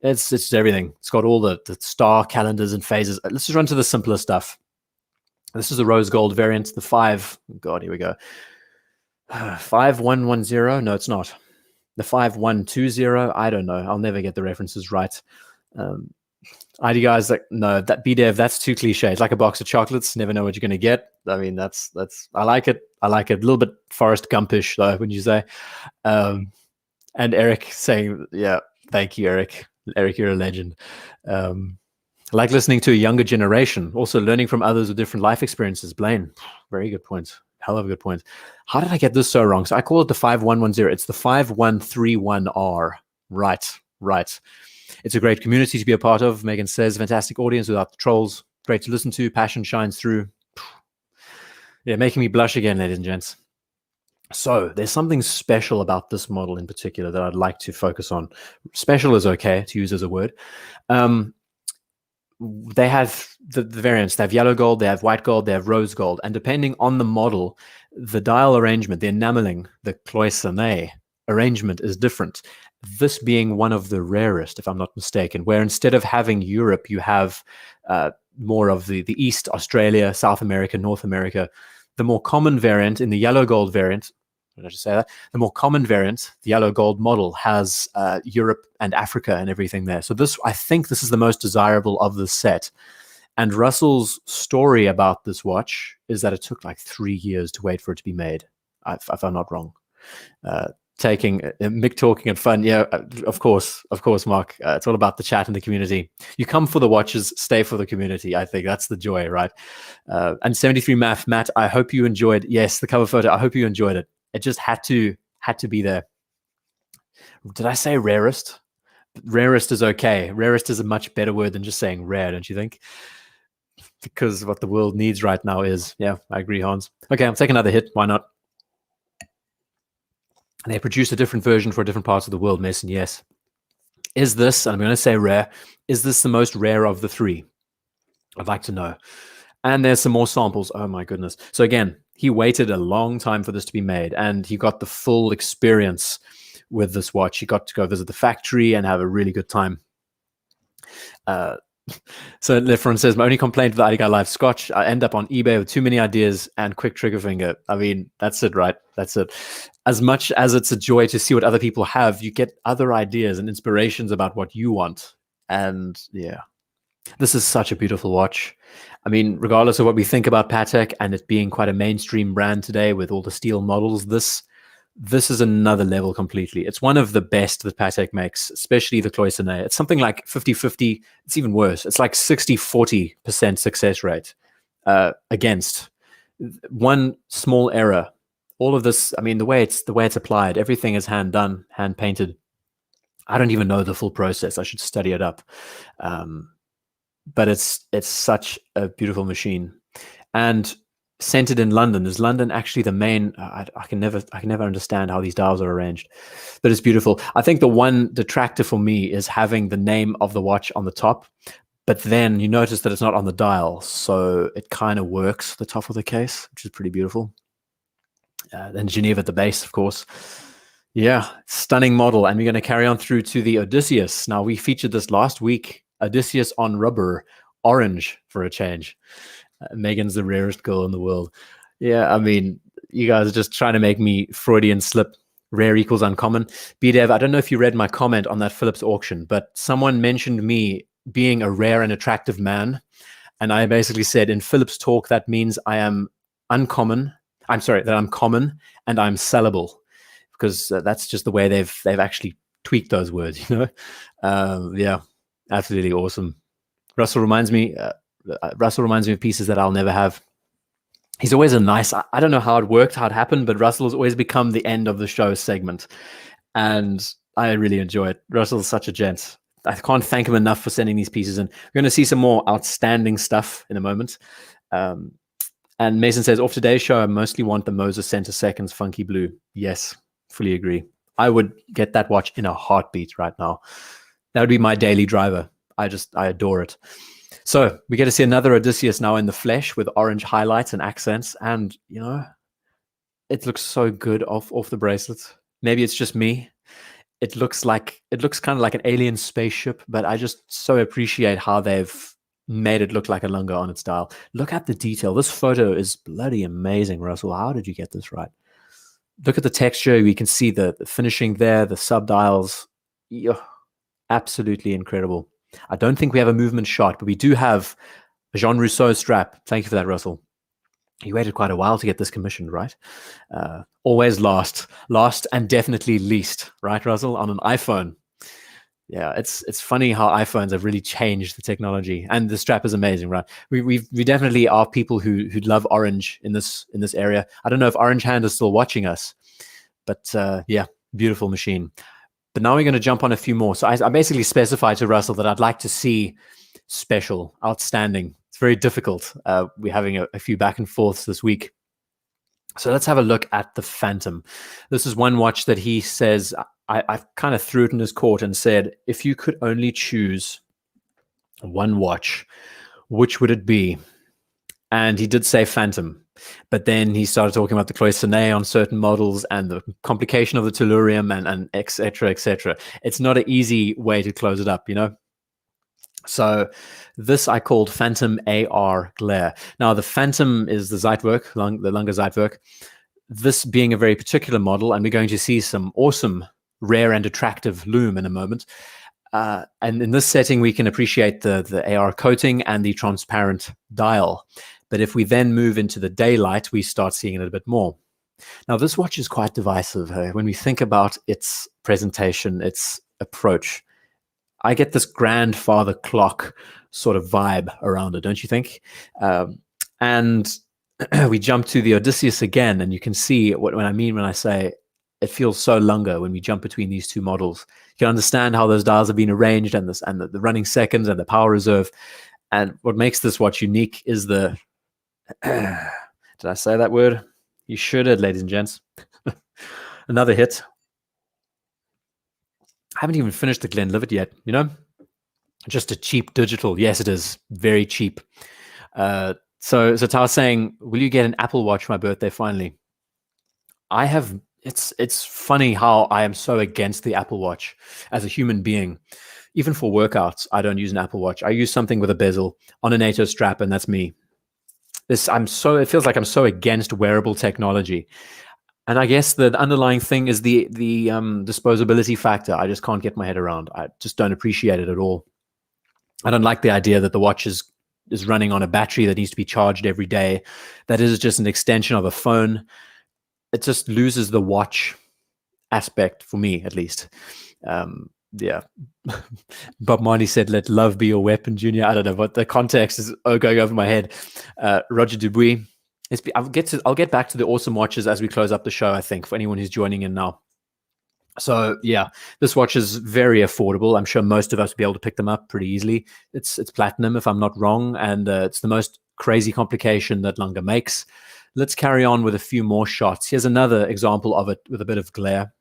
It's everything. It's got all the star calendars and phases. Let's just run to the simpler stuff. This is the rose gold variant, the 5. God, here we go. 5110. No, it's not. The 5120. I don't know. I'll never get the references right. ID guys, like, no, that BDev, that's too cliche. It's like a box of chocolates. Never know what you're going to get. I mean, that's. I like it. I like it. A little bit Forrest Gumpish, though, wouldn't you say? And Eric saying, yeah, thank you, Eric. Eric, you're a legend. I like listening to a younger generation, also learning from others with different life experiences. Blaine, very good point. Hell of a good point. How did I get this so wrong? So I call it the 5110. It's the 5131R. Right. It's a great community to be a part of. Megan says, fantastic audience without the trolls. Great to listen to. Passion shines through. Yeah, making me blush again, ladies and gents. So there's something special about this model in particular that I'd like to focus on. Special is okay to use as a word. They have the variants. They have yellow gold, they have white gold, they have rose gold. And depending on the model, the dial arrangement, the enameling, the cloisonne arrangement is different. This being one of the rarest, if I'm not mistaken, where instead of having Europe, you have more of the East, Australia, South America, North America. The more common variant in the yellow gold variant, did I just say that? The more common variant, the yellow gold model, has Europe and Africa and everything there. So this, I think this is the most desirable of the set. And Russell's story about this watch is that it took like 3 years to wait for it to be made, if I'm not wrong. Taking Mick talking and fun. Yeah, of course, Mark. It's all about the chat and the community. You come for the watches, stay for the community. I think that's the joy, right? And 73 Matt, I hope you enjoyed. Yes, the cover photo. I hope you enjoyed it. It just had to be there. Did I say rarest? Rarest is okay. Rarest is a much better word than just saying rare, don't you think? Because what the world needs right now is, yeah, I agree, Hans. Okay, I'll take another hit. Why not? They produced a different version for different parts of the world, Mason. Yes. Is this, and I'm going to say rare, is this the most rare of the 3? I'd like to know. And there's some more samples. Oh my goodness. So again, he waited a long time for this to be made, and he got the full experience with this watch. He got to go visit the factory and have a really good time. So Lefron says, my only complaint with the IDGuy Live Scotch, I end up on eBay with too many ideas and quick trigger finger. I mean, that's it, right? That's it. As much as it's a joy to see what other people have, you get other ideas and inspirations about what you want. And yeah, this is such a beautiful watch. I mean, regardless of what we think about Patek and it being quite a mainstream brand today with all the steel models, this is another level completely. It's one of the best that Patek makes, especially the cloisonne. It's something like 50-50. It's even worse. It's like 60-40% success rate against one small error. All of this, I mean, the way it's applied, everything is hand done, hand painted. I don't even know the full process. I should study it up. But it's such a beautiful machine. And centered in London. Is London actually the main? I can never understand how these dials are arranged, but it's beautiful. I think the one detractor for me is having the name of the watch on the top, but then you notice that it's not on the dial, so it kind of works the top of the case, which is pretty beautiful. Then Geneve at the base, of course. Yeah, stunning model. And we're going to carry on through to the Odysseus. Now, we featured this last week, Odysseus on rubber, orange for a change. Megan's the rarest girl in the world. Yeah, I mean, you guys are just trying to make me Freudian slip. Rare equals uncommon. BDev, I don't know if you read my comment on that Philips auction, but someone mentioned me being a rare and attractive man. And I basically said, in Philips talk, that means I am uncommon. I'm sorry, that I'm common and I'm sellable, because that's just the way they've actually tweaked those words, you know? Yeah, absolutely awesome. Russell reminds me of pieces that I'll never have. He's always a nice, I don't know how it worked, how it happened, but Russell's always become the end of the show segment. And I really enjoy it. Russell's such a gent. I can't thank him enough for sending these pieces in. We're going to see some more outstanding stuff in a moment. And Mason says, off today's show, I mostly want the Moses Center Seconds Funky Blue. Yes, fully agree. I would get that watch in a heartbeat right now. That would be my daily driver. I adore it. So we get to see another Odysseus now in the flesh with orange highlights and accents. And, you know, it looks so good off the bracelets. Maybe it's just me. It looks kind of like an alien spaceship, but I just so appreciate how they've made it look like a lunga on its dial. Look at the detail. This photo is bloody amazing, Russell. How did you get this right? Look at the texture. We can see the finishing there, the subdials. Yeah, absolutely incredible. I don't think we have a movement shot, but we do have a Jean Rousseau strap. Thank you for that, Russell. You waited quite a while to get this commissioned, right? Always last and definitely least, right, Russell? On an iPhone. Yeah, it's funny how iPhones have really changed the technology, and the strap is amazing, right? We definitely are people who love orange in this area. I don't know if Orange Hand is still watching us, but yeah, beautiful machine. But now we're going to jump on a few more. So I basically specified to Russell that I'd like to see special, outstanding. It's very difficult. We're having a few back and forths this week. So let's have a look at the Phantom. This is one watch that he says, I kind of threw it in his court and said, if you could only choose one watch, which would it be? And he did say Phantom. But then he started talking about the cloisonné on certain models and the complication of the tellurium and et cetera, et cetera. It's not an easy way to close it up, you know? So this I called Phantom AR Glare. Now, the Phantom is the Zeitwerk, the Lunga Zeitwerk. This being a very particular model, and we're going to see some awesome, rare and attractive lume in a moment. And in this setting, we can appreciate the AR coating and the transparent dial. But if we then move into the daylight, we start seeing it a bit more. Now, this watch is quite divisive. When we think about its presentation, its approach, I get this grandfather clock sort of vibe around it, don't you think? And we jump to the Odysseus again, and you can see what I mean when I say it feels so Lunga when we jump between these two models. You can understand how those dials have been arranged and the running seconds and the power reserve. And what makes this watch unique is the... Did I say that word? You should have, ladies and gents. Another hit. I haven't even finished the Glenlivet yet, you know? Just a cheap digital. Yes, it is. Very cheap. So Tao's saying, will you get an Apple Watch for my birthday finally? I have... It's funny how I am so against the Apple Watch as a human being. Even for workouts, I don't use an Apple Watch. I use something with a bezel on a NATO strap, and that's me. It feels like I'm so against wearable technology. And I guess the underlying thing is the disposability factor. I just can't get my head around. I just don't appreciate it at all. I don't like the idea that the watch is running on a battery that needs to be charged every day. That is just an extension of a phone. It just loses the watch aspect for me, at least. Yeah. Bob Marley said, let love be your weapon, Junior. I don't know what the context is going over my head. Roger Dubuis. I'll get back to the awesome watches as we close up the show, I think, for anyone who's joining in now. So yeah, this watch is very affordable. I'm sure most of us will be able to pick them up pretty easily. It's platinum, if I'm not wrong, and it's the most crazy complication that Lange makes. Let's carry on with a few more shots. Here's another example of it with a bit of glare.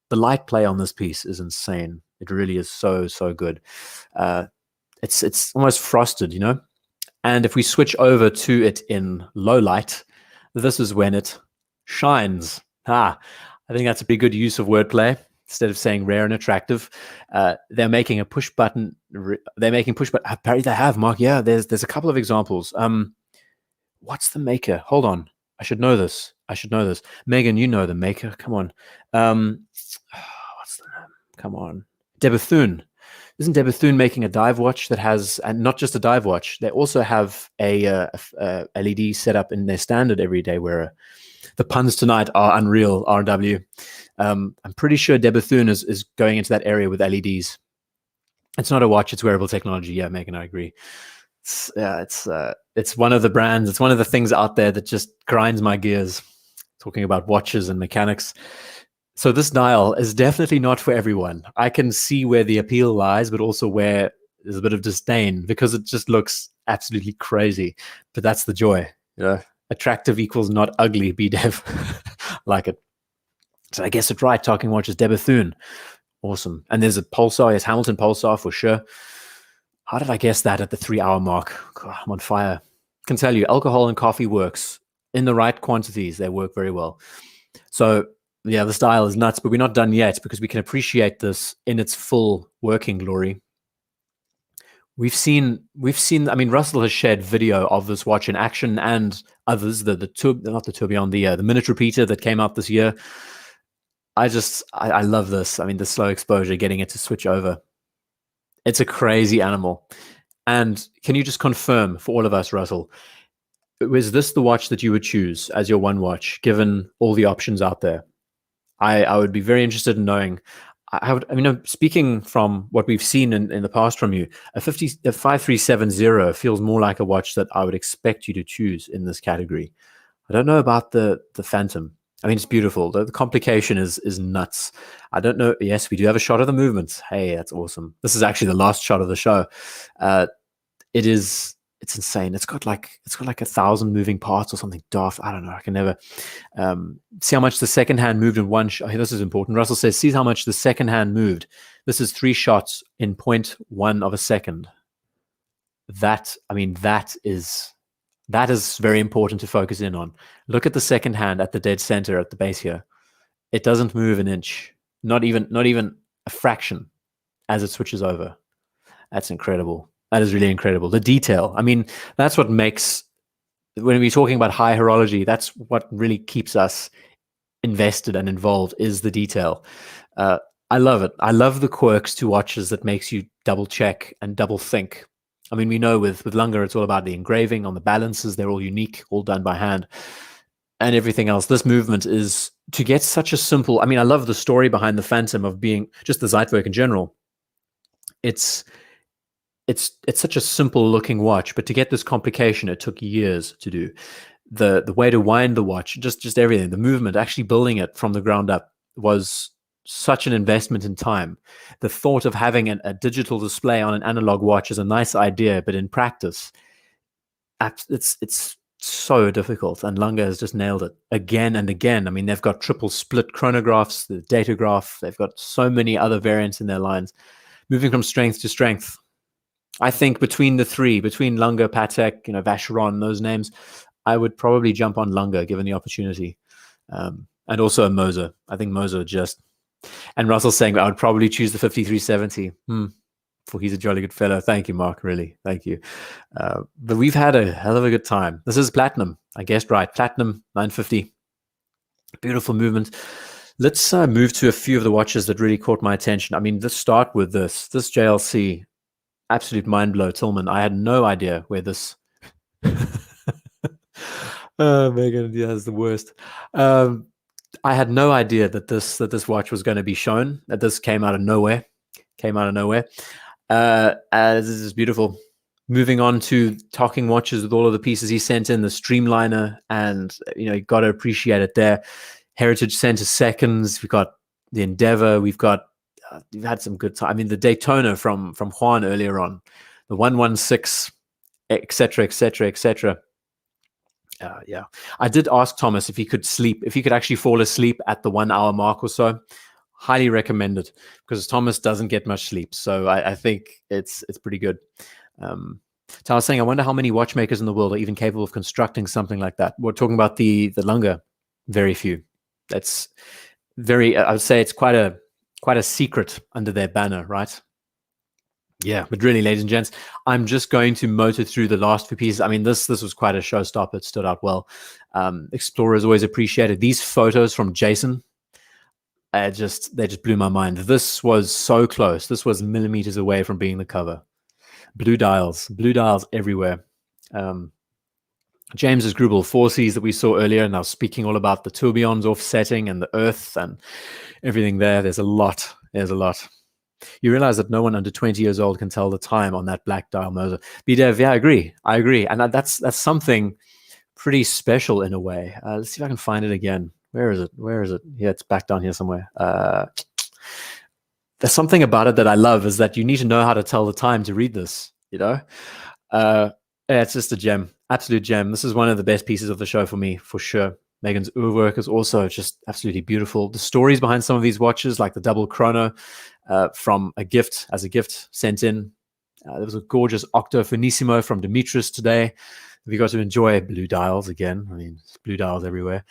The light play on this piece is insane. It really is so good. It's almost frosted, you know. And if we switch over to it in low light, this is when it shines. I think that's a pretty good use of wordplay. Instead of saying rare and attractive, they're making a push button. They're making push button. Apparently they have, Mark. Yeah, there's a couple of examples. What's the maker? Hold on. I should know this. Megan, you know the maker. Come on. What's the name? Come on. Da44. Isn't Da44 making a dive watch that has, and not just a dive watch, they also have a LED set up in their standard everyday wearer. The puns tonight are unreal, RW. I'm pretty sure Da44 is going into that area with LEDs. It's not a watch, it's wearable technology. Yeah, Megan, I agree. It's one of the brands, it's one of the things out there that just grinds my gears, talking about watches and mechanics. So this dial is definitely not for everyone. I can see where the appeal lies, but also where there's a bit of disdain because it just looks absolutely crazy. But that's the joy. You know, attractive equals not ugly, BDev. Like it. So I guess it's right, talking watches, Da44. Awesome. And there's a pulsar, yes, Hamilton pulsar for sure. How did I guess that at the 3-hour mark? God, I'm on fire. I can tell you, alcohol and coffee works. In the right quantities, they work very well. So yeah, the style is nuts, but we're not done yet because we can appreciate this in its full working glory. We've seen. I mean, Russell has shared video of this watch in action and others. The tourbillon, the minute repeater that came out this year. I love this. I mean, the slow exposure, getting it to switch over. It's a crazy animal. And can you just confirm for all of us, Russell, was this the watch that you would choose as your one watch, given all the options out there? I would be very interested in knowing. Speaking from what we've seen in the past from you, a 5370 feels more like a watch that I would expect you to choose in this category. I don't know about the Phantom. I mean, it's beautiful. The complication is nuts. I don't know. Yes, we do have a shot of the movements. Hey, that's awesome. This is actually the last shot of the show. It's insane. It's got like 1,000 moving parts or something daft. I don't know. I can never see how much the second hand moved in one shot. This is important. Russell says, see how much the second hand moved. This is 3 shots in 0.1 of a second. That is very important to focus in on. Look at the second hand at the dead center at the base here. It doesn't move an inch, not even a fraction as it switches over. That's incredible. That is really incredible. The detail. I mean, that's what makes, when we're talking about high horology, that's what really keeps us invested and involved, is the detail. I love it. I love the quirks to watches that makes you double check and double think. I mean, we know with Lange, it's all about the engraving on the balances. They're all unique, all done by hand, and everything else. This movement is to get such a simple. I mean, I love the story behind the Phantom of being just the Zeitwerk in general. It's such a simple looking watch, but to get this complication, it took years to do. The way to wind the watch, just everything, the movement, actually building it from the ground up was such an investment in time. The thought of having a digital display on an analog watch is a nice idea, but in practice, it's so difficult. And Lange has just nailed it again and again. I mean, they've got triple split chronographs, the datograph. They've got so many other variants in their lines, moving from strength to strength. I think between the three, between Lange, Patek, Vacheron, those names, I would probably jump on Lange given the opportunity. And also a Moser. I think Moser just... And Russell's saying I would probably choose the 5370. For he's a jolly good fellow. Thank you, Mark. Really, thank you. But we've had a hell of a good time. This is platinum. I guessed right. Platinum 950. Beautiful movement. Let's move to a few of the watches that really caught my attention. I mean, let's start with this JLC. Absolute mind blow, Tillman. I had no idea where this... Oh, Megan, yeah, that's the worst. I had no idea that this watch was going to be shown. That this came out of nowhere. This is beautiful. Moving on to talking watches with all of the pieces he sent in, the Streamliner, and you got to appreciate it there. Heritage Center seconds. We've got the Endeavor. We've had some good time. I mean, the Daytona from Juan earlier on, the 116, etc., etc., etc. Yeah. I did ask Thomas if he could sleep, if he could actually fall asleep at the 1 hour mark or so. Highly recommended, because Thomas doesn't get much sleep. So I think it's pretty good. So I was saying, I wonder how many watchmakers in the world are even capable of constructing something like that. We're talking about the Lunga, very few. That's very, I would say it's quite a secret under their banner, right? Yeah, but really, ladies and gents, I'm just going to motor through the last few pieces. I mean, this was quite a showstopper. It stood out well. Explorers always appreciated these photos from Jason. They just blew my mind. This was so close. This was millimeters away from being the cover. Blue dials everywhere. James's Grubel 4Cs that we saw earlier, and I was speaking all about the tourbillons offsetting and the earth and everything there. There's a lot. You realize that no one under 20 years old can tell the time on that black dial motor. BDev, yeah, I agree. And that's something pretty special in a way. Let's see if I can find it again. Where is it? Yeah, it's back down here somewhere. There's something about it that I love, is that you need to know how to tell the time to read this, Yeah, it's just a gem, absolute gem. This is one of the best pieces of the show for me, for sure. Megan's work is also just absolutely beautiful. The stories behind some of these watches, like the double chrono, from a gift sent in. There was a gorgeous Octo Finissimo from Demetrius today. We got to enjoy blue dials again. I mean, blue dials everywhere.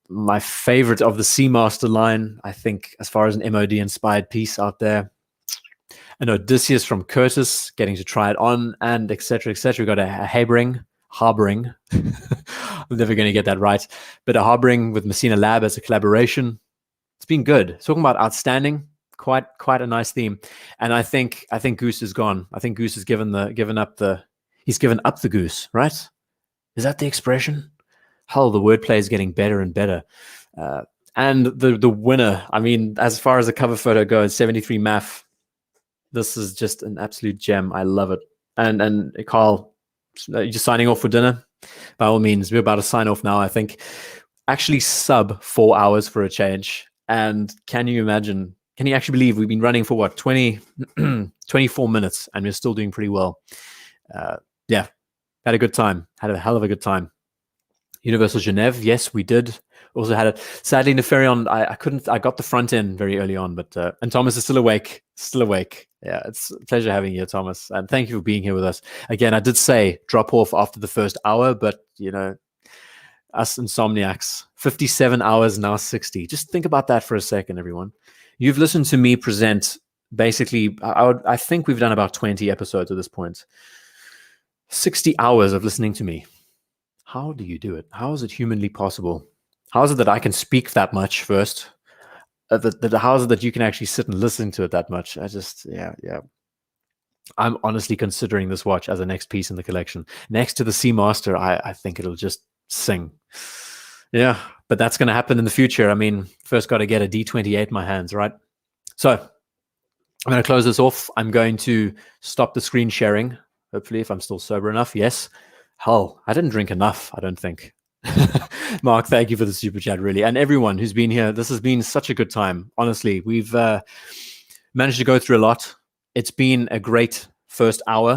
My favorite of the Seamaster line, I think, as far as an MOD inspired piece out there. An Odysseus from Curtis, getting to try it on, and etc. We got a harboring. I'm never going to get that right, but a harboring with Messina Lab as a collaboration. It's been good. Talking about outstanding, quite a nice theme. And I think Goose is gone. I think Goose has given up the goose, right? Is that the expression? Hell, the wordplay is getting better and better. And the winner, I mean, as far as the cover photo goes, 73 MAF. This is just an absolute gem. I love it. And Carl, you're just signing off for dinner? By all means, we're about to sign off now, I think. Actually sub 4 hours for a change. And can you actually believe we've been running for what, 24 minutes, and we're still doing pretty well. Yeah, had a good time. Had a hell of a good time. Universal Geneve, yes, we did. Also had it. Sadly, Neferion, I got the front end very early on, but and Thomas is still awake. Yeah, it's a pleasure having you, Thomas, and thank you for being here with us. Again, I did say drop off after the first hour, but us insomniacs, 57 hours, now 60. Just think about that for a second, everyone. You've listened to me present basically, I think we've done about 20 episodes at this point. 60 hours of listening to me. How do you do it? How is it humanly possible? How is it that I can speak that much first? How is it that you can actually sit and listen to it that much? Yeah. I'm honestly considering this watch as the next piece in the collection. Next to the Seamaster, I think it'll just sing. Yeah, but that's going to happen in the future. I mean, first got to get a D28 in my hands, right? So I'm going to close this off. I'm going to stop the screen sharing, hopefully, if I'm still sober enough. Yes. Hell, I didn't drink enough, I don't think. Mark, thank you for the super chat, really. And everyone who's been here, this has been such a good time. Honestly, we've managed to go through a lot. It's been a great first hour.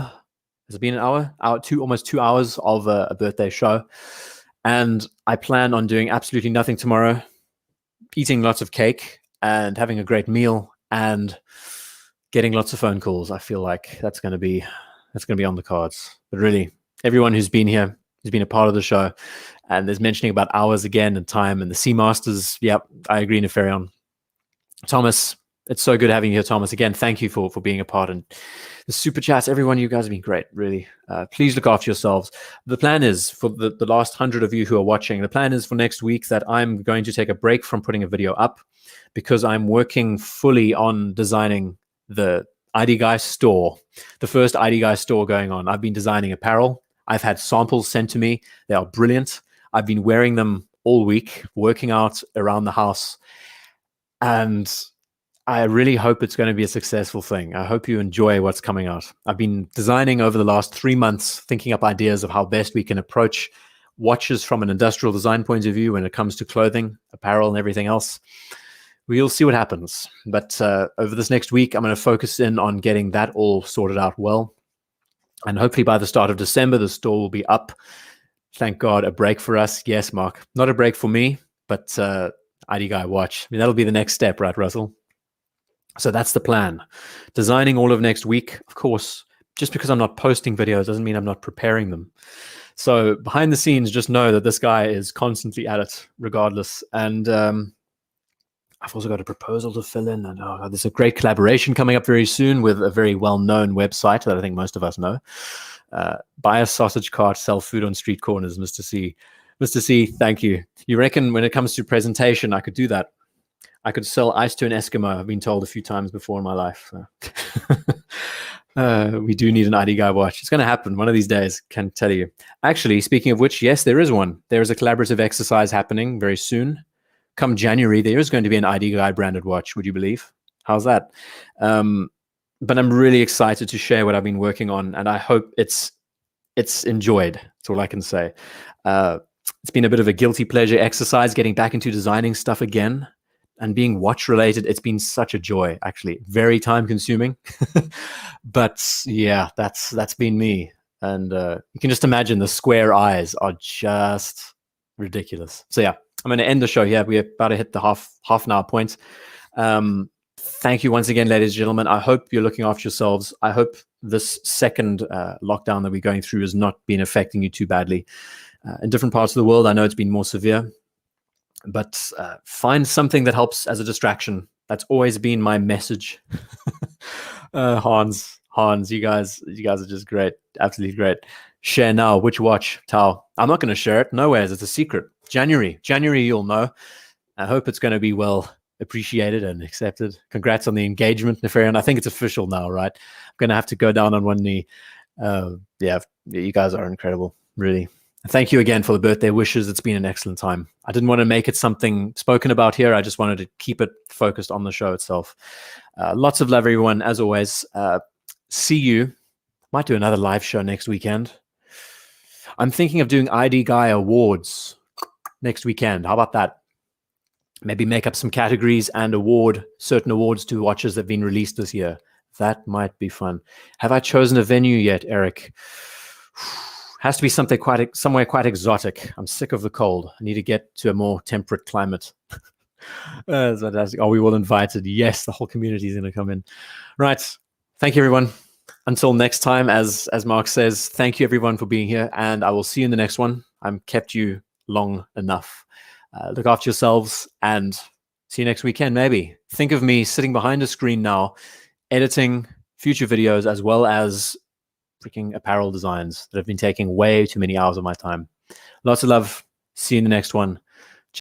Has it been an hour? Almost 2 hours of a birthday show. And I plan on doing absolutely nothing tomorrow, eating lots of cake and having a great meal and getting lots of phone calls. I feel like that's going to be on the cards. But really, everyone who's been here, who's been a part of the show, and there's mentioning about hours again and time and the Seamasters. Yep, I agree, Neferion. Thomas, it's so good having you here, Thomas. Again, thank you for being a part. And the super chats, everyone, you guys have been great, really. Please look after yourselves. The plan is, for the last 100 of you who are watching, the plan is for next week that I'm going to take a break from putting a video up, because I'm working fully on designing the iDguy store, the first iDguy store going on. I've been designing apparel. I've had samples sent to me. They are brilliant. I've been wearing them all week, working out around the house. And I really hope it's going to be a successful thing. I hope you enjoy what's coming out. I've been designing over the last 3 months, thinking up ideas of how best we can approach watches from an industrial design point of view when it comes to clothing, apparel, and everything else. We'll see what happens. But over this next week, I'm going to focus in on getting that all sorted out well. And hopefully by the start of December, the store will be up. Thank God, a break for us. Yes, Mark. Not a break for me, but IDGuy watch. I mean, that'll be the next step, right, Russell? So that's the plan. Designing all of next week. Of course, just because I'm not posting videos doesn't mean I'm not preparing them. So behind the scenes, just know that this guy is constantly at it regardless. And I've also got a proposal to fill in. And there's a great collaboration coming up very soon with a very well-known website that I think most of us know. Buy a sausage cart, sell food on street corners, Mr. C. Mr. C, thank you. You reckon when it comes to presentation, I could do that? I could sell ice to an Eskimo. I've been told a few times before in my life. We do need an IDGuy watch. It's going to happen one of these days, can tell you. Actually, speaking of which, yes, there is one. There is a collaborative exercise happening very soon. Come January, there is going to be an IDGuy branded watch. Would you believe? How's that? But I'm really excited to share what I've been working on, and I hope it's enjoyed. That's all I can say. It's been a bit of a guilty pleasure exercise getting back into designing stuff again. And being watch related, it's been such a joy, actually. Very time consuming. But yeah, that's been me. And you can just imagine the square eyes are just ridiculous. So yeah, I'm going to end the show here. We're about to hit the half an hour point. Thank you once again, ladies and gentlemen. I hope you're looking after yourselves. I hope this second lockdown that we're going through has not been affecting you too badly. In different parts of the world, I know it's been more severe. But find something that helps as a distraction. That's always been my message. Hans, you guys are just great. Absolutely great. Share now. Which watch, Tao? I'm not going to share it. No ways. It's a secret. January, you'll know. I hope it's going to be well appreciated and accepted. Congrats on the engagement, Nefarian. I think it's official now, right? I'm going to have to go down on one knee. Yeah, you guys are incredible, really. Thank you again for the birthday wishes. It's been an excellent time. I didn't want to make it something spoken about here. I just wanted to keep it focused on the show itself. Lots of love, everyone, as always. See you. Might do another live show next weekend. I'm thinking of doing IDGuy Awards next weekend. How about that? Maybe make up some categories and award certain awards to watches that have been released this year. That might be fun. Have I chosen a venue yet, Eric? Has to be somewhere quite exotic. I'm sick of the cold. I need to get to a more temperate climate. That's fantastic. Are we all invited? Yes, the whole community is going to come in. Right. Thank you, everyone. Until next time, as Mark says, thank you, everyone, for being here, and I will see you in the next one. I've kept you long enough. Look after yourselves, and see you next weekend, maybe. Think of me sitting behind a screen now, editing future videos, as well as freaking apparel designs that have been taking way too many hours of my time. Lots of love. See you in the next one.